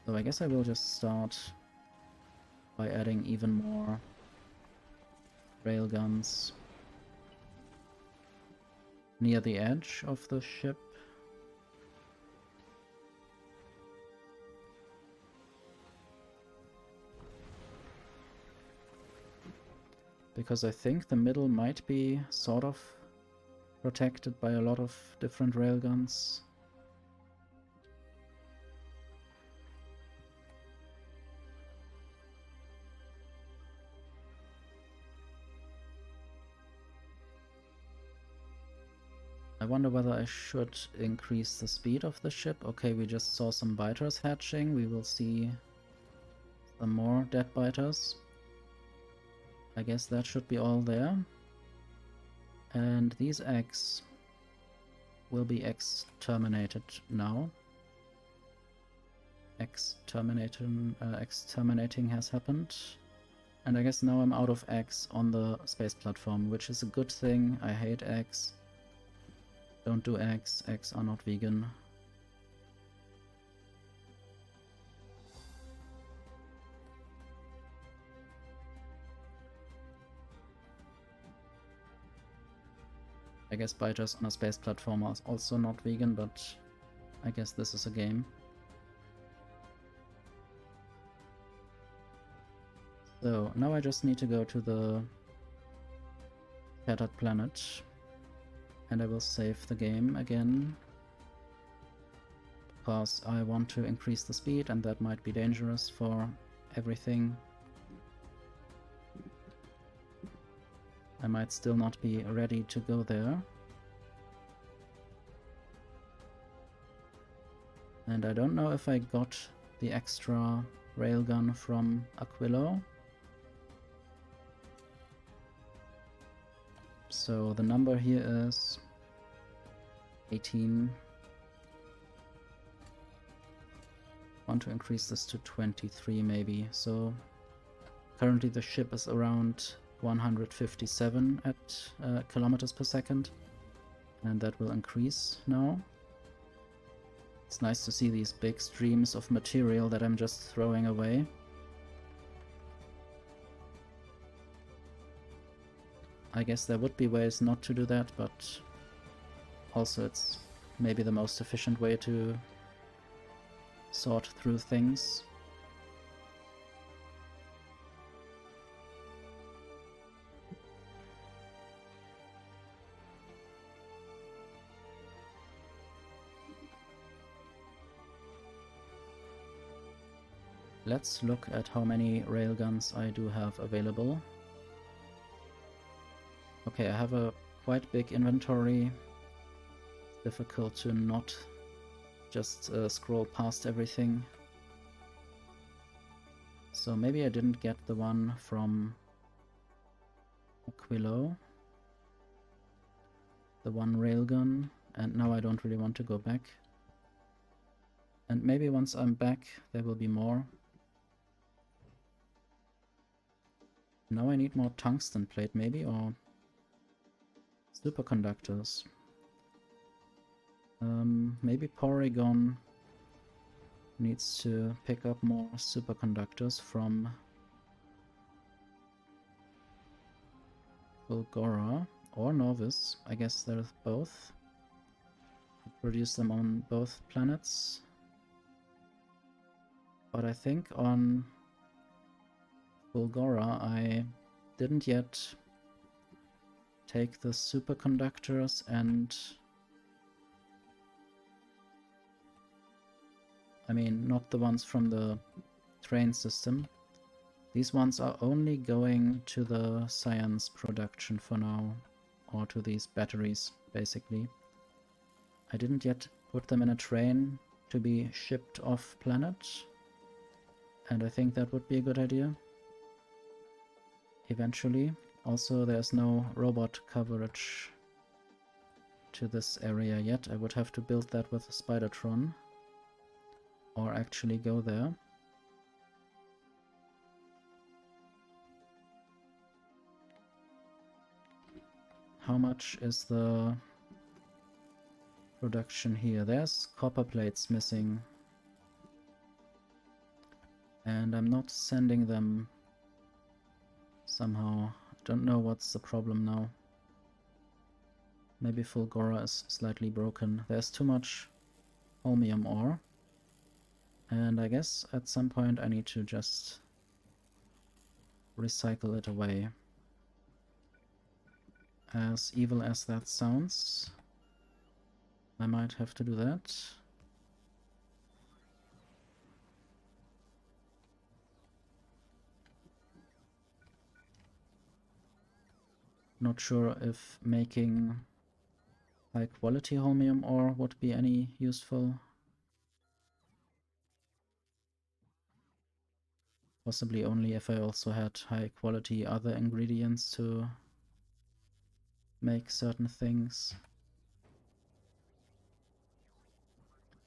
So I guess I will just start by adding even more railguns near the edge of the ship. Because I think the middle might be sort of protected by a lot of different railguns. I wonder whether I should increase the speed of the ship. Okay, we just saw some biters hatching. We will see some more dead biters. I guess that should be all there. And these eggs will be exterminated now. Exterminating has happened. And I guess now I'm out of eggs on the space platform, which is a good thing. I hate eggs. Don't do eggs. Eggs are not vegan. I guess biters on a space platform are also not vegan, but I guess this is a game. So now I just need to go to the scattered planet, and I will save the game again, because I want to increase the speed and that might be dangerous for everything. I might still not be ready to go there. And I don't know if I got the extra railgun from Aquilo. So the number here is 18. Want to increase this to 23 maybe. So currently the ship is around 157 at kilometers per second, and that will increase now. It's nice to see these big streams of material that I'm just throwing away. I guess there would be ways not to do that, but also it's maybe the most efficient way to sort through things. Let's look at how many railguns I do have available. Okay, I have a quite big inventory. Difficult to not just scroll past everything. So maybe I didn't get the one from Aquilo, the one railgun, and now I don't really want to go back. And maybe once I'm back there will be more. Now I need more tungsten plate maybe, or superconductors. Maybe Porygon needs to pick up more superconductors from Fulgora or Novice. I guess there's both. Produce them on both planets. But I think on Fulgora I didn't yet take the superconductors, and I mean not the ones from the train system. These ones are only going to the science production for now or to these batteries, basically. I didn't yet put them in a train to be shipped off planet, and I think that would be a good idea. Eventually. Also, there's no robot coverage to this area yet. I would have to build that with a Spidertron, or actually go there. How much is the production here? There's copper plates missing. And I'm not sending them somehow. Don't know what's the problem now. Maybe Fulgora is slightly broken. There's too much holmium ore. And I guess at some point I need to just recycle it away. As evil as that sounds, I might have to do that. Not sure if making high quality holmium ore would be any useful. Possibly only if I also had high quality other ingredients to make certain things.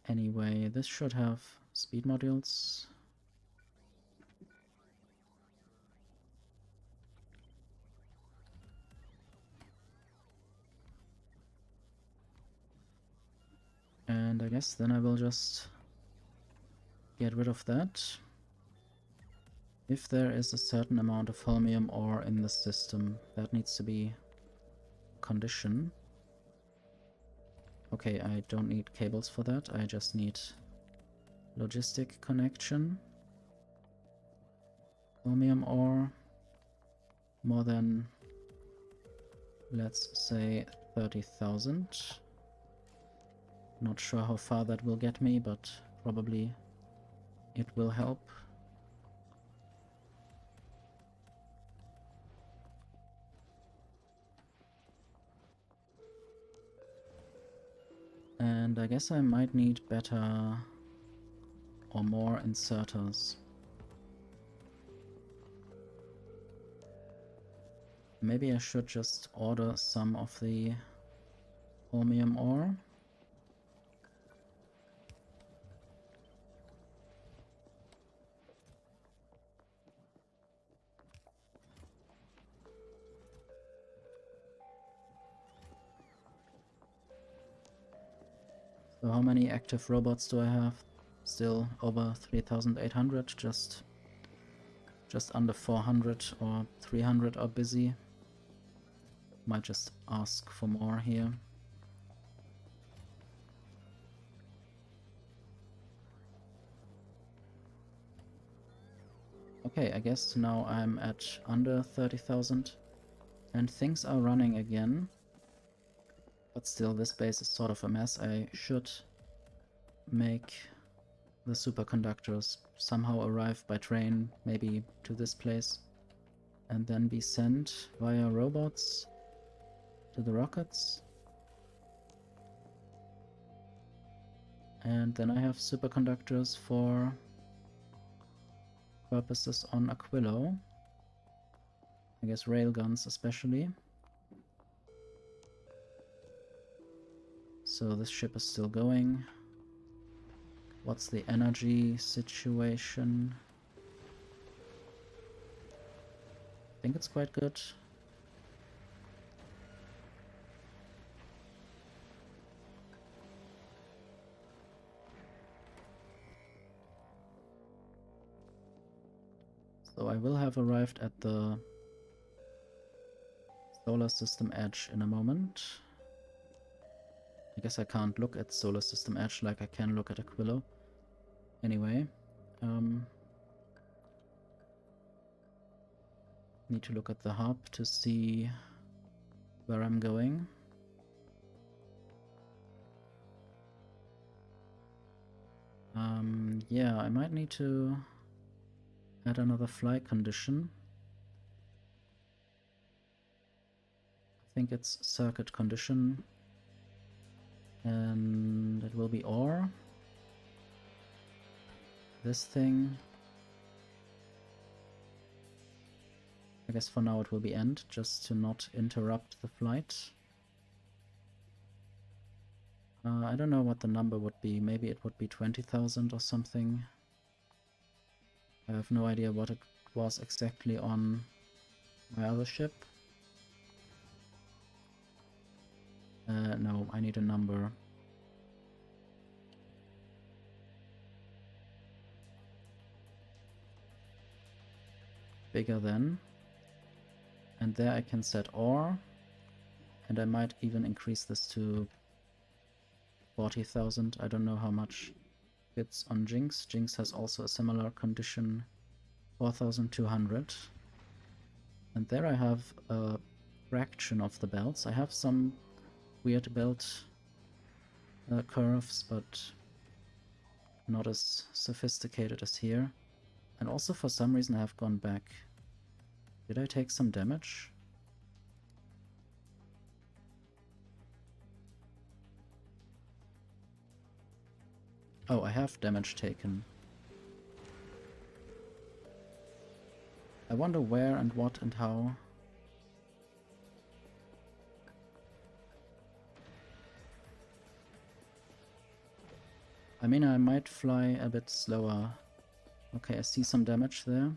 Anyway, this should have speed modules. And I guess then I will just get rid of that. If there is a certain amount of holmium ore in the system, that needs to be a condition. Okay, I don't need cables for that, I just need logistic connection. Holmium ore, more than, let's say, 30,000. Not sure how far that will get me, but probably it will help. And I guess I might need better or more inserters. Maybe I should just order some of the holmium ore. So how many active robots do I have? Still over 3,800, just under 400 or 300 are busy. Might just ask for more here. Okay, I guess now I'm at under 30,000 and things are running again. But still, this base is sort of a mess. I should make the superconductors somehow arrive by train, maybe to this place, and then be sent via robots to the rockets. And then I have superconductors for purposes on Aquilo. I guess railguns especially. So this ship is still going. What's the energy situation? I think it's quite good. So I will have arrived at the solar system edge in a moment. I guess I can't look at solar system edge like I can look at Aquilo. Anyway, need to look at the hub to see where I'm going. Yeah, I might need to add another flight condition. I think it's circuit condition. And it will be ore. This thing. I guess for now it will be end, just to not interrupt the flight. I don't know what the number would be. Maybe it would be 20,000 or something. I have no idea what it was exactly on my other ship. No, I need a number. Bigger than. And there I can set ore. And I might even increase this to 40,000. I don't know how much fits on Jinx. Jinx has also a similar condition, 4,200. And there I have a fraction of the belts. I have some weird belt curves, but not as sophisticated as here. And also for some reason I have gone back. Did I take some damage? Oh, I have damage taken. I wonder where and what and how. I mean, I might fly a bit slower. Okay, I see some damage there.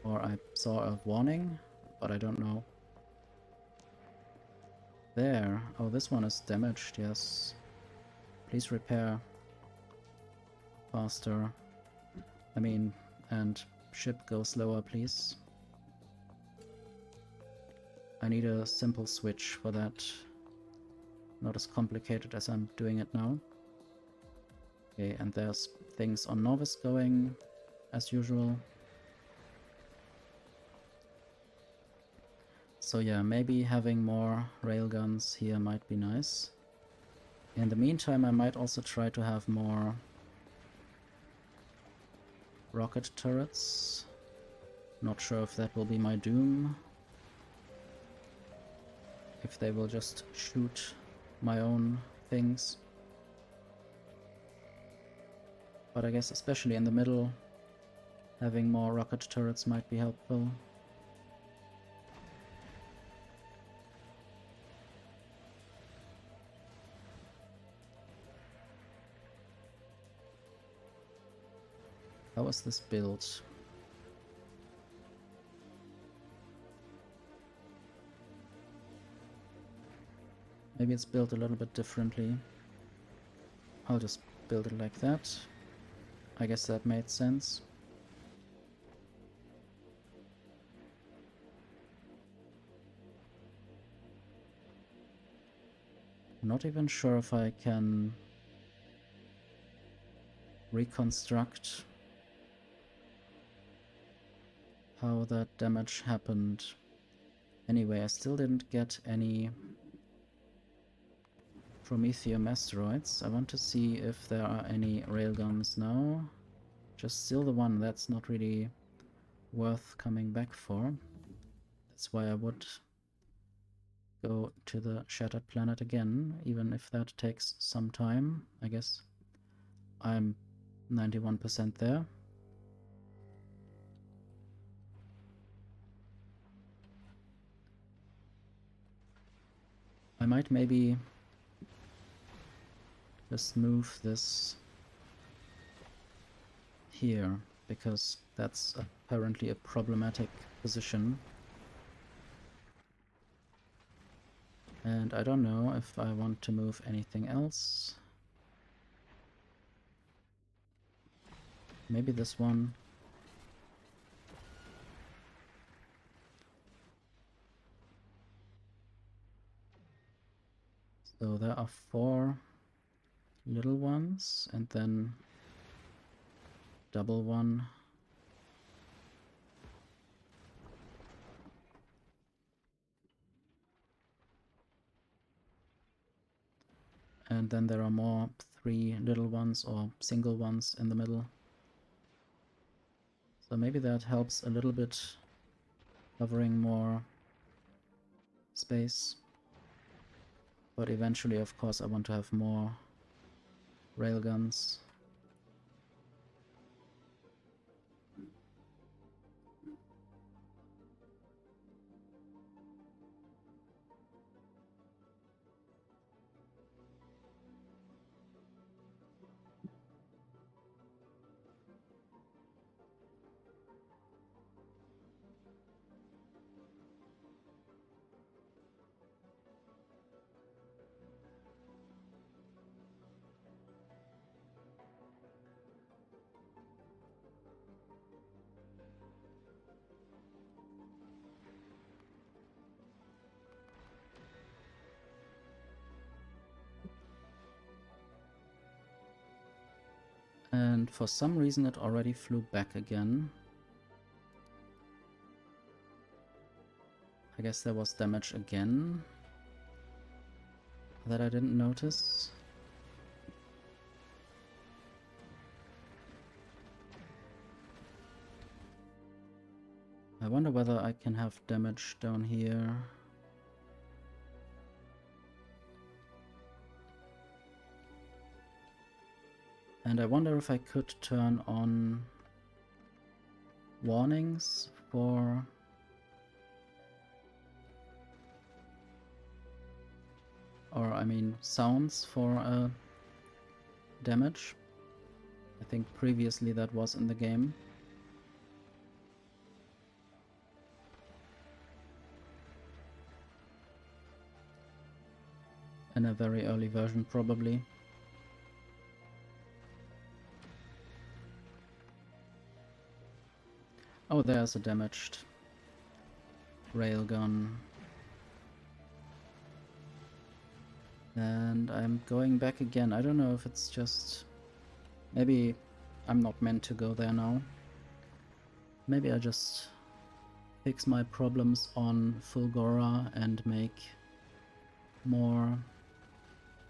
Or I saw a warning, but I don't know. There. Oh, this one is damaged, yes. Please repair faster. I mean, and ship go slower, please. I need a simple switch for that. Not as complicated as I'm doing it now. Okay, and there's things on Novice going, as usual. So yeah, maybe having more railguns here might be nice. In the meantime, I might also try to have more rocket turrets. Not sure if that will be my doom. If they will just shoot my own things. But I guess especially in the middle, having more rocket turrets might be helpful. How is this built? Maybe it's built a little bit differently. I'll just build it like that. I guess that made sense. Not even sure if I can reconstruct how that damage happened. Anyway, I still didn't get any promethium asteroids. I want to see if there are any railguns now. Just still the one, that's not really worth coming back for. That's why I would go to the Shattered Planet again, even if that takes some time. I guess I'm 91% there. I might maybe just move this here, because that's apparently a problematic position. And I don't know if I want to move anything else. Maybe this one. So there are 4 little ones, and then double one. And then there are more 3 little ones or single ones in the middle. So maybe that helps a little bit, covering more space. But eventually, of course, I want to have more railguns. And for some reason it already flew back again. I guess there was damage again that I didn't notice. I wonder whether I can have damage down here. And I wonder if I could turn on warnings for... or I mean sounds for damage. I think previously that was in the game. In a very early version probably. Oh, there's a damaged railgun. And I'm going back again. I don't know if it's just... maybe I'm not meant to go there now. Maybe I just fix my problems on Fulgora and make more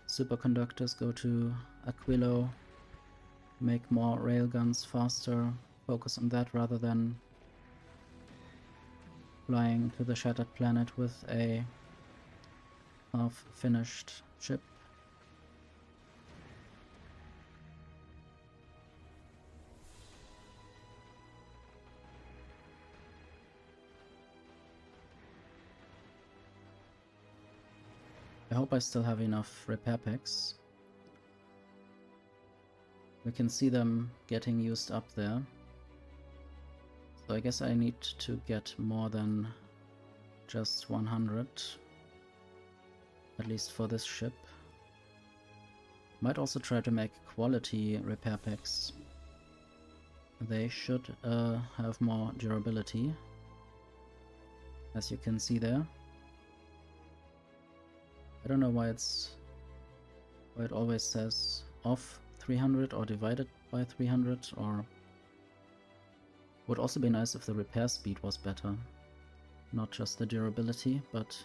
superconductors, go to Aquilo, make more railguns faster, focus on that rather than flying to the Shattered Planet with a half-finished ship. I hope I still have enough repair packs. We can see them getting used up there. So I guess I need to get more than just 100. At least for this ship. Might also try to make quality repair packs. They should have more durability, as you can see there. I don't know why it always says off 300 or divided by 300, or would also be nice if the repair speed was better. Not just the durability, but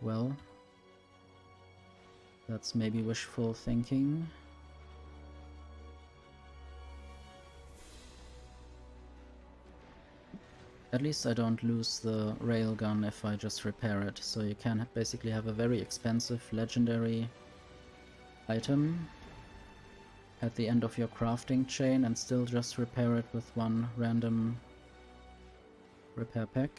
well, that's maybe wishful thinking. At least I don't lose the railgun if I just repair it, so you can basically have a very expensive legendary item at the end of your crafting chain and still just repair it with one random repair pack.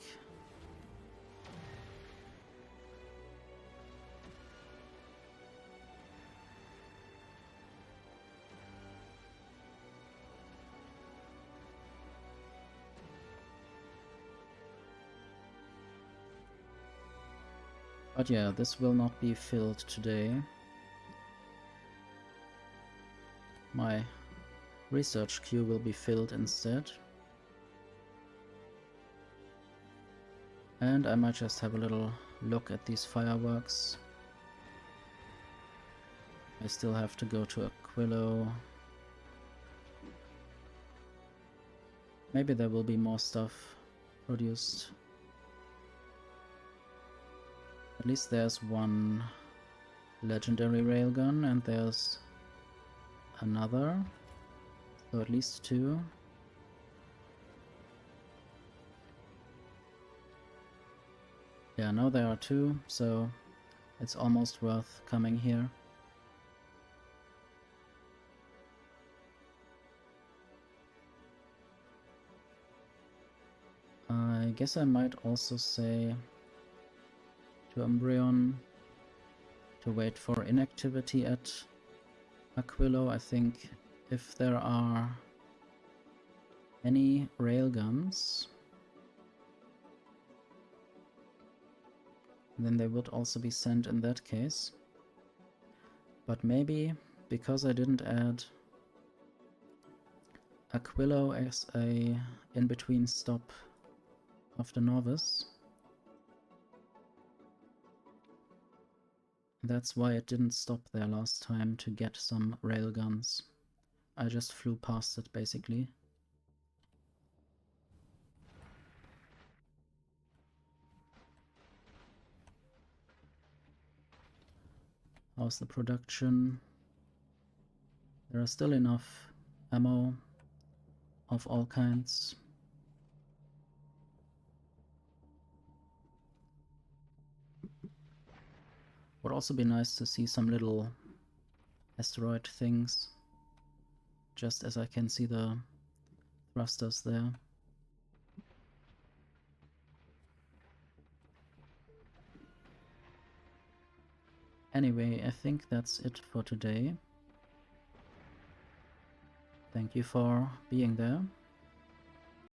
But yeah, this will not be filled today. My research queue will be filled instead. And I might just have a little look at these fireworks. I still have to go to Aquilo. Maybe there will be more stuff produced. At least there's one legendary railgun and there's another, so at least two. Yeah, now there are two, so it's almost worth coming here. I guess I might also say to Umbreon to wait for inactivity at Aquilo. I think if there are any railguns, then they would also be sent in that case. But maybe because I didn't add Aquilo as a in-between stop after Novice, that's why it didn't stop there last time to get some railguns. I just flew past it basically. How's the production? There are still enough ammo of all kinds. Would also be nice to see some little asteroid things, just as I can see the thrusters there. Anyway, I think that's it for today. Thank you for being there.